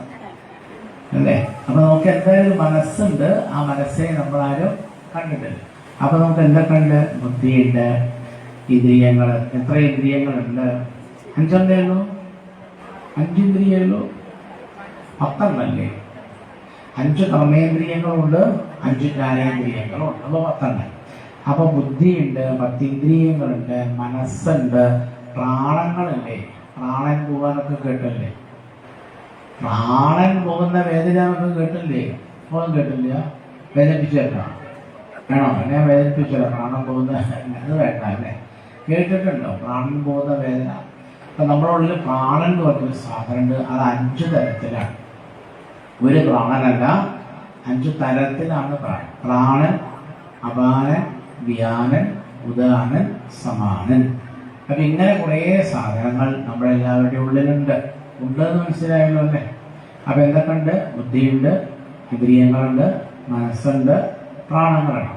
അല്ലേ? അപ്പൊ നമുക്ക് എന്തായാലും മനസ്സുണ്ട്. ആ മനസ്സെ നമ്മളാരും കണ്ടിട്ടില്ല. അപ്പൊ നമുക്ക് എന്തൊക്കെ ഉണ്ട്? ബുദ്ധിയുണ്ട്, ഇന്ദ്രിയങ്ങൾ. എത്ര ഇന്ദ്രിയങ്ങളുണ്ട്? 5 ഉള്ളൂ. 5 ഇന്ദ്രിയമുള്ളൂ. 10 അല്ലേ? 5 കർമ്മേന്ദ്രിയങ്ങളുണ്ട്, 5 ജ്ഞാനേന്ദ്രിയങ്ങളുണ്ട്. അപ്പൊ 10. അപ്പൊ ബുദ്ധിയുണ്ട്, 10 ഇന്ദ്രിയങ്ങളുണ്ട്, മനസ്സുണ്ട്, പ്രാണങ്ങളില്ലേ? പ്രാണൻ പോകാനൊക്കെ കേട്ടല്ലേ? പ്രാണൻ പോകുന്ന വേദന നമുക്ക് കേട്ടില്ലേ? പോകാൻ കേട്ടില്ല? വേദനിപ്പിച്ചേക്കാം വേണോ? എന്നെ വേദനിപ്പിച്ചല്ലോ പ്രാണൻ പോകുന്ന. അത് വേണ്ട അല്ലേ? കേട്ടിട്ടുണ്ടോ പ്രാണൻ പോകുന്ന വേദന? അപ്പൊ നമ്മുടെ ഉള്ളിൽ പ്രാണൻ എന്ന് പറഞ്ഞൊരു സാധനമുണ്ട്. അത് 5 തരത്തിലാണ്. ഒരു പ്രാണനല്ല, 5 തരത്തിലാണ് പ്രാണൻ. പ്രാണൻ, അപാനൻ, വ്യാനൻ, ഉദാനൻ, സമാനൻ. അപ്പൊ ഇങ്ങനെ കുറേ സാധനങ്ങൾ നമ്മുടെ എല്ലാവരുടെയും ഉള്ളിലുണ്ട്. ഉണ്ടെന്ന് മനസ്സിലായല്ലോ അല്ലേ? അപ്പൊ എന്തൊക്കെ ഉണ്ട്? ബുദ്ധിയുണ്ട്, ഇന്ദ്രിയങ്ങളുണ്ട്, മനസ്സുണ്ട്, പ്രാണങ്ങളുണ്ട്.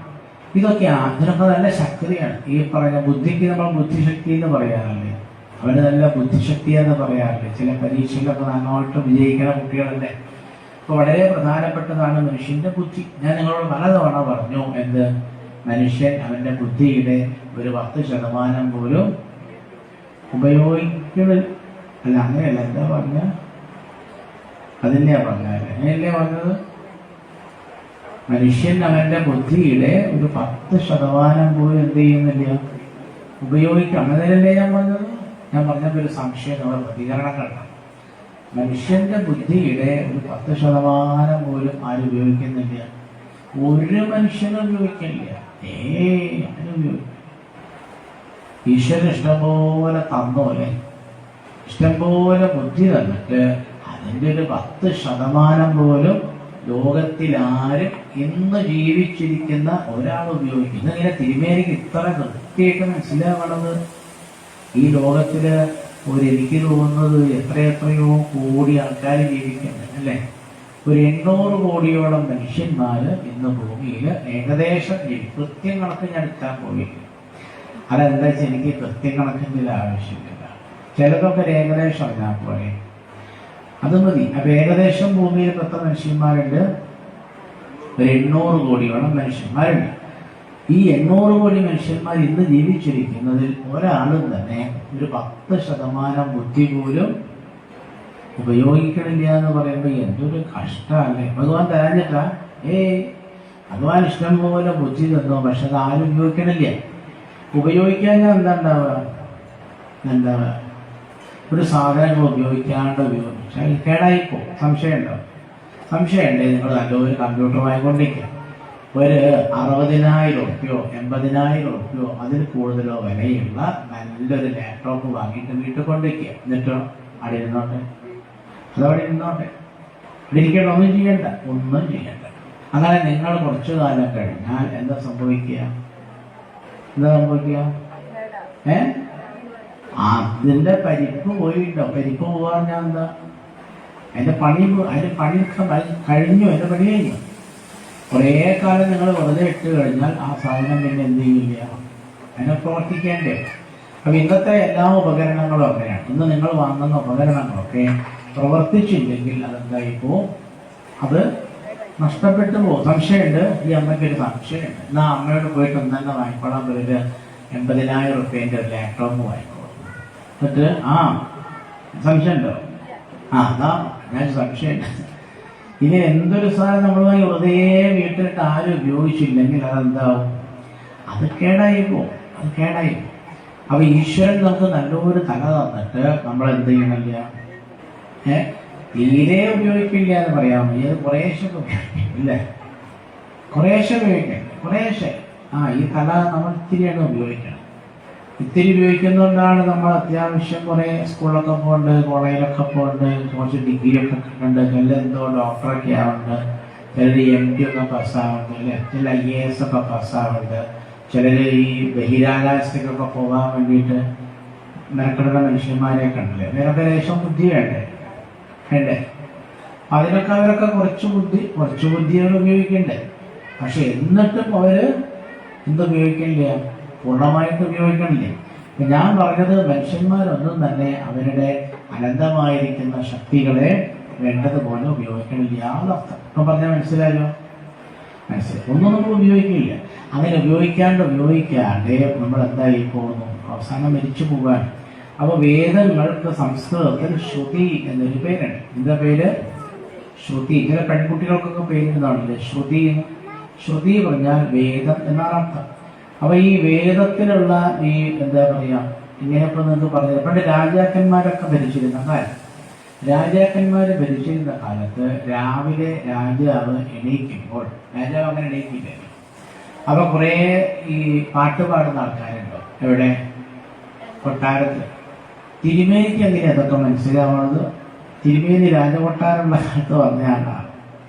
ഇതൊക്കെ അതിനൊക്കെ നല്ല ശക്തിയാണ്. ഈ പറഞ്ഞ ബുദ്ധിക്ക് നമ്മൾ ബുദ്ധിശക്തി എന്ന് പറയാറില്ലേ? അവന് നല്ല ബുദ്ധിശക്തി എന്ന് പറയാറില്ലേ? ചില പരീക്ഷയിലൊക്കെ നന്നായിട്ട് വിജയിക്കുന്ന കുട്ടികളല്ലേ? അപ്പൊ വളരെ പ്രധാനപ്പെട്ടതാണ് മനുഷ്യന്റെ ബുദ്ധി. ഞാൻ നിങ്ങളോട് പലതവണ പറഞ്ഞു, എന്ത്? മനുഷ്യൻ അവന്റെ ബുദ്ധിയുടെ ഒരു 10% പോലും ഉപയോഗിക്കുന്നില്ല. അല്ല, അങ്ങനെയല്ല. എന്താ പറഞ്ഞ? അതിനെയാ പറഞ്ഞാല് അങ്ങനെയല്ലേ പറഞ്ഞത്? മനുഷ്യൻ അവന്റെ ബുദ്ധിയുടെ ഒരു 10% പോലും എന്ത് ചെയ്യുന്നില്ല? ഉപയോഗിക്കാം. അങ്ങനെയല്ലേ ഞാൻ പറഞ്ഞത്? ഞാൻ പറഞ്ഞപ്പോൾ ഒരു സംശയം, നമ്മുടെ പ്രതികരണം കണ്ട. മനുഷ്യന്റെ ബുദ്ധിയുടെ ഒരു 10% പോലും ആരും ഉപയോഗിക്കുന്നില്ല. ഒരു മനുഷ്യനും ഉപയോഗിക്കില്ല. അങ്ങനെ ഉപയോഗിക്കും. ഈശ്വരൻ ഇഷ്ടംപോലെ തന്നോലെ, ഇഷ്ടംപോലെ ബുദ്ധി തന്നിട്ട് അതിൻ്റെ ഒരു 10% പോലും ലോകത്തിൽ ആരും ഇന്ന് ജീവിച്ചിരിക്കുന്ന ഒരാൾ ഉപയോഗിക്കുന്നു. ഇങ്ങനെ തിരുമേനിക്ക് ഇത്ര കൃത്യമായിട്ട് മനസ്സിലാവണത്. ഈ ലോകത്തില് എനിക്ക് തോന്നുന്നത് എത്രയോ കോടി ആൾക്കാർ ജീവിക്കുന്നുണ്ട് അല്ലേ? ഒരു 800 കോടിയോളം മനുഷ്യന്മാര് ഇന്ന് ഭൂമിയിൽ ഏകദേശം കൃത്യം കണക്ക് ഞാൻ എടുക്കാൻ പോയില്ല. അതെന്താ വെച്ചാൽ എനിക്ക് കൃത്യം കണക്കിൻ്റെ ആവശ്യമില്ല. ചിലതൊക്കെ ഒരു ഏകദേശം അറിഞ്ഞാൽ പോലെ അത് മതി. അപ്പൊ ഏകദേശം ഭൂമിയിൽ 10 മനുഷ്യന്മാരുണ്ട്. ഒരു 800 കോടിയോളം മനുഷ്യന്മാരുണ്ട്. ഈ 800 കോടി മനുഷ്യന്മാർ ഇന്ന് ജീവിച്ചിരിക്കുന്നതിൽ ഒരാളും തന്നെ ഒരു 10% ബുദ്ധി പോലും ഉപയോഗിക്കണില്ല എന്ന് പറയുമ്പോൾ എന്തൊരു കഷ്ടമല്ലേ? ഭഗവാൻ തരാഞ്ഞിട്ടാ? ഭഗവാൻ ഇഷ്ടം പോലെ ബുദ്ധി തന്നു, പക്ഷെ അത് ആരും ഉപയോഗിക്കണില്ല. ഉപയോഗിക്കാൻ എന്താ ഉണ്ടാവുക? ഒരു സാധനങ്ങൾ ഉപയോഗിക്കാണ്ട് ഉപയോഗിച്ചാൽ കേടായിപ്പോ. സംശയമുണ്ടോ? സംശയമുണ്ടേ? നിങ്ങൾ നല്ലൊരു കമ്പ്യൂട്ടർ വാങ്ങിക്കൊണ്ടിരിക്കുക. ഒരു 60,000 ഉറുപ്പ്യോ 80,000 ഉറുപ്പ്യോ അതിൽ കൂടുതലോ വിലയുള്ള നല്ലൊരു ലാപ്ടോപ്പ് വാങ്ങിയിട്ട് വീട്ടിൽ കൊണ്ടിരിക്കുക. എന്നിട്ടോ അവിടെ ഇരുന്നോട്ടെ, അതവിടെ ഇരുന്നോട്ടെ. ഇവിടെ ഇരിക്കേണ്ട, ഒന്നും ചെയ്യണ്ട. അങ്ങനെ നിങ്ങൾ കുറച്ചു കാലം കഴിഞ്ഞാൽ എന്താ സംഭവിക്കുക? അതിന്റെ പരിപ്പ് പോയിട്ടോ. പരിപ്പ് പോകാൻ ഞാൻ എന്താ? അതിന്റെ പണി കഴിഞ്ഞു. അതിന്റെ പണി കഴിഞ്ഞു. കുറേ കാലം നിങ്ങൾ വെറുതെ ഇട്ട് കഴിഞ്ഞാൽ ആ സാധനം പിന്നെ എന്ത് ചെയ്യില്ല? അതിനെ പ്രവർത്തിക്കേണ്ടേ? അപ്പൊ ഇന്നത്തെ എല്ലാ ഉപകരണങ്ങളും അങ്ങനെയാണ്. ഇന്ന് നിങ്ങൾ വാങ്ങുന്ന ഉപകരണങ്ങളൊക്കെ പ്രവർത്തിച്ചില്ലെങ്കിൽ അതെന്തായി പോവും, അത് നഷ്ടപ്പെട്ടു പോകും. സംശയമുണ്ട്, ഈ അമ്മയ്ക്ക് ഒരു സംശയമുണ്ട്. എന്നാ അമ്മയോട് പോയിട്ട് ഒന്ന് തന്നെ വാങ്ങിക്കോളാൻ ഒരു 80,000 റുപ്യേൻ്റെ ഒരു ലാപ്ടോപ്പ് വാങ്ങിക്കോളും. എന്നിട്ട് സംശയമുണ്ടോ? അതാ ഞാൻ സംശയമുണ്ട്. ഇനി എന്തൊരു സാധനം നമ്മളുമായി വെറുതെ വീട്ടിലിട്ട് ആരും ഉപയോഗിച്ചില്ലെങ്കിൽ അതെന്താവും, അത് കേടായി പോകും, അത് കേടായി പോകും. അപ്പൊ ഈശ്വരൻ നമുക്ക് നല്ലൊരു തല തന്നിട്ട് നമ്മൾ എന്ത് ചെയ്യണില്ല, തീരെ ഉപയോഗിക്കില്ല എന്ന് പറയാമോ? ഏത് കുറേശ്ശെ ഉപയോഗിക്കും ഇല്ലേ? കുറേശ്ശെ ഉപയോഗിക്കണം, കുറേശ്ശെ. ഈ തല നമ്മൾ ഇത്തിരിയാണ് ഉപയോഗിക്കണം. ഇത്തിരി ഉപയോഗിക്കുന്നതുകൊണ്ടാണ് നമ്മൾ അത്യാവശ്യം കുറെ സ്കൂളിലൊക്കെ പോകുന്നുണ്ട്, കോളേജിലൊക്കെ പോകുന്നുണ്ട്, കുറച്ച് ഡിഗ്രിയൊക്കെ കിട്ടുന്നുണ്ട്, ചില എന്തോ ഡോക്ടറൊക്കെ ആവുന്നുണ്ട്, ചിലർ MD ഒക്കെ പാസ്സാവുന്നുണ്ട് അല്ലെ, ചില IAS ഒക്കെ പാസ്സാവുന്നുണ്ട്, ചിലർ ഈ ബഹിരാകാശത്തേക്കൊക്കെ പോകാൻ വേണ്ടിയിട്ട് മെനക്കെടുന്ന മനുഷ്യന്മാരെയൊക്കെ ഉണ്ടല്ലേ. വേറെ ലേശം ബുദ്ധി വേണ്ടേ? അതിനൊക്കെ അവരൊക്കെ കുറച്ച് ബുദ്ധികൾ ഉപയോഗിക്കണ്ടേ. പക്ഷെ എന്നിട്ടും അവര് എന്തുപയോഗിക്കില്ല, പൂർണ്ണമായിട്ട് ഉപയോഗിക്കണില്ലേ. ഞാൻ പറഞ്ഞത് മനുഷ്യന്മാരൊന്നും തന്നെ അവരുടെ അനന്തമായിരിക്കുന്ന ശക്തികളെ വേണ്ടതുപോലെ ഉപയോഗിക്കണില്ല എന്നർത്ഥം. ഇപ്പം പറഞ്ഞാൽ മനസ്സിലായോ? മനസ്സിലായി. ഒന്നും നമ്മൾ ഉപയോഗിക്കില്ല. അങ്ങനെ ഉപയോഗിക്കാണ്ട് നമ്മൾ എന്തായി പോകുന്നു, അവസാനം മരിച്ചു പോകാൻ. അപ്പൊ വേദങ്ങൾക്ക് സംസ്കൃതത്തിൽ ശ്രുതി എന്നൊരു പേരുണ്ട്. എന്താ പേര്? ശ്രുതി. ചില പെൺകുട്ടികൾക്കൊക്കെ പേരുന്നതാണല്ലേ ശ്രുതി. ശ്രുതി പറഞ്ഞാൽ വേദം എന്നാണ് അർത്ഥം. അപ്പൊ ഈ വേദത്തിലുള്ള ഈ എന്താ പറയാ, ഇങ്ങനെ ഇപ്പൊ നിങ്ങൾക്ക് പറഞ്ഞത് പണ്ട് രാജാക്കന്മാരൊക്കെ ഭരിച്ചിരുന്ന കാലം, രാജാക്കന്മാര് ഭരിച്ചിരുന്ന കാലത്ത് രാവിലെ രാജാവ് എണീക്കുമ്പോൾ, രാജാവ് അങ്ങനെ എണീക്കില്ല, അപ്പൊ കുറെ ഈ പാട്ട് പാടുന്ന ആൾക്കാരുണ്ടോ എവിടെ? കൊട്ടാരത്തിൽ. തിരുമേനിക്ക് എങ്ങനെ അതൊക്കെ മനസ്സിലാവുന്നത്? തിരുമേനി രാജകൊട്ടാരമുള്ള കാലത്ത് പറഞ്ഞാണ്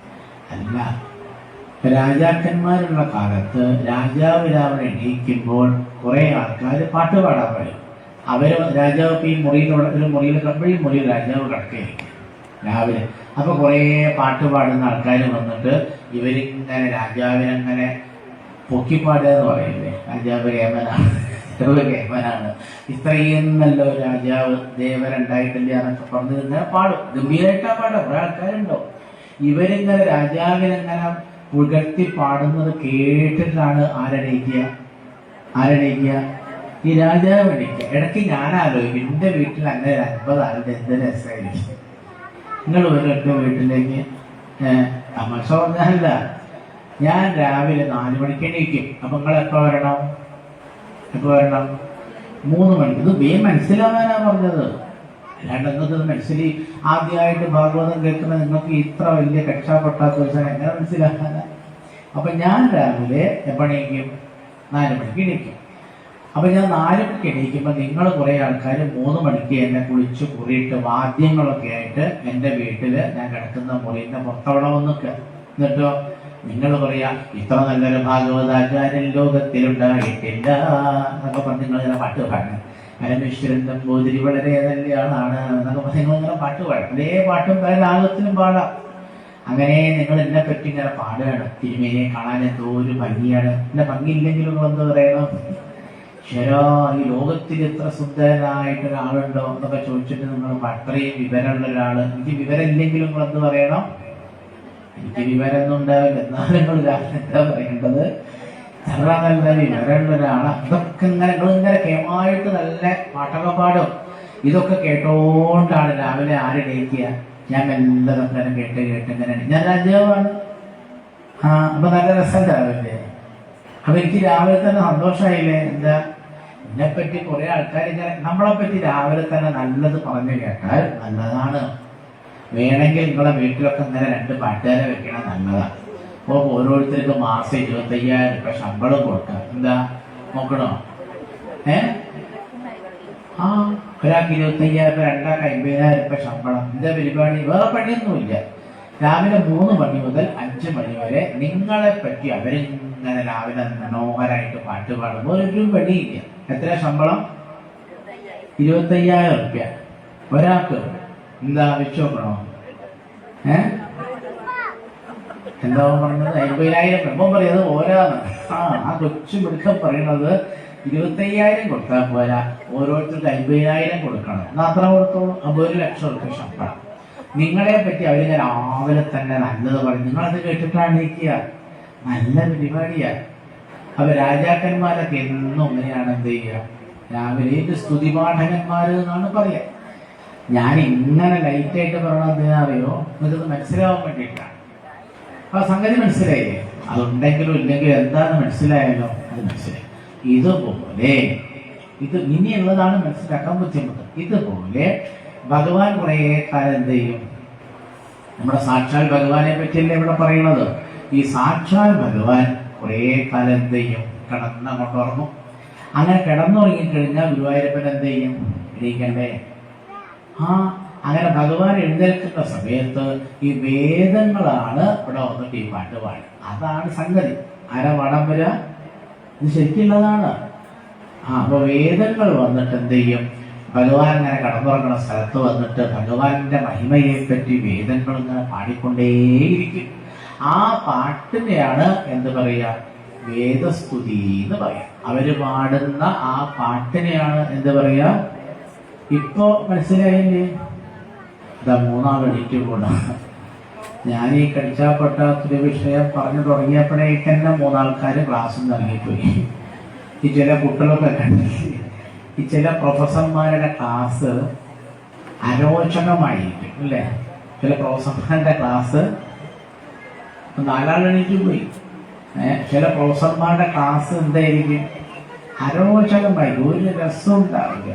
അല്ല. രാജാക്കന്മാരുള്ള കാലത്ത് രാജാവ് രാവിലെ എണീക്കുമ്പോൾ കുറെ ആൾക്കാർ പാട്ട് പാടാൻ പറയും. രാജാവ് ഈ മുറിയിൽ കിടക്കുമ്പോൾ മുറിയിൽ രാജാവ് കിടക്കുകയായിരിക്കും രാവിലെ. അപ്പൊ കുറെ പാട്ട് പാടുന്ന ആൾക്കാർ വന്നിട്ട് ഇവരിങ്ങനെ രാജാവിനങ്ങനെ പൊക്കിപ്പാടുക എന്ന് പറയില്ലേ, രാജാവ് കേമനാണ്, ഇത്രയും നല്ല രാജാവ് ദേവരുണ്ടായിട്ടില്ല എന്നൊക്കെ പറഞ്ഞിരുന്ന പാടും. ഗംഭീരമായിട്ടാ പാടുക. കുറെ ആൾക്കാരുണ്ടോ ഇവരിങ്ങനെ രാജാവിനെങ്ങനെ പുകഴ്ത്തി പാടുന്നത് കേട്ടിട്ടാണ് ആരെണീക്കുക? ഈ രാജാവ് എണീക്കുക. ഇടയ്ക്ക് ഞാൻ ആലോചിക്കും, എന്റെ വീട്ടിൽ അങ്ങനെ 50 ആളുടെ എന്ത് രസമായിരിക്കും. നിങ്ങൾ ഒരൊറ്റ വീട്ടിലേക്ക് തമാശ പറഞ്ഞല്ല, ഞാൻ രാവിലെ 4 മണിക്ക് എണീക്കും. അപ്പൊ നിങ്ങൾ എപ്പോ വരണം? 3 മണിക്ക്. ഇത് മനസ്സിലാവാനാ പറഞ്ഞത്. അല്ലാണ്ട് നിങ്ങൾക്ക് മനസ്സിൽ ആദ്യമായിട്ട് ഭാഗവതം കേൾക്കുന്ന നിങ്ങൾക്ക് ഇത്ര വലിയ കക്ഷാപ്പെട്ടാത്ത ദിവസം എങ്ങനെ മനസ്സിലാക്കാനാ? അപ്പൊ ഞാൻ രാവിലെ എപ്പോഴേക്കും 4 മണിക്ക് എണീക്കും. അപ്പൊ ഞാൻ 4 മണിക്ക് എണീക്കുമ്പോൾ നിങ്ങൾ കുറെ ആൾക്കാർ 3 മണിക്ക് എന്നെ കുളിച്ച് കുറിയിട്ട് വാദ്യങ്ങളൊക്കെ ആയിട്ട് എൻ്റെ വീട്ടില് ഞാൻ കിടക്കുന്ന മുറിന്റെ പുറത്തവളം നിൽക്കുക. എന്നിട്ടോ നിങ്ങൾ പറയാ ഇത്ര നല്ലൊരു ഭാഗവതാചാര്യൻ ലോകത്തിലുണ്ടായിട്ടില്ല എന്നൊക്കെ പറഞ്ഞ് നിങ്ങൾ ഇങ്ങനെ പാട്ട് പാടുക. പരമേശ്വരൻ നമ്പൂതിരി വളരെ നല്ല ആളാണ് എന്നൊക്കെ പറഞ്ഞ് നിങ്ങൾ ഇങ്ങനെ പാട്ട് പാടും. അതേ പാട്ടും പല രാഗത്തിലും പാടാം. അങ്ങനെ നിങ്ങൾ എന്നെ പറ്റി ഇങ്ങനെ പാടുകയാണ്. തിരുമേനിയെ കാണാൻ എന്തോ ഒരു ഭംഗിയാണ്. എന്നെ ഭംഗിയില്ലെങ്കിലും നിങ്ങൾ എന്ത് പറയണം? ശരാ, ഈ ലോകത്തിൽ എത്ര സുന്ദരനായിട്ടൊരാളുണ്ടോ എന്നൊക്കെ ചോദിച്ചിട്ട് നിങ്ങൾ അത്രയും വിവരമുള്ള ഒരാള്. എനിക്ക് വിവരം ഇല്ലെങ്കിലും നിങ്ങൾ എന്ത് പറയണം? എനിക്ക് വിവരമൊന്നും ഉണ്ടാവില്ല, എന്നാലും നിങ്ങൾ എന്താ പറയേണ്ടത്? എത്ര നല്ല വിവരമുള്ള ഒരാളാണ്. അതൊക്കെ നിങ്ങളിങ്ങനെ കേമായിട്ട് നല്ല പാട്ടൊക്കെ പാടും. ഇതൊക്കെ കേട്ടോണ്ടാണ് രാവിലെ ആരെണീക്കുക. ഞാൻ മെല്ലതും തന്നെ കേട്ട് ഇങ്ങനെ ഞാൻ രാജാവാണ്. അപ്പൊ നല്ല രസം രാവിലെ. അപ്പൊ എനിക്ക് രാവിലെ തന്നെ സന്തോഷമായില്ലേ? എന്താ എന്നെപ്പറ്റി കുറെ ആൾക്കാർ ഇങ്ങനെ നമ്മളെ പറ്റി രാവിലെ തന്നെ നല്ലത് പറഞ്ഞു കേട്ടാൽ നല്ലതാണ്. വേണമെങ്കിൽ നിങ്ങളെ വീട്ടിലൊക്കെ ഇങ്ങനെ 2 പാട്ടുകാരെ വെക്കണം, നല്ലതാണ്. അപ്പോൾ ഓരോരുത്തർക്ക് മാസം 25,000 രൂപ ശമ്പളം കൊടുക്കാം. എന്താ നോക്കണോ? ഒരാൾക്ക് 25,000 രൂപ, 2ആൾക്ക് 50,000 രൂപ ശമ്പളം. എന്താ പരിപാടി? വേറെ പണിയൊന്നുമില്ല. രാവിലെ 3 മണി മുതൽ 5 മണി വരെ നിങ്ങളെ പറ്റി അവരിങ്ങനെ രാവിലെ മനോഹരമായിട്ട് പാട്ട് പാടുമ്പോൾ ഒരു പണിയില്ല. എത്ര ശമ്പളം? 25,000 രൂപ ഒരാൾക്ക്. എന്താ വെച്ച് നോക്കണോ? എന്താ പറഞ്ഞത്? 50,000. ഇപ്പം പറയുന്നത് ഓരാന്ന്. ആ കൊച്ചു മിടുക്കം പറയണത് 25,000 കൊടുത്താൽ പോരാ, ഓരോരുത്തർക്ക് 50,000 കൊടുക്കണം. എന്നാൽ അത്ര കൊടുത്തോളൂ. അപ്പോൾ 1 ലക്ഷം റുപ്യ ശമ്പളം. നിങ്ങളെ പറ്റി അവരിങ്ങനെ രാവിലെ തന്നെ നല്ലത് പറയും. നിങ്ങളത് കേട്ടിട്ടാണ് ഇരിക്കുക. നല്ല പരിപാടിയാണ്. അപ്പൊ രാജാക്കന്മാരൊക്കെ എന്നും ഇങ്ങനെയാണ് എന്ത് ചെയ്യുക, രാവിലെ ഇത് സ്തുതിപാഠകന്മാര് എന്നാണ് പറയാ. ഞാൻ ഇങ്ങനെ ലൈറ്റായിട്ട് പറയണത് എന്തിനാറിയോ, ഇതൊന്ന് മനസ്സിലാവാൻ വേണ്ടിയിട്ടാണ്. അപ്പൊ സംഗതി മനസ്സിലായില്ലേ? അതുണ്ടെങ്കിലും ഇല്ലെങ്കിലും എന്താന്ന് മനസ്സിലായാലോ, അത് മനസ്സിലായി. ഇതുപോലെ ഇത് ഇനിയുള്ളതാണ് മനസ്സിലാക്കാൻ ബുദ്ധിമുട്ട്. ഇതുപോലെ ഭഗവാൻ കുറെ കാലം എന്ത് ചെയ്യും, നമ്മുടെ സാക്ഷാൽ ഭഗവാനെ പറ്റിയല്ലേ ഇവിടെ പറയുന്നത്. ഈ സാക്ഷാൽ ഭഗവാൻ കുറെ കാലം എന്ത് ചെയ്യും, കിടന്നങ്ങോട്ട് ഉറങ്ങും. അങ്ങനെ കിടന്നുറങ്ങിക്കഴിഞ്ഞാൽ ഗുരുവായൂരപ്പൻ എന്ത് ചെയ്യും, എണീക്കണ്ടേ? അങ്ങനെ ഭഗവാൻ എഴുന്നേൽക്കുന്ന സമയത്ത് ഈ വേദങ്ങളാണ് ഇവിടെ വന്നിട്ട് ഈ പാട്ട് പാടും. അതാണ് സംഗതി. ആരാ പാടാൻ വരിക? ഇത് ശരിക്കുള്ളതാണ്. അപ്പൊ വേദങ്ങൾ വന്നിട്ട് എന്ത് ചെയ്യും, ഭഗവാൻ ഇങ്ങനെ കടന്നുറങ്ങുന്ന സ്ഥലത്ത് വന്നിട്ട് ഭഗവാന്റെ മഹിമയെ പറ്റി വേദങ്ങൾ ഇങ്ങനെ പാടിക്കൊണ്ടേയിരിക്കും. ആ പാട്ടിനെയാണ് എന്ത് പറയാ, വേദസ്തുതി എന്ന് പറയാം. അവര് പാടുന്ന ആ പാട്ടിനെയാണ് എന്ത് പറയാ. ഇപ്പോ മനസ്സിലായില്ലേ? ഇതാ 3 എണീറ്റ് കൂടാ. ഞാൻ ഈ കടിച്ചാൽപ്പെട്ടാത്തൊരു വിഷയം പറഞ്ഞു തുടങ്ങിയപ്പോഴേക്ക് തന്നെ 3 ആൾക്കാര് ക്ലാസ് നൽകിപ്പോയി. ഈ ചില കുട്ടികളൊക്കെ കണ്ടില്ലേ, ഈ ചില പ്രൊഫസർമാരുടെ ക്ലാസ് അരോചകമായിരിക്കും അല്ലേ? ചില പ്രൊഫസർമാരുടെ ക്ലാസ് 4 ആൾ എണീറ്റ് പോയി. ചില പ്രൊഫസർമാരുടെ ക്ലാസ് എന്തായിരിക്കും, അരോചകമായിരിക്കും, ഒരു രസം ഉണ്ടാവില്ല.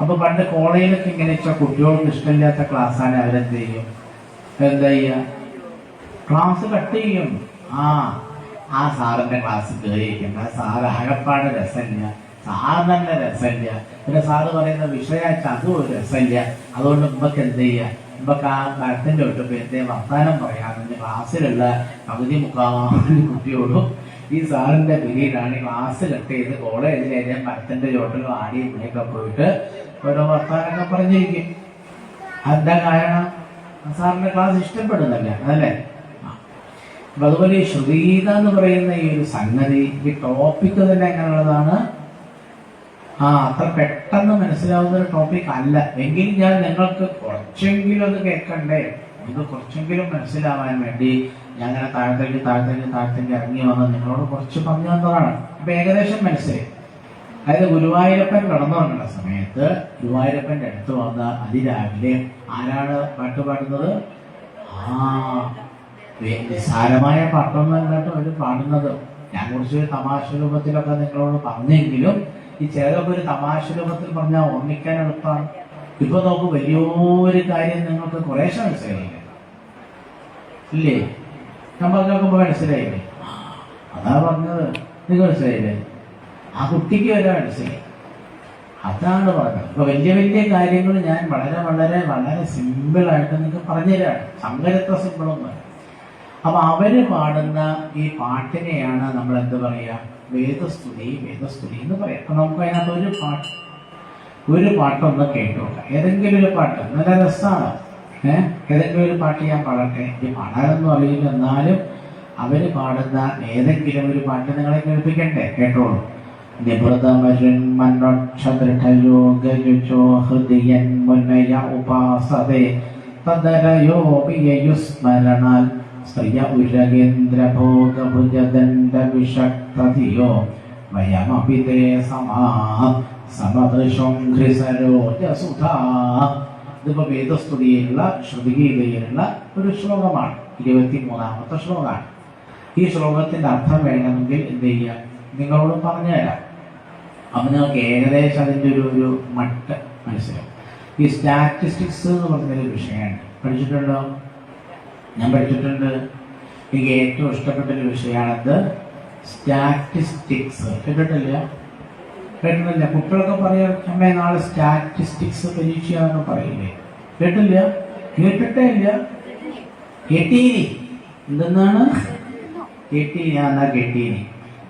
അപ്പൊ പണ്ട് കോളേജിലൊക്കെ ഇങ്ങനെ വെച്ചാൽ കുട്ടികൾക്ക് ഇഷ്ടമില്ലാത്ത ക്ലാസ്സാണ്. അവരെന്ത് ചെയ്യും, എന്താ ചെയ്യുക, ക്ലാസ് കട്ട് ചെയ്യും. ആ സാറിന്റെ ക്ലാസ് കയറിയിരിക്കും. ആ സാറ് ആകപ്പാട് രസമില്ല, സാറ് നല്ല രസമില്ല. പിന്നെ സാറ് പറയുന്ന വിഷയാച്ച അതും ഒരു രസമില്ല. അതുകൊണ്ട് നമുക്ക് എന്ത് ചെയ്യുക, നമുക്ക് ആ മരത്തിന്റെ ഒട്ടും എന്തേ വർത്താനം പറയാമെന്ന് ക്ലാസ്സിലുള്ള പകുതി 3/4 കുട്ടിയോടും ഈ സാറിന്റെ പിരീഡാണ് ക്ലാസ് കട്ട് ചെയ്ത് കോളേജിലെ മരത്തിന്റെ ചോട്ടിലും ആടിയും ഇവിടെയൊക്കെ പോയിട്ട് ഓരോ വർത്താനൊക്കെ പറഞ്ഞിരിക്കും. എന്താ കാരണം? സാറിന്റെ ക്ലാസ് ഇഷ്ടപ്പെടുന്നില്ല, അതല്ലേ? അപ്പൊ അതുപോലെ ഈ ശ്രുതീത എന്ന് പറയുന്ന ഈ ഒരു സംഗതി, ഈ ടോപ്പിക് തന്നെ എങ്ങനെയുള്ളതാണ്, അത്ര പെട്ടെന്ന് മനസ്സിലാവുന്ന ഒരു ടോപ്പിക് അല്ല. എങ്കിലും ഞാൻ നിങ്ങൾക്ക് കുറച്ചെങ്കിലും അത് കേൾക്കണ്ടേ, ഇത് കുറച്ചെങ്കിലും മനസ്സിലാവാൻ വേണ്ടി ഞാൻ അങ്ങനെ താഴത്തേക്ക് ഇറങ്ങി വന്ന് നിങ്ങളോട് കുറച്ച് പറഞ്ഞു തന്നതാണ്. അപ്പൊ ഏകദേശം മനസ്സിലായി. അതായത് ഗുരുവായൂരപ്പൻ കടന്നുറങ്ങുന്ന സമയത്ത് ഗുരുവായൂരപ്പന്റെ അടുത്ത് വന്ന അതിരാവിലെ ആരാണ് പാട്ട് പാടുന്നത്? നിസ്സാരമായ പാട്ടൊന്നും കേട്ടോ അവർ പാടുന്നത്. ഞാൻ കുറച്ച് തമാശ രൂപത്തിലൊക്കെ നിങ്ങളോട് പറഞ്ഞെങ്കിലും ഈ ചിലതൊക്കെ ഒരു തമാശ രൂപത്തിൽ പറഞ്ഞാൽ ഓർമ്മിക്കാൻ എളുപ്പമാണ്. ഇപ്പൊ നോക്കൂ, വലിയൊരു കാര്യം നിങ്ങൾക്ക് കുറേശ്ശെ മനസ്സിലായില്ലേ? ഇല്ലേ? ഞാൻ പറഞ്ഞു നോക്കുമ്പോ മനസ്സിലായില്ലേ? അതാ പറഞ്ഞത്. നിങ്ങൾ മനസ്സിലായില്ലേ? ആ കുട്ടിക്ക് വരെ മനസ്സിലായി. അതാണ് പറഞ്ഞത്. അപ്പൊ വലിയ കാര്യങ്ങൾ ഞാൻ വളരെ വളരെ വളരെ സിമ്പിളായിട്ട് നിങ്ങൾക്ക് പറഞ്ഞുതരാണ്. സങ്കരത്വ സിമ്പിളൊന്നും. അപ്പൊ അവര് പാടുന്ന ഈ പാട്ടിനെയാണ് നമ്മൾ എന്ത് പറയാ, വേദസ്തുതി എന്ന് പറയാം. അപ്പൊ നമുക്ക് അതിനകത്ത് ഒരു പാട്ടൊന്ന് കേട്ടോക്കാം. ഏതെങ്കിലും ഒരു പാട്ട് നല്ല രസമാണ്. ഏതെങ്കിലും ഒരു പാട്ട് ഞാൻ പാടട്ടെ. ഈ പാടാനൊന്നും അറിയില്ല, എന്നാലും അവര് പാടുന്ന ഏതെങ്കിലും ഒരു പാട്ട് നിങ്ങളെ കേൾപ്പിക്കണ്ടേ? കേട്ടോളൂ. നിബൃതമരുൻ മന്നോക്ഷദൃഢയോഗയുചോ ഹൃദയൻ മുന്നയ ഉപാസതേ തദരയോപിയുസ്മരണാൽ സ്ത്രീയ ഉരകേന്ദ്രഭോഗഭുജദണ്ഡ വിഷക്തതിയോ വയമപിതേ സമദൃശോഘ്രിസരോജസുധാ. ഇതിപ്പോ വേദസ്തുതിയിലുള്ള ശ്രുതിഗീതയിലുള്ള ഒരു ശ്ലോകമാണ്. 23ാമത്തെ ശ്ലോകമാണ്. ഈ ശ്ലോകത്തിന്റെ അർത്ഥം വേണമെങ്കിൽ എന്ത് ചെയ്യാം, നിങ്ങളോട് പറഞ്ഞുതരാം. അപ്പൊ നിങ്ങൾക്ക് ഏകദേശം അതിൻ്റെ ഒരു മട്ട് മനസ്സിലാവും. ഈ സ്റ്റാറ്റിസ്റ്റിക്സ് എന്ന് പറഞ്ഞൊരു വിഷയമാണ്. പഠിച്ചിട്ടുണ്ടോ? ഞാൻ പഠിച്ചിട്ടുണ്ട്. എനിക്ക് ഏറ്റവും ഇഷ്ടപ്പെട്ടൊരു വിഷയമാണത് സ്റ്റാറ്റിസ്റ്റിക്സ്. കേട്ടിട്ടില്ല? കുട്ടികളൊക്കെ പറയാം, അമ്മേ നാളെ സ്റ്റാറ്റിസ്റ്റിക്സ് പരീക്ഷയാണെന്ന് പറയില്ലേ? കേട്ടില്ല? കേട്ടിട്ടേ ഇല്ല. കേട്ടീനി എന്തെന്നാണ്? കേട്ടീനി.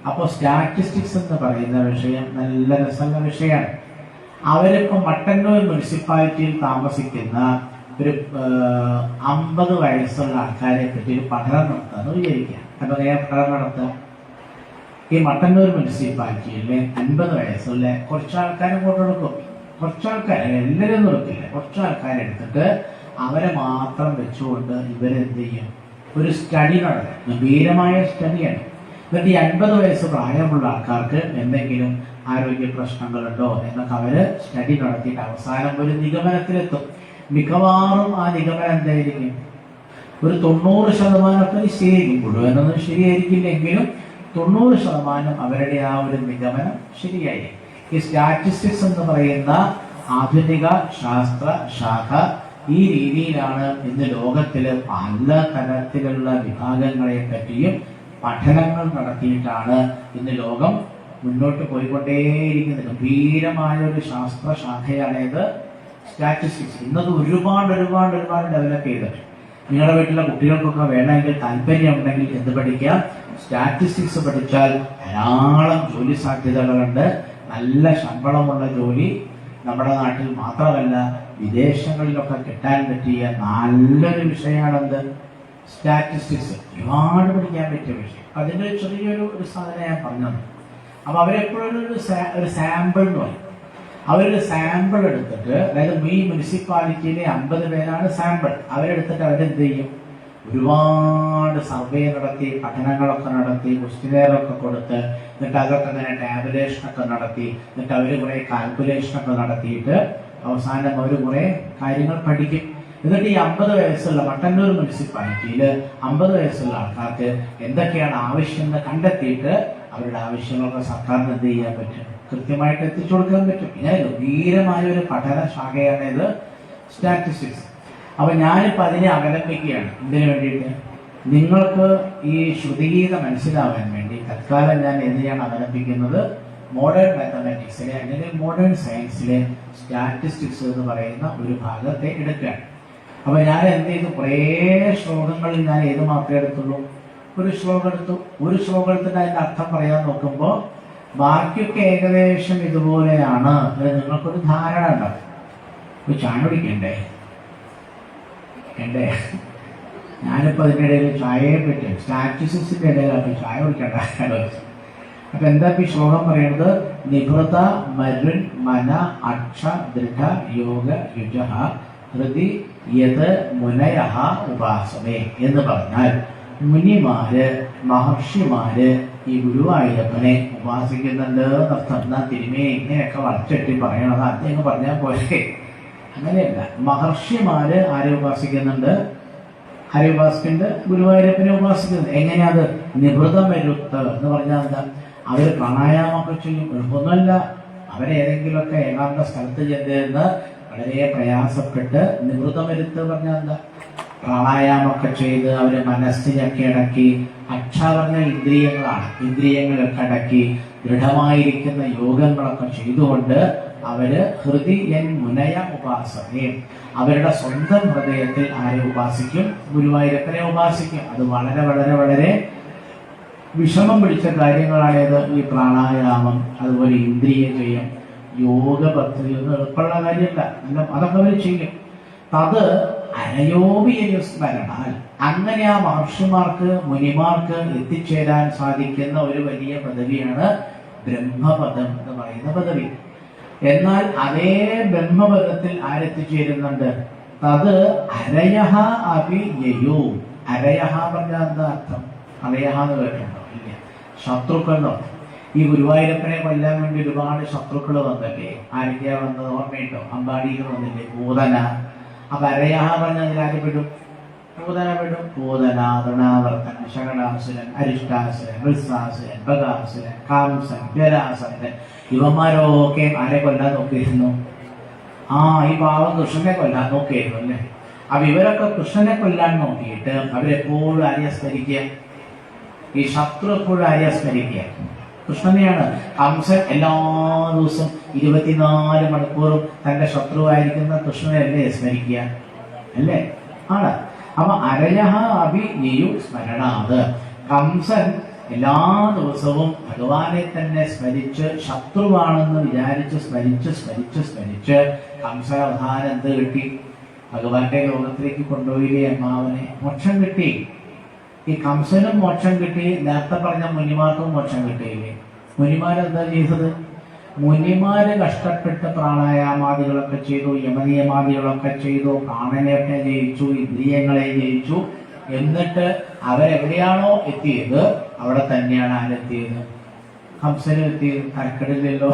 അപ്പോൾ സ്റ്റാറ്റിസ്റ്റിക്സ് എന്ന് പറയുന്ന വിഷയം നല്ല രസമുള്ള വിഷയമാണ്. അവരിപ്പോൾ മട്ടന്നൂർ മുനിസിപ്പാലിറ്റിയിൽ താമസിക്കുന്ന ഒരു 50 വയസ്സുള്ള ആൾക്കാരെ പറ്റി ഒരു പഠനം നടത്താന്ന് വിചാരിക്കുക. അപ്പൊ പഠനം നടത്തുക ഈ മട്ടന്നൂർ മുനിസിപ്പാലിറ്റിയിലെ 50 വയസ്സുള്ള കുറച്ച് ആൾക്കാരെ കൊണ്ടെടുക്കും. കുറച്ച് ആൾക്കാരെ, എല്ലാവരും കൊടുക്കില്ല, കുറച്ച് ആൾക്കാരെ എടുത്തിട്ട് അവരെ മാത്രം വെച്ചുകൊണ്ട് ഇവരെന്ത് ചെയ്യും, ഒരു സ്റ്റഡി നടത്തും. ഗംഭീരമായ സ്റ്റഡിയാണ്. എന്നിട്ട് ഈ 50 വയസ്സ് പ്രായമുള്ള ആൾക്കാർക്ക് എന്തെങ്കിലും ആരോഗ്യ പ്രശ്നങ്ങളുണ്ടോ എന്നൊക്കെ അവര് സ്റ്റഡി നടത്തിയിട്ട് അവസാനം ഒരു നിഗമനത്തിലെത്തും. മിക്കവാറും ആ നിഗമനം എന്തായിരിക്കും, ഒരു 90% ശരിയായിരിക്കും. മുഴുവനൊന്നും ശരിയായിരിക്കില്ലെങ്കിലും 90% അവരുടെ ആ ഒരു നിഗമനം ശരിയായിരിക്കും. ഈ സ്റ്റാറ്റിസ്റ്റിക്സ് എന്ന് പറയുന്ന ആധുനിക ശാസ്ത്ര ശാഖ ഈ രീതിയിലാണ് ഇന്ന് ലോകത്തില് പല തരത്തിലുള്ള വിഭാഗങ്ങളെ പറ്റിയും പഠനങ്ങൾ നടത്തിയിട്ടാണ് ഇന്ന് ലോകം മുന്നോട്ട് പോയിക്കൊണ്ടേയിരിക്കുന്നത്. ഗംഭീരമായ ഒരു ശാസ്ത്ര ശാഖയാണേത് സ്റ്റാറ്റിസ്റ്റിക്സ്. ഇന്നത് ഒരുപാട് ഡെവലപ്പ് ചെയ്തിട്ടുണ്ട്. നിങ്ങളുടെ വീട്ടിലെ കുട്ടികൾക്കൊക്കെ വേണമെങ്കിൽ താല്പര്യം ഉണ്ടെങ്കിൽ എന്ത് പഠിക്കാം, സ്റ്റാറ്റിസ്റ്റിക്സ് പഠിച്ചാൽ ധാരാളം ജോലി സാധ്യതകളുണ്ട്. നല്ല ശമ്പളമുള്ള ജോലി നമ്മുടെ നാട്ടിൽ മാത്രമല്ല വിദേശങ്ങളിലൊക്കെ കിട്ടാൻ പറ്റിയ നല്ലൊരു വിഷയമാണെന്ത്, സ്റ്റാറ്റിസ്റ്റിക്സ്. ഒരുപാട് പഠിക്കാൻ പറ്റിയ വിഷയം. അതിൻ്റെ ചെറിയൊരു സാധനം ഞാൻ പറഞ്ഞത്. അപ്പൊ അവരെപ്പോഴും ഒരു സാമ്പിൾ എന്ന് പറയും. അവരൊരു സാമ്പിൾ എടുത്തിട്ട്, അതായത് ഈ മുനിസിപ്പാലിറ്റിയിലെ 50 പേരാണ് സാമ്പിൾ. അവരെടുത്തിട്ട് അവരെന്ത് ചെയ്യും, ഒരുപാട് സർവേ നടത്തി, പഠനങ്ങളൊക്കെ നടത്തി, ക്വസ്റ്റ്യനെയറൊക്കെ കൊടുത്ത്, എന്നിട്ട് അതൊക്കെ അങ്ങനെ ടാബുലേഷനൊക്കെ നടത്തി, എന്നിട്ട് അവർ കുറെ കാൽക്കുലേഷനൊക്കെ നടത്തിയിട്ട് അവസാനം അവർ കുറെ കാര്യങ്ങൾ പഠിക്കും. എന്നിട്ട് ഈ 50 വയസ്സുള്ള മട്ടന്നൂർ മുനിസിപ്പാലിറ്റിയിൽ 50 വയസ്സുള്ള ആൾക്കാർക്ക് എന്തൊക്കെയാണ് ആവശ്യം എന്ന് കണ്ടെത്തിയിട്ട് അവരുടെ ആവശ്യങ്ങളൊക്കെ സർക്കാരിന് എന്ത് ചെയ്യാൻ പറ്റും, കൃത്യമായിട്ട് എത്തിച്ചു കൊടുക്കാൻ പറ്റും. ഇങ്ങനെ ഗംഭീരമായ ഒരു പഠന ശാഖയാണ് ഇത് സ്റ്റാറ്റിസ്റ്റിക്സ്. അപ്പൊ ഞാനിപ്പോ അതിനെ അവലംബിക്കുകയാണ്. എന്തിനു വേണ്ടിയിട്ട്, നിങ്ങൾക്ക് ഈ ശ്രുതിഗീത മനസ്സിലാവാൻ വേണ്ടി തൽക്കാലം ഞാൻ എന്തിനാണ് അവലംബിക്കുന്നത്, മോഡേൺ മാത്തമാറ്റിക്സിലെ അല്ലെങ്കിൽ മോഡേൺ സയൻസിലെ സ്റ്റാറ്റിസ്റ്റിക്സ് എന്ന് പറയുന്ന ഒരു ഭാഗത്തെ എടുക്കുകയാണ്. അപ്പൊ ഞാൻ എന്ത് ചെയ്തു, കുറേ ശ്ലോകങ്ങളിൽ ഞാൻ ഏത് മാത്രമേ എടുത്തുള്ളൂ, ഒരു ശ്ലോകം എടുത്തു. ഒരു ശ്ലോകത്തിന് അതിന്റെ അർത്ഥം പറയാൻ നോക്കുമ്പോൾ ബാക്കിയൊക്കെ ഏകദേശം ഇതുപോലെയാണ്. നിങ്ങൾക്കൊരു ധാരണ ഉണ്ടാവും. ചായ കുടിക്കണ്ടേ എന്റെ ഞാനിപ്പോ അതിൻ്റെ ഇടയിൽ ചായയെ പറ്റി സ്റ്റാറ്റിസ്റ്റിക്സിന്റെ ഇടയിലാണ് ചായ കുടിക്കണ്ട ആലോചിച്ചു. അപ്പൊ എന്താ ഈ ശ്ലോകം പറയുന്നത്, നിഭൃത മരുൺ മന അക്ഷ ദൃഢ യോഗ യുജ ഹൃദി യത് മുനയഃ ഉപാസമേ എന്ന് പറഞ്ഞാൽ മുനിമാര് മഹർഷിമാര് ഈ ഗുരുവായൂരപ്പനെ ഉപാസിക്കുന്നുണ്ട് എന്നർത്ഥം. എന്നാ തിരുമേ ഇങ്ങനെയൊക്കെ വളച്ചെട്ടി പറയണത് അദ്ദേഹം പറഞ്ഞാൽ പോലെ അങ്ങനെയല്ല. മഹർഷിമാര് ആരെ ഉപാസിക്കുന്നുണ്ട്, ആരെ ഉപാസിക്കുന്നുണ്ട്, ഗുരുവായൂരപ്പനെ ഉപാസിക്കുന്നത്. എങ്ങനെയാത്, നിവൃതമരുത്ത് എന്ന് പറഞ്ഞാൽ എന്താ, അവര് പ്രാണായാമമൊക്കെ ചെയ്യും. എളുപ്പമൊന്നുമല്ല. അവരേതെങ്കിലുമൊക്കെ ഏകാന്ത സ്ഥലത്ത് ചെന്ന് വളരെ പ്രയാസപ്പെട്ട്, നിവൃതമരുത്ത് പറഞ്ഞാൽ എന്താ, പ്രാണായാമമൊക്കെ ചെയ്ത് അവര് മനസ്സിനൊക്കെ അടക്കി, അക്ഷ പറഞ്ഞ ഇന്ദ്രിയങ്ങളാണ്, ഇന്ദ്രിയങ്ങളൊക്കെ അടക്കി ദൃഢമായിരിക്കുന്ന യോഗങ്ങളൊക്കെ ചെയ്തുകൊണ്ട് അവര് ഹൃദിയൻ മുനയ ഉപാസനയും അവരുടെ സ്വന്തം ഹൃദയത്തിൽ ആരെ ഉപാസിക്കും, ഗുരുവായൂരപ്പനെ ഉപാസിക്കും. അത് വളരെ വളരെ വളരെ വിഷമം പിടിച്ച കാര്യങ്ങളാണേത്, ഈ പ്രാണായാമം, അതുപോലെ ഇന്ദ്രിയ ജയം, യോഗ പദ്ധതി ഒന്നും എളുപ്പമുള്ള കാര്യമല്ല. അതൊക്കെ അവർ ചെയ്യും. അത് അനയോപിയസ്മരണാൽ അങ്ങനെ ആ മഹർഷിമാർക്ക് മുനിമാർക്ക് എത്തിച്ചേരാൻ സാധിക്കുന്ന ഒരു വലിയ പദവിയാണ് ബ്രഹ്മപദം എന്ന് പറയുന്ന പദവി. എന്നാൽ അതേ ബ്രഹ്മപദത്തിൽ ആരെത്തിച്ചേരുന്നുണ്ട്, അത് അരയഹ അഭിയയോ. അരയഹ പറഞ്ഞാൽ എന്താ അർത്ഥം, അരയഹ എന്ന് കേട്ടിട്ടുണ്ടോ, ഇല്ല, ശത്രുക്കൾ എന്നോ. ഈ ഗുരുവായൂരപ്പനെ കൊല്ലാൻ വേണ്ടി ഒരുപാട് ശത്രുക്കൾ വന്നല്ലേ, ആരൊക്കെയാ വന്നത് ഓർമ്മയുണ്ടോ, അമ്പാടിയിൽ വന്നില്ലേ, പൂതന. അപ്പൊ അരയഹ പറഞ്ഞാൽ അതിലാകെപ്പെടും, പൂതന പെടും. പൂതന, തൃണാവർത്തൻ, ശകടാസുരൻ, അരിഷ്ടാസുരൻ, വൃത്സാസുരൻ, ബകാസുരൻ, കാംസൻ, ജരാസന്തൻ, ഇവന്മാരൊക്കെ ആരെ കൊല്ലാൻ നോക്കിയിരുന്നു, ഈ പാവം കൃഷ്ണനെ കൊല്ലാൻ നോക്കിയിരുന്നു അല്ലേ. അപ്പൊ ഇവരൊക്കെ കൃഷ്ണനെ കൊല്ലാൻ നോക്കിയിട്ട് അവരെപ്പോഴും ആരെയെ സ്മരിക്കുക, ഈ ശത്രു എപ്പോഴും ആരെയെ സ്മരിക്കുക, കൃഷ്ണനെയാണ്. കംസൻ എല്ലാ ദിവസവും 24 മണിക്കൂറും തന്റെ ശത്രുവായിരിക്കുന്ന കൃഷ്ണനെയല്ലേ സ്മരിക്കുക, അല്ലേ, ആണ്. അപ്പൊ അരയഹ അഭിനയു സ്മരണാത്, കംസൻ എല്ലാ ദിവസവും ഭഗവാനെ തന്നെ സ്മരിച്ച്, ശത്രുവാണെന്ന് വിചാരിച്ച് സ്മരിച്ച് സ്മരിച്ച് സ്മരിച്ച് കംസനവധാനം എന്ത് കിട്ടി, ഭഗവാന്റെ ലോകത്തിലേക്ക് കൊണ്ടുപോയില്ലേ അമ്മാവനെ, മോക്ഷം കിട്ടി. ഈ കംസനും മോക്ഷം കിട്ടി, നേരത്തെ പറഞ്ഞ മുനിമാർക്കും മോക്ഷം കിട്ടിയില്ലേ? മുനിമാരെന്താ ചെയ്തത്? മുനിമാര് കഷ്ടപ്പെട്ട് പ്രാണായാമാദികളൊക്കെ ചെയ്തു, യമനിയമാദികളൊക്കെ ചെയ്തു, പ്രാണനെയൊക്കെ ജയിച്ചു, ഇന്ദ്രിയങ്ങളെ ജയിച്ചു. എന്നിട്ട് അവരെവിടെയാണോ എത്തിയത് അവിടെ തന്നെയാണ് ആരെത്തിയത്? കംസനും എത്തിയത്. തരക്കെടില്ലല്ലോ.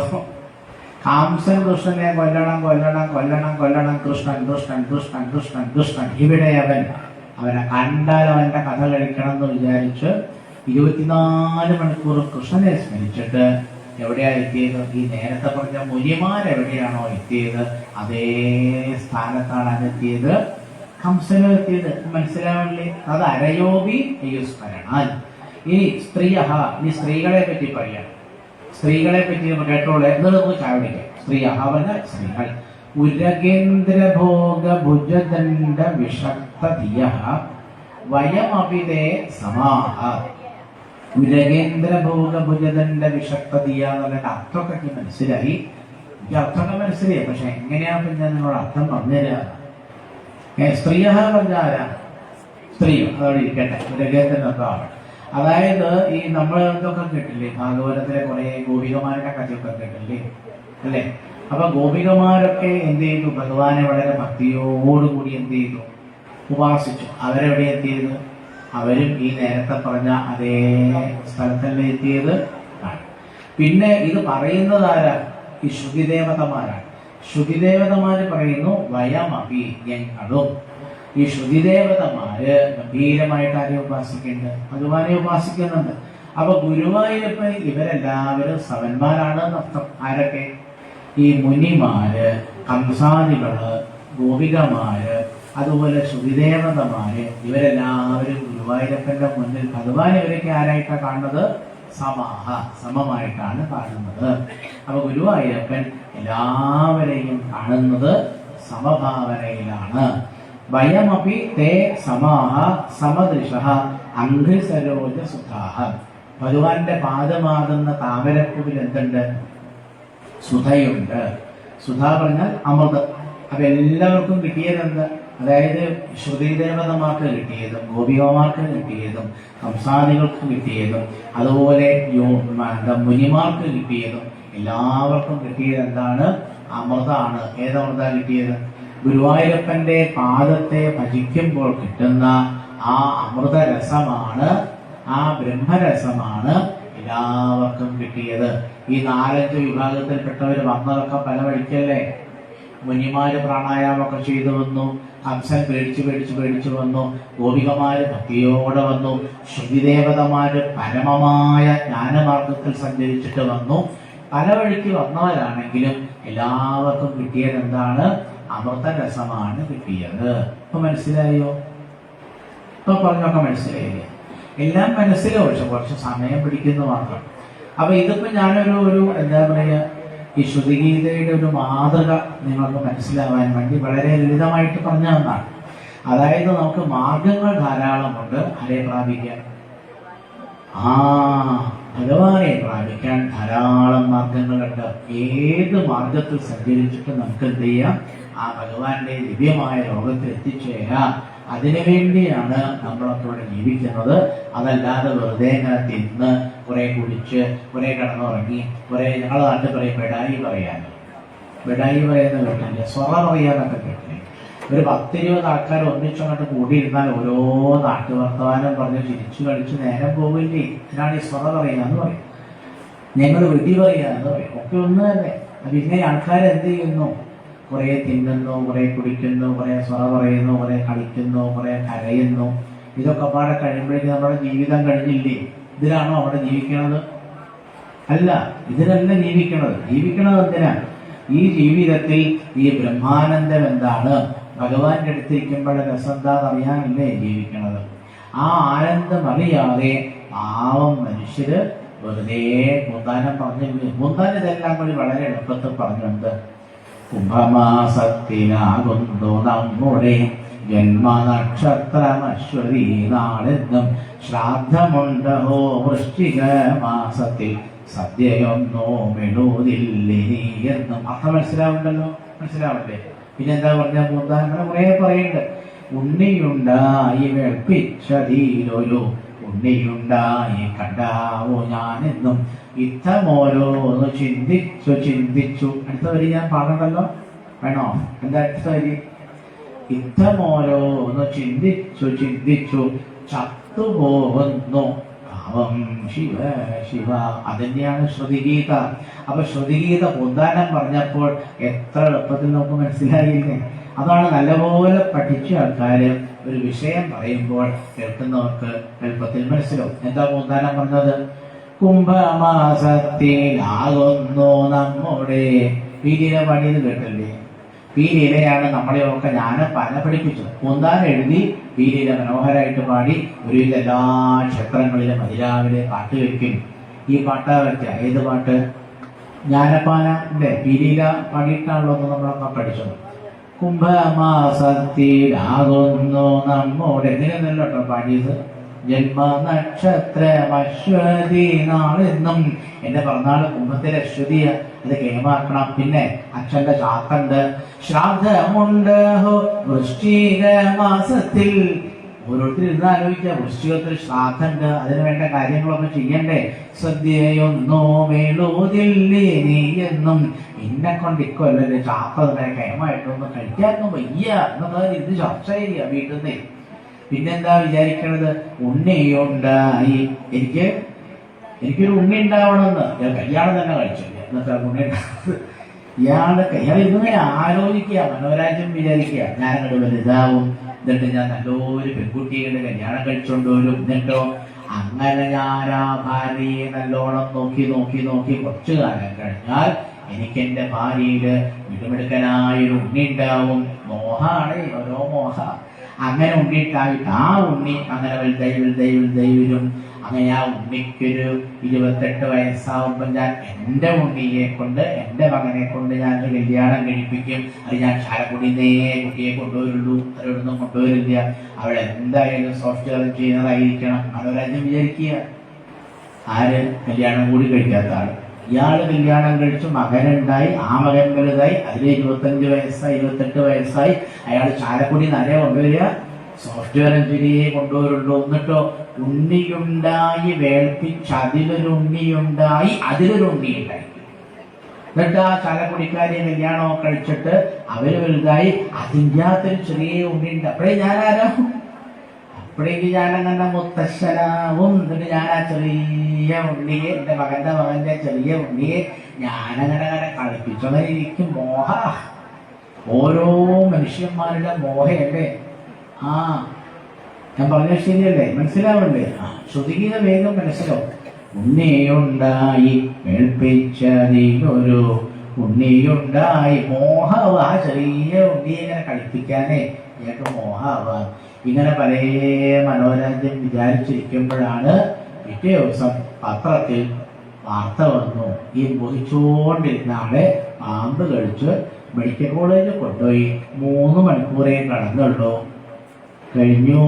കംസൻ കൃഷ്ണനെ കൊല്ലണം കൊല്ലണം കൊല്ലണം കൊല്ലണം, കൃഷ്ണൻ കൃഷ്ണൻ കൃഷ്ണൻ കൃഷ്ണൻ കൃഷ്ണൻ. ഇവിടെ അവനെ കണ്ടാൽ അവന്റെ കഥ കഴിക്കണം എന്ന് വിചാരിച്ച് 24 മണിക്കൂർ കൃഷ്ണനെ സ്മരിച്ചിട്ട് എവിടെയാ എത്തിയത്? ഈ നേരത്തെ പറഞ്ഞ മുനിമാരെവിടെയാണോ എത്തിയത് അതേ സ്ഥാനത്താണ് അതെത്തിയത്, കംസനും എത്തിയത്. മനസ്സിലാവില്ലേ? അത് അരയോപി സ്മരണാൽ. ഇനി ഇനി സ്ത്രീകളെ പറ്റി പറയാം. സ്ത്രീകളെ പറ്റി കേട്ടോളെ, എന്നിട്ട് നമുക്ക് ചായ പിടിക്കാം. പറഞ്ഞ സ്ത്രീകൾ ഉരകേന്ദ്രഭോഗ ഭുജദണ്ഡ വിഷക്തധിയ വയമപിതേ സമാഹ. ഉരകേന്ദ്രഭോഗ ഭുജദണ്ഡ വിഷക്തധിയ എന്നുള്ള അർത്ഥമൊക്കെ മനസ്സിലായി. ഈ അർത്ഥമൊക്കെ മനസ്സിലായി. പക്ഷെ എങ്ങനെയാ പിന്നെ നിങ്ങളോട് അർത്ഥം പറഞ്ഞുതരാ? സ്ത്രീയ പറഞ്ഞ ആരാ? സ്ത്രീയോ? അതോടെ ഇരിക്കട്ടെ. ഉരകേന്ദ്രനൊക്കെ ആണ്. അതായത് ഈ നമ്മൾ ഇതൊക്കെ കേട്ടില്ലേ, ഭാഗവതത്തിലെ കുറെ ഗോപികമാരുടെ കഥയൊക്കെ കേട്ടില്ലേ അല്ലേ? അപ്പൊ ഗോപികമാരൊക്കെ എന്ത് ചെയ്തു? ഭഗവാനെ വളരെ ഭക്തിയോടുകൂടി എന്ത് ചെയ്തു? ഉപാസിച്ചു. അവരെവിടെ എത്തിയത്? അവരും ഈ നേരത്തെ പറഞ്ഞ അതേ സ്ഥലത്തല്ലേ എത്തിയത്? പിന്നെ ഇത് പറയുന്നത് ആരാ? ഈ ശ്രുതിദേവതമാരാണ്. ശ്രുതിദേവതമാര് പറയുന്നു വയമപി, ഞങ്ങളും. ഈ ശ്രുതിദേവതമാര് ഗംഭീരമായിട്ട് ആരെ ഉപാസിക്കുന്നുണ്ട്? ഭഗവാനെ ഉപാസിക്കുന്നുണ്ട്. അപ്പൊ ഗുരുവായൂരപ്പൻ ഇവരെല്ലാവരും സമന്മാരാണ് എന്നർത്ഥം. ആരൊക്കെ? ഈ മുനിമാര്, കംസാദികള്, ഗോപികമാര്, അതുപോലെ ശ്രുതിദേവതമാര്, ഇവരെല്ലാവരും ഗുരുവായൂരപ്പന്റെ മുന്നിൽ ഭഗവാൻ ഇവരൊക്കെ ആരായിട്ടാണ് കാണുന്നത്? സമമായിട്ടാണ് കാണുന്നത്. അപ്പൊ ഗുരുവായൂരപ്പൻ എല്ലാവരെയും കാണുന്നത് സമഭാവനയിലാണ്. വയമപി തേ സമാഹ സമദൃശഃ അംഘ്രിസരോജ സുധാഃ. ഭഗവാന്റെ പാദമാകുന്ന താമരപ്പൂവിൽ എന്തുണ്ട്? സുധയുണ്ട്. സുധ പറഞ്ഞാൽ അമൃതം. അപ്പൊ എല്ലാവർക്കും കിട്ടിയത് എന്ത്? അതായത് ശ്രുതിദേവതമാർക്ക് കിട്ടിയതും ഗോപികമാർക്ക് കിട്ടിയതും കംസാദികൾക്ക് കിട്ടിയതും അതുപോലെ മുനിമാർക്ക് കിട്ടിയതും എല്ലാവർക്കും കിട്ടിയത് എന്താണ്? അമൃതാണ്. ഏതമൃത കിട്ടിയത്? ഗുരുവായൂരപ്പന്റെ പാദത്തെ ഭജിക്കുമ്പോൾ കിട്ടുന്ന ആ അമൃതരസമാണ്, ആ ബ്രഹ്മരസമാണ് എല്ലാവർക്കും കിട്ടിയത്. ഈ 4-5 വിഭാഗത്തിൽപ്പെട്ടവർ വന്നതൊക്കെ പല വഴിക്കല്ലേ. മുനിമാര് പ്രാണായാമൊക്കെ ചെയ്തു വന്നു, കംസൻ പേടിച്ചു വന്നു, ഗോപികമാര് ഭക്തിയോടെ വന്നു, ശ്രുതിദേവതമാര് പരമമായ ജ്ഞാനമാർഗത്തിൽ സഞ്ചരിച്ചിട്ട് വന്നു. പല വഴിക്ക് വന്നവരാണെങ്കിലും എല്ലാവർക്കും കിട്ടിയത് എന്താണ്? അമൃതരസമാണ് കിട്ടിയത്. ഇപ്പൊ മനസ്സിലായോ? ഇപ്പൊ പറഞ്ഞൊക്കെ മനസ്സിലായില്ലേ? എല്ലാം മനസ്സിലാവും. പക്ഷെ കുറച്ച് സമയം പിടിക്കുന്നു മാത്രം. അപ്പൊ ഇതിപ്പോ ഞാനൊരു എന്താ പറയാ, ഈ ശ്രുതിഗീതയുടെ ഒരു മാതൃക നിങ്ങൾക്ക് മനസ്സിലാവാൻ വേണ്ടി വളരെ ലളിതമായിട്ട് പറഞ്ഞു തന്നാണ്. അതായത് നമുക്ക് മാർഗങ്ങൾ ധാരാളമുണ്ട്. ആരെ പ്രാപിക്കാൻ? ഭഗവാനെ പ്രാപിക്കാൻ ധാരാളം മാർഗങ്ങളുണ്ട്. ഏത് മാർഗത്തിൽ സഞ്ചരിച്ചിട്ട് നമുക്ക് എന്ത് ചെയ്യാം? ആ ഭഗവാന്റെ ദിവ്യമായ ലോകത്തിൽ എത്തിച്ചേരാം. അതിനുവേണ്ടിയാണ് നമ്മളൊക്കെ ഇവിടെ ജീവിക്കുന്നത്. അതല്ലാതെ വെറുതെ ഇങ്ങനെ തിന്ന് കുറെ കുടിച്ച് കുറെ കിടന്നുറങ്ങി കുറെ, ഞങ്ങളുടെ നാട്ടിൽ പറയും ബെഡായി പറയാനോ. ബെഡായി പറയുന്ന കേട്ടില്ലേ? സ്വറ പറയാനൊക്കെ കേട്ടില്ലേ? ഒരു 10-20 ആൾക്കാർ ഒന്നിച്ചങ്ങോട്ട് കൂടിയിരുന്നാൽ ഓരോ നാട്ടുവർത്തമാനം പറഞ്ഞ് ചിരിച്ചു കളിച്ച് നേരം പോകില്ലേ? ഇതിനാണ് ഈ സ്വറ പറയാന്ന് പറയും. ഞങ്ങൾ വെടി പറയാന്ന് പറയും. ഒക്കെ ഒന്ന് തന്നെ. പിന്നെ ആൾക്കാരെന്ത് ചെയ്യുന്നു? കുറെ തിന്നുന്നു, കുറെ കുടിക്കുന്നു, കുറെ സ്വറ പറയുന്നു, കുറെ കളിക്കുന്നു, കുറെ കരയുന്നു. ഇതൊക്കെ പാടെ കഴിയുമ്പോഴേക്കും നമ്മുടെ ജീവിതം കഴിഞ്ഞില്ലേ? ഇതിലാണോ അവിടെ ജീവിക്കണത്? അല്ല, ഇതിലല്ല ജീവിക്കണത്. ജീവിക്കണത് എന്തിനാണ്? ഈ ജീവിതത്തിൽ ഈ ബ്രഹ്മാനന്ദം എന്താണ്, ഭഗവാന്റെ അടുത്തിരിക്കുമ്പോഴെ രസം എന്താന്ന് അറിയാനല്ലേ ജീവിക്കണത്. ആ ആനന്ദം അറിയാതെ പാവം മനുഷ്യര് വെറുതെ മുന്താനം പറഞ്ഞില്ലേ. മുന്താൻ ഇതെല്ലാം കൂടി വളരെ എളുപ്പത്തിൽ പറഞ്ഞുണ്ട്. കുംഭമാസത്തിലാകുന്നു നമ്മുടെ ജന്മനക്ഷത്രമശ്വതി നാളെന്നും ശ്രാദ്ധമുണ്ടോ വൃശ്ചിക മാസത്തിൽ സദ്യയൊന്നോ മെഴുതില്ലേ എന്നും. അർത്ഥം മനസ്സിലാവുണ്ടല്ലോ? മനസ്സിലാവണ്ടേ? പിന്നെ എന്താ പറഞ്ഞ മുന്താൻ? അങ്ങനെ കുറെ പറയുന്നുണ്ട്. ഉണ്ണിയുണ്ടായി വേൾപ്പിച്ചതിലൊരു ഉണ്ണിയുണ്ടായി കണ്ടാവോ ഞാനെന്നും ഇത്തമോരോന്ന് ചിന്തിച്ചു അടുത്ത വരി ഞാൻ പാടണ്ടല്ലോ, വേണോ? എന്താ അടുത്ത വരി? ഇത്തമോരോന്ന് ചിന്തിച്ചു ചത്തുപോകുന്നു പാവം ശിവ ശിവ. അതന്നെയാണ് ശ്രുതിഗീത. അപ്പൊ ശ്രുതിഗീത പൂന്താനം പറഞ്ഞപ്പോൾ എത്ര എളുപ്പത്തിൽ നമുക്ക് മനസ്സിലായില്ലേ? അതാണ് നല്ലപോലെ പഠിച്ച ആൾക്കാര് ഒരു വിഷയം പറയുമ്പോൾ കേൾക്കുന്നവർക്ക് എളുപ്പത്തിൽ മനസ്സിലാവും. എന്താ പൂന്താനം പറഞ്ഞത്? കുംഭമാസത്തിലാകുന്നു നമ്മുടെ പീലിയില പാടിയത് കേട്ടല്ലേ? പീലിയിലയാണ് നമ്മളെയൊക്കെ പല പഠിപ്പിച്ചത്. പൂന്താനം എഴുതി പീലിയില മനോഹരമായിട്ട് പാടി ഒരുവിധ എല്ലാ ക്ഷേത്രങ്ങളിലും അതിരാവിലെ പാട്ട് വയ്ക്കും. ഈ പാട്ടാ വയ്ക്കുക. ഏത് പാട്ട്? ജ്ഞാനപ്പാനന്റെ പീലിയില പാടിയിട്ടാണല്ലോ നമ്മളൊക്കെ പഠിച്ചത്. കുംഭമാസത്തിലാകുന്നു നമ്മുടെ എങ്ങനെയൊന്നല്ലോ കേട്ടോ പാടിയത്. ജന്മനക്ഷത്രമശ്വതി നാളെന്നും എന്റെ പിറന്നാള് കുംഭത്തിലെ അശ്വതിയ, അത് കേമാക്കണം. പിന്നെ അച്ഛന്റെ ചാത്തണ്ട്, ശ്രാദ്ധമുണ്ട് വൃശ്ചിക മാസത്തിൽ. ഓരോരുത്തർ ഇരുന്ന് ആലോചിക്കുക, വൃശ്ചികത്തിൽ ശ്രാദ്ധണ്ട്, അതിന് വേണ്ട കാര്യങ്ങളൊക്കെ ചെയ്യണ്ടേ? സദ്യയൊന്നോ വേളൂതില്ലേ നീ എന്നും എന്നെ കൊണ്ട് ഇക്കൊല്ലല്ലേ ചാത്തതിനെ കേമായിട്ടൊന്ന് കഴിക്കാനൊന്നും വയ്യ എന്നൊക്കെ ഇത് ചർച്ച ചെയ്യുക വീട്ടിൽ നിന്ന്. പിന്നെന്താ വിചാരിക്കണത്? ഉണ്ണിയുണ്ടായി, എനിക്കൊരു ഉണ്ണി ഉണ്ടാവണമെന്ന്. കല്യാണം തന്നെ കഴിച്ചില്ല എന്നൊക്കെ ഉണ്ണി ഇയാള് ഇങ്ങനെ ആലോചിക്കുക, മനോരാജ്യം വിചാരിക്കുക. ഞാനങ്ങോട്ട് വലുതാവും, എന്നിട്ട് ഞാൻ നല്ലൊരു പെൺകുട്ടിയുടെ കല്യാണം കഴിച്ചോണ്ട് വരും. എന്നിട്ടോ അങ്ങനെ ഞാൻ ആ ഭാര്യയെ നല്ലോണം നോക്കി കുറച്ചു കാലം കഴിഞ്ഞാൽ എനിക്ക് എന്റെ ഭാര്യയില് മിടുമിടുക്കനായൊരു ഉണ്ണി ഉണ്ടാവും. മോഹാണ്, ഓരോ മോഹ. അങ്ങനെ ഉണ്ണിട്ടായിട്ട് ആ ഉണ്ണി അങ്ങനെ വലുതായി വരും. അങ്ങനെ ആ ഉണ്ണിക്കൊരു 28 വയസ്സാവുമ്പോൾ ഞാൻ എൻ്റെ ഉണ്ണിയെ കൊണ്ട്, എൻ്റെ മകനെ കൊണ്ട് ഞാൻ കല്യാണം കഴിപ്പിക്കും. അത് ഞാൻ ചാലക്കുടിന്നേ കുട്ടിയെ കൊണ്ടുവരുള്ളൂ, അവരോടൊന്നും കൊണ്ടുവരില്ല. അവിടെ എന്തായാലും സോഫ്റ്റ്വെയർ എഞ്ചിനീയറായിരിക്കണം. മനോരാജ്യം വിചാരിക്കുക. ആര്? കല്യാണം കൂടി കഴിക്കാത്ത ആള്. ഇയാള് കല്യാണം കഴിച്ചു, മകനുണ്ടായി, ആ മകൻ വലുതായി, അതിൽ 25 വയസ്സായി 28 വയസ്സായി. അയാൾ ചാലക്കുടി നരെ കൊണ്ടുവരിക, സോഫ്റ്റ്വെയർ എഞ്ചിനീയറെ കൊണ്ടുവരുള്ളൂ. എന്നിട്ടോ ഉണ്ണിയുണ്ടായി വേൾപ്പിച്ച് അതിലൊരു ഉണ്ണിയുണ്ടായി എന്നിട്ട് ആ ചാലക്കുടിക്കാരെ കല്യാണം കഴിച്ചിട്ട് അവര് വലുതായി, അതിൻ്റെ അകത്തൊരു ചെറിയ ഉണ്ണിയുണ്ട്. അപ്പോഴേ അപ്പോഴേക്ക് ഞാനങ്ങനെ മുത്തശ്ശനാവും. എന്നിട്ട് ഞാൻ ആ ചെറിയ ഉണ്ണിയെ, എൻ്റെ മകന്റെ ചെറിയ ഉണ്ണിയെ ഞാനങ്ങനെ കളിപ്പിച്ചങ്ങനെ ഇരിക്കും. മോഹ, ഓരോ മനുഷ്യന്മാരുടെ മോഹയല്ലേ? ഞാൻ പറഞ്ഞ ശരിയല്ലേ? മനസ്സിലാവണ്ടേ? ശ്രുതിഗീത വേഗം മനസ്സിലാവും. ഉണ്ണിയുണ്ടായി വേൾപ്പിച്ചതിലൊരു ഉണ്ണിയുണ്ടായി. മോഹാവ്, ആ ചെറിയ ഉണ്ണിയെ ഇങ്ങനെ കളിപ്പിക്കാനേ ഇയാൾക്ക് മോഹാവാ. ഇങ്ങനെ പല മനോരാജ്യം വിചാരിച്ചിരിക്കുമ്പോഴാണ് പിറ്റേ ദിവസം പത്രത്തിൽ വാർത്ത വന്നു. ഈ മോഹിച്ചുകൊണ്ടിരുന്ന ആളെ പാമ്പ് കഴിച്ച് മെഡിക്കൽ കോളേജിൽ കൊണ്ടുപോയി 3 മണിക്കൂറേ കടന്നുള്ളൂ, കഴിഞ്ഞു.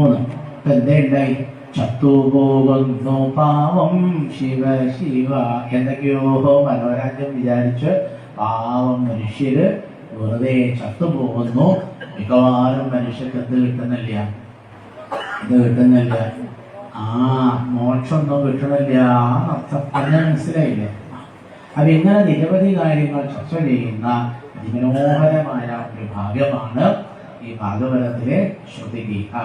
എന്താ ഉണ്ടായി? ചത്തുപോകുന്നു പാവം ശിവ ശിവ. എന്തൊക്കെയോ മനോരാജ്യം വിചാരിച്ച് പാവം മനുഷ്യര് വെറുതെ ചത്തുപോകുന്നു. മിക്കവാറും മനുഷ്യർക്ക് എന്ത് കിട്ടുന്നില്ല? മോക്ഷമൊന്നും കിട്ടണില്ല അർത്ഥം. പറഞ്ഞ മനസ്സിലായില്ലേ? അപ്പൊ ഇങ്ങനെ നിരവധി കാര്യങ്ങൾ ചർച്ച ചെയ്യുന്ന അതിമനോഹരമായ ഒരു ഭാഗമാണ് ഈ ഭാഗവതത്തിലെ ശ്രുതിഗീത.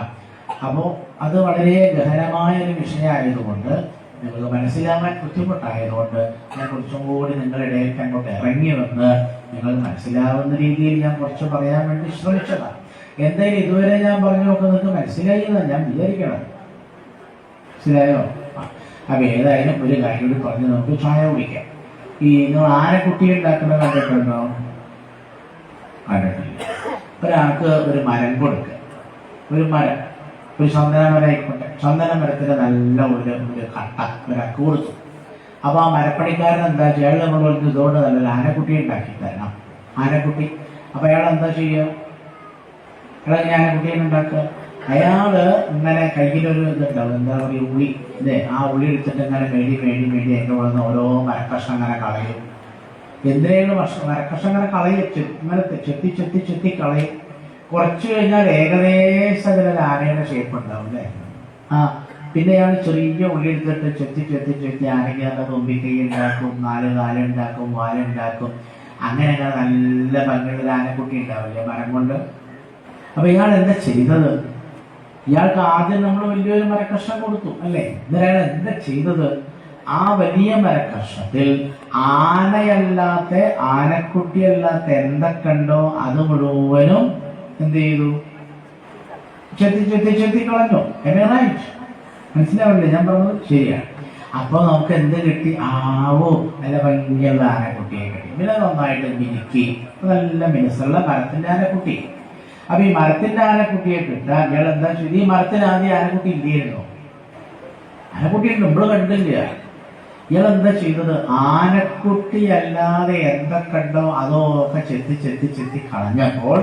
അപ്പോ അത് വളരെ ഗഹനമായ ഒരു വിഷയമായതുകൊണ്ട് നിങ്ങൾക്ക് മനസ്സിലാക്കാൻ ബുദ്ധിമുട്ടായതുകൊണ്ട് ഞാൻ കുറച്ചും കൂടി നിങ്ങളുടെ ഇടയിലേക്ക് അങ്ങോട്ട് ഇറങ്ങി വന്ന് നിങ്ങൾ മനസ്സിലാവുന്ന രീതിയിൽ ഞാൻ കുറച്ച് പറയാൻ വേണ്ടി ശ്രമിച്ചതാണ്. എന്തായാലും ഇതുവരെ ഞാൻ പറഞ്ഞൊക്കെ നിങ്ങൾക്ക് മനസ്സിലായി എന്നാണ് ഞാൻ വിചാരിക്കണം. മനസ്സിലായോ? അപ്പൊ ഏതായാലും ഒരു കാര്യം കൂടി പറഞ്ഞ് നമുക്ക് ചായ കുടിക്കാം. ഈ നിങ്ങൾ ആനക്കുട്ടി ഉണ്ടാക്കുന്നത് കണ്ടിട്ടുണ്ടോ? കണ്ടിട്ടില്ല. ഒരാൾക്ക് ഒരു മരം കൊടുക്കുക, ഒരു മരം, ഒരു ചന്ദനമരമായിക്കോട്ടെ. ചന്ദനമരത്തിന് നല്ല ഒരു കട്ട ഒരാൾക്ക് കൊടുത്തു. അപ്പൊ ആ മരപ്പണിക്കാരൻ എന്താ ചെയ്യുക? അയാൾ നമ്മൾ പറഞ്ഞു ഇതുകൊണ്ട് നല്ലൊരു ആനക്കുട്ടി ഉണ്ടാക്കി തരണം. ആനക്കുട്ടി. അപ്പൊ അയാൾ എന്താ ചെയ്യുക? അയാൾ ആനക്കുട്ടിയെ ഉണ്ടാക്കുക. അയാള് ഇങ്ങനെ കയ്യിലൊരു ഇതുണ്ടാവും, എന്താ പറയുക, ഉള്ളി. ആ ഉള്ളി എടുത്തിട്ട് ഇങ്ങനെ മേടി അതിൻ്റെ ഉള്ളിൽ ഓരോ മരക്കഷ്ണം അങ്ങനെ കളയും. എന്തിനേലും മരക്കഷ്ണം ഇങ്ങനെ കളയും, ഇങ്ങനെ ചെത്തി കളയും. കുറച്ച് കഴിഞ്ഞാൽ ഏകദേശം അതിലൊരു ആനയുടെ ഷേപ്പ് ഉണ്ടാവും അല്ലേ. ആ പിന്നെ അയാൾ ചെറിയ ഉള്ളി എടുത്തിട്ട് ചെത്തി ആനയ്ക്ക് തുമ്പിക്കൈ ഉണ്ടാക്കും, 4 കാലുണ്ടാക്കും, വാലുണ്ടാക്കും. അങ്ങനെ നല്ല ഭംഗിയുള്ള ആനക്കുട്ടി ഉണ്ടാവില്ലേ മരം കൊണ്ട്. അപ്പൊ ഇയാൾ എന്താ ചെയ്തത്? ഇയാൾക്ക് ആദ്യം നമ്മൾ വലിയൊരു മരക്കഷ്ണം കൊടുത്തു അല്ലേ. എന്നിട്ട് അയാൾ എന്താ ചെയ്തത്? ആ വലിയ മരക്കഷ്ണത്തിൽ ആനയല്ലാത്ത ആനക്കുട്ടിയല്ലാത്ത എന്തൊക്കെ ഉണ്ടോ അത് മുഴുവനും എന്ത് ചെയ്തു? ചെത്തി കളഞ്ഞു. റൈറ്റ്? മനസ്സിലാവില്ലേ ഞാൻ പറഞ്ഞത്? ശരിയാണ്. അപ്പൊ നമുക്ക് എന്ത് കിട്ടി? ആവോ നല്ല ഭംഗിയുള്ള ആനക്കുട്ടിയെ കിട്ടി. പിന്നെ നന്നായിട്ട് മിനുക്കി നല്ല മിനുസുള്ള മരത്തിന്റെ ആനക്കുട്ടി. അപ്പൊ ഈ മരത്തിന്റെ ആനക്കുട്ടിയെ കിട്ടാൻ ഇയാൾ എന്താ ചെയ്തു? ഈ മരത്തിന് ആദ്യം ആനക്കുട്ടി ഇല്ലായിരുന്നോ? ആനക്കുട്ടി ഉണ്ട്, നമ്മള് കണ്ടില്ല. ഇയാൾ എന്താ ചെയ്തത്? ആനക്കുട്ടി അല്ലാതെ എന്തൊക്കെ ഉണ്ടോ അതൊക്കെ ചെത്തി കളഞ്ഞപ്പോൾ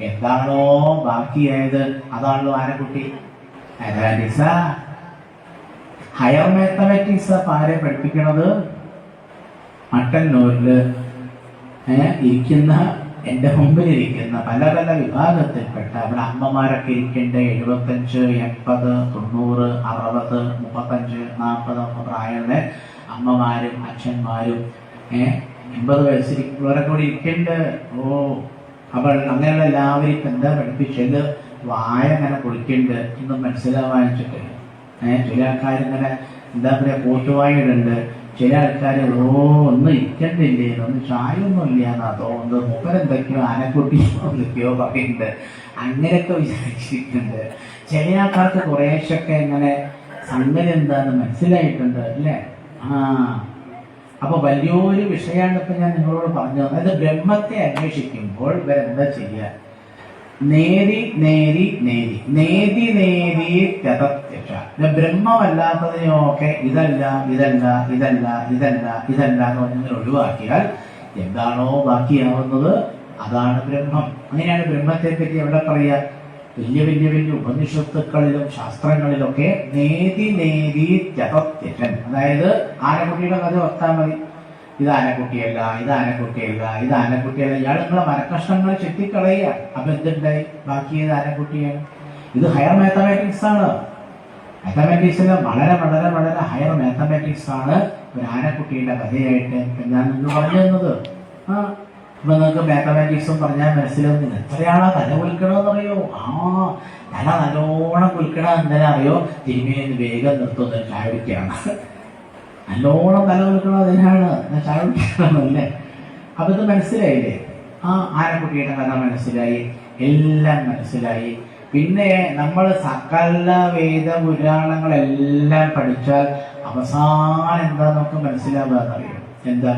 എന്താണോ ബാക്കിയായത് അതാണല്ലോ ആനക്കുട്ടി. മാത്തമാറ്റിക്സാ, ഹയർ മാത്തമാറ്റിക്സ് ആരെ പഠിപ്പിക്കണത്? മട്ടന്നൂരില് ഇരിക്കുന്ന എന്റെ മുമ്പിലിരിക്കുന്ന പല പല വിഭാഗത്തിൽപ്പെട്ട അവിടെ അമ്മമാരൊക്കെ ഇരിക്കേണ്ട 75, 80, 90, 60, 35, 40 ഒക്കെ പ്രായമുള്ള അമ്മമാരും അച്ഛന്മാരും 80 വയസ്സിരിക്കുന്നവരൊക്കെ കൂടി ഇരിക്കേണ്ട. അപ്പോൾ അങ്ങനെയുള്ള എല്ലാവരും ഇപ്പം എന്താ പഠിപ്പിച്ചത്? വായ അങ്ങനെ കുളിക്കുന്നുണ്ട് ഒന്നും മനസ്സിലാവാനിച്ചിട്ട്. ചില ആൾക്കാരിങ്ങനെ എന്താ പറയുക കൂട്ടുവായിടുണ്ട്. ചില ആൾക്കാർ ഒന്നും ഇരിക്കണ്ടില്ലേ, ഒന്നും ചായൊന്നും ഇല്ലാന്നാ തോന്നുന്നത്, മൂപ്പരെന്തൊക്കെയോ ആനക്കുട്ടി എന്തൊക്കെയോ പറയുന്നുണ്ട്. അങ്ങനെയൊക്കെ വിചാരിച്ചിട്ടുണ്ട്. ചില ആൾക്കാർക്ക് കുറേശ്ശൊക്കെ ഇങ്ങനെ സംഗതി എന്താന്ന് മനസ്സിലായിട്ടുണ്ട് അല്ലേ. അപ്പൊ വലിയൊരു വിഷയമാണ് ഇപ്പൊ ഞാൻ നിങ്ങളോട് പറഞ്ഞത്. അതായത് ബ്രഹ്മത്തെ അന്വേഷിക്കുമ്പോൾ ഇവരെന്താ ചെയ്യുക? നേരി ബ്രഹ്മമല്ലാത്തതിനെയൊക്കെ ഇതല്ല എന്ന് പറഞ്ഞാൽ ഒഴിവാക്കിയാൽ എന്താണോ ബാക്കിയാവുന്നത് അതാണ് ബ്രഹ്മം. അങ്ങനെയാണ് ബ്രഹ്മത്തെ പറ്റി എവിടെ പറയാ? വലിയ ഉപനിഷത്തുക്കളിലും ശാസ്ത്രങ്ങളിലൊക്കെ നേതി ജപത്യജൻ. അതായത് ആനക്കുട്ടിയുടെ കഥ ഓർത്താൽ മതി. ഇത് ആനക്കുട്ടിയല്ല. ഇയാൾ നിങ്ങളെ മരക്കഷ്ണങ്ങൾ ചെത്തിക്കളയുക. അപ്പൊ എന്തുണ്ടായി? ബാക്കിയത് ആനക്കുട്ടിയാണ്. ഇത് ഹയർ മാത്തമാറ്റിക്സ് ആണ്. മാത്തമാറ്റിക്സിലെ വളരെ ഹയർ മാത്തമാറ്റിക്സ് ആണ് ഒരു ആനക്കുട്ടിയുടെ കഥയായിട്ട് ഞാൻ നിങ്ങൾ പറഞ്ഞു തന്നത്. അപ്പൊ നിങ്ങൾക്ക് മാത്തമാറ്റിക്സും പറഞ്ഞാൽ മനസ്സിലാവുന്നില്ല. എത്രയാണാ തല കുലിക്കണമെന്ന് അറിയോ? തല നല്ലോണം കുലിക്കണ എന്തിനാ അറിയോ? തിരുമേനി വേഗം നിർത്തുന്നത് ചായ കുടിക്കുകയാണ്. നല്ലോണം തല കുലിക്കണം അതിനാണ്, ചായ കുടിക്കണമെന്നല്ലേ. അപ്പൊ ഇത് മനസ്സിലായില്ലേ? ആനക്കുട്ടിയുടെ കഥ മനസ്സിലായി, എല്ലാം മനസ്സിലായി. പിന്നെ നമ്മൾ സകല വേദ പുരാണങ്ങളെല്ലാം പഠിച്ചാൽ അവസാനം എന്താ നമുക്ക് മനസ്സിലാവുകയെന്നറിയോ? എന്താ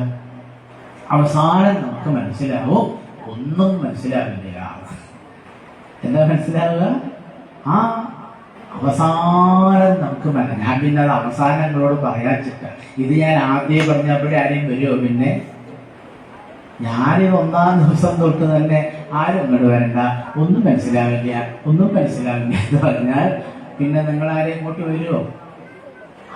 അവസാനം നമുക്ക് മനസ്സിലാവും? ഒന്നും മനസ്സിലാവില്ല. എന്താ മനസ്സിലാവുക? അവസാനം നമുക്ക് ഞാൻ പിന്നെ അത് അവസാനങ്ങളോട് പറയാച്ചിട്ട് ഇത് ഞാൻ ആദ്യം പറഞ്ഞപ്പോഴേ ആരെയും വരുമോ? പിന്നെ ഞാനിത് 1-ാം ദിവസം തൊട്ട് തന്നെ ആരും ഇങ്ങോട്ട് വരണ്ട, ഒന്നും മനസ്സിലാവില്ല എന്ന് പറഞ്ഞാൽ പിന്നെ നിങ്ങൾ ആരെയും ഇങ്ങോട്ട് വരുമോ?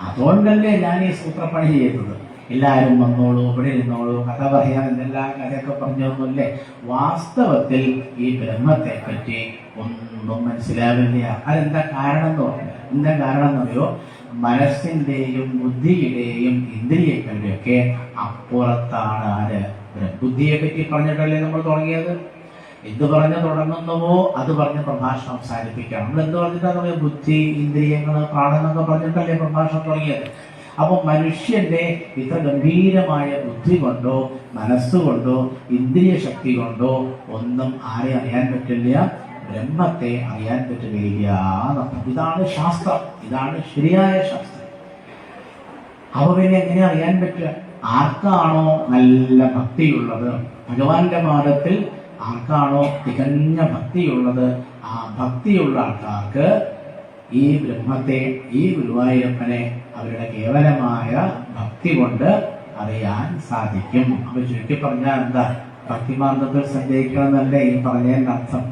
അതുകൊണ്ടല്ലേ ഞാൻ ഈ സൂത്രപ്പണി ചെയ്തത്. എല്ലാവരും വന്നോളൂ, ഇവിടെ ഇരുന്നോളൂ, കഥ പറയാൻ എന്തെല്ലാം കഥയൊക്കെ പറഞ്ഞൊന്നുമില്ലേ. വാസ്തവത്തിൽ ഈ ബ്രഹ്മത്തെ പറ്റി ഒന്നും മനസ്സിലാവില്ല. അതെന്താ കാരണം എന്ന് പറഞ്ഞാൽ എന്താ കാരണം എന്നറിയോ? മനസ്സിന്റെയും ബുദ്ധിയുടെയും ഇന്ദ്രിയങ്ങളുടെയൊക്കെ അപ്പുറത്താണ് ആര്? ബുദ്ധിയെ പറ്റി പറഞ്ഞിട്ടല്ലേ നമ്മൾ തുടങ്ങിയത്. എന്ത് പറഞ്ഞ് തുടങ്ങുന്നുവോ അത് പറഞ്ഞ് പ്രഭാഷണം അവസാനിപ്പിക്കണം. നമ്മൾ എന്ത് പറഞ്ഞിട്ടാണ് പറയുക? ബുദ്ധി, ഇന്ദ്രിയങ്ങൾ, പ്രാണൻ എന്നൊക്കെ പറഞ്ഞിട്ടല്ലേ പ്രഭാഷണം തുടങ്ങിയത്. അപ്പൊ മനുഷ്യന്റെ ഇത്ര ഗംഭീരമായ ബുദ്ധി കൊണ്ടോ മനസ്സുകൊണ്ടോ ഇന്ദ്രിയ ശക്തി കൊണ്ടോ ഒന്നും ആരെ അറിയാൻ പറ്റില്ല? ബ്രഹ്മത്തെ അറിയാൻ പറ്റുകയില്ല. ഇതാണ് ശാസ്ത്രം, ഇതാണ് ശരിയായ ശാസ്ത്രം. അപ്പൊ പിന്നെ എങ്ങനെ അറിയാൻ പറ്റുക? ആർക്കാണോ നല്ല ഭക്തിയുള്ളത്, ഭഗവാന്റെ മാർഗത്തിൽ ആർക്കാണോ തികഞ്ഞ ഭക്തിയുള്ളത്, ആ ഭക്തിയുള്ള ആൾക്കാർക്ക് ഈ ബ്രഹ്മത്തെ, ഈ ഗുരുവായൂരപ്പനെ അവരുടെ കേവലമായ ഭക്തി കൊണ്ട് അറിയാൻ സാധിക്കും. അപ്പൊ ചുരുക്കി പറഞ്ഞാൽ എന്താ? ഭക്തിമാർഗത്തിൽ സഞ്ചരിക്കണം എന്നല്ലേ ഈ പറഞ്ഞതിന്റെ അർത്ഥം.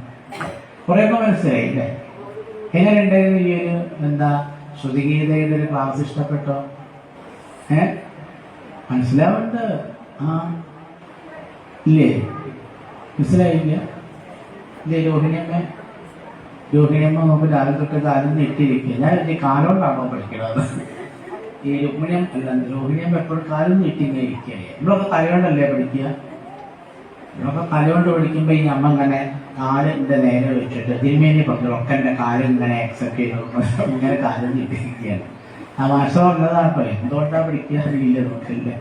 കുറെയൊക്കെ മനസ്സിലായില്ലേ? എങ്ങനെയുണ്ടായിരുന്നു ഈ ഒരു ശ്രുതിഗീതയുടെ ഒരു ക്ലാസ്? ഇഷ്ടപ്പെട്ടോ? മനസ്സിലാവുന്നുണ്ട്? ഇല്ലേ? മനസ്സിലായില്ല? ഇല്ലേ രോഹിണിയമ്മ നമുക്ക് രാവിലെ തൊട്ട് കാലം നീട്ടിയിരിക്കുക. ഞാൻ ഈ കാലം കൊണ്ടാണോ പഠിക്കണത്? ഈ രുക്മിണിയം അല്ല, രോഹിണിയമ്മ എപ്പോഴും കാലം നീട്ടിങ്ങനെ ഇരിക്കുക. നമ്മളൊക്കെ തലകൊണ്ടല്ലേ പഠിക്കുക? നമ്മളൊക്കെ തലകൊണ്ട് പഠിക്കുമ്പോൾ ഈ അമ്മ ഇങ്ങനെ കാലിന്റെ നേരെ വെച്ചിട്ട് തിരുമേനി പറഞ്ഞൊക്കെ എൻ്റെ കാലം ഇങ്ങനെ അക്സെപ്റ്റ് ചെയ്തു ഇങ്ങനെ കാലം നീട്ടിയിരിക്കുകയാണ്. ആ ഭാഷ പറഞ്ഞതാട്ടോ. എന്തുകൊണ്ടാണ് പഠിക്കുക അറിയില്ല നമുക്കില്ല.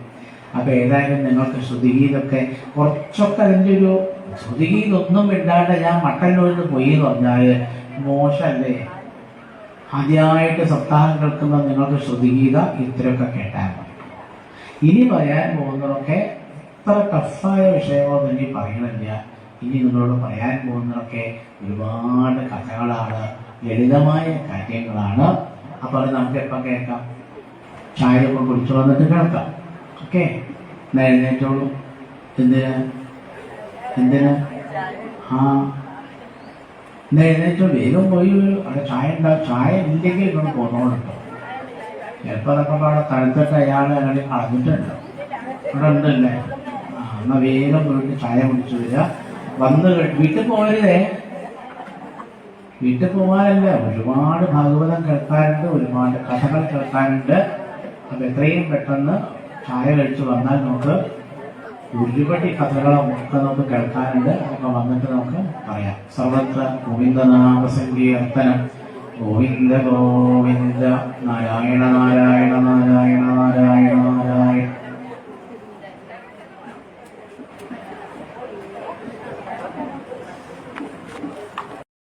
അപ്പൊ ഏതായാലും നിങ്ങൾക്ക് ശ്രുതിഗീതൊക്കെ കുറച്ചൊക്കെ അതിൻ്റെ ഒരു ശ്രുതിഗീതൊന്നും ഇണ്ടാണ്ട് ഞാൻ മട്ടന്നൂരിൽ പോയി എന്ന് പറഞ്ഞാൽ മോശമല്ലേ? ആദ്യമായിട്ട് സപ്താഹം കേൾക്കുന്ന നിങ്ങൾക്ക് ശ്രുതിഗീത ഇത്രയൊക്കെ കേട്ടാൽ മതി. ഇനി പറയാൻ പോകുന്നതൊക്കെ ഇത്ര ടഫായ വിഷയമൊന്നും ഇനി പറയണില്ല. ഇനി നിങ്ങളോട് പറയാൻ പോകുന്നതൊക്കെ ഒരുപാട് കഥകളാണ്, ലളിതമായ കാര്യങ്ങളാണ്. അപ്പോൾ അത് നമുക്ക് എപ്പം കേൾക്കാം? ചായയൊക്കെ കുടിച്ചു വന്നിട്ട് കേൾക്കാം. ഓക്കെ, എന്നാ എഴുന്നേറ്റോളൂ. എന്തിനാ ആ എന്നാ എഴുന്നേറ്റോ, വേഗം പോയി അവിടെ ചായ ഉണ്ടാവും. ചായ ഇല്ലെങ്കിൽ ഇവിടെ പോന്നോളുണ്ടോ? ചിലപ്പോൾ അതൊക്കെ അവിടെ തണുത്തിട്ട് അയാൾ അങ്ങനെ കളഞ്ഞിട്ടുണ്ടോ? ഇവിടെ ഉണ്ടല്ലേ? ആ എന്നാൽ വേഗം പോയിട്ട് ചായ കുടിച്ചു വരിക. വന്ന് വീട്ടിൽ പോകരുതേ. വീട്ടിൽ പോകാനല്ല, ഒരുപാട് ഭാഗവതം കേൾക്കാനുണ്ട്, ഒരുപാട് കഥകൾ കേൾക്കാനുണ്ട്. അപ്പം എത്രയും പെട്ടെന്ന് ചായ കഴിച്ച് വന്നാൽ നമുക്ക് ഒരുപടി കഥകളും ഒക്കെ നമുക്ക് കേൾക്കാനുണ്ട്. അതൊക്കെ വന്നിട്ട് നമുക്ക് പറയാം. സർവത്ര ഗോവിന്ദനാമ സങ്കീർത്തനം. ഗോവിന്ദ ഗോവിന്ദ നാരായണ നാരായണ നാരായണ നാരായണ നാരായണ.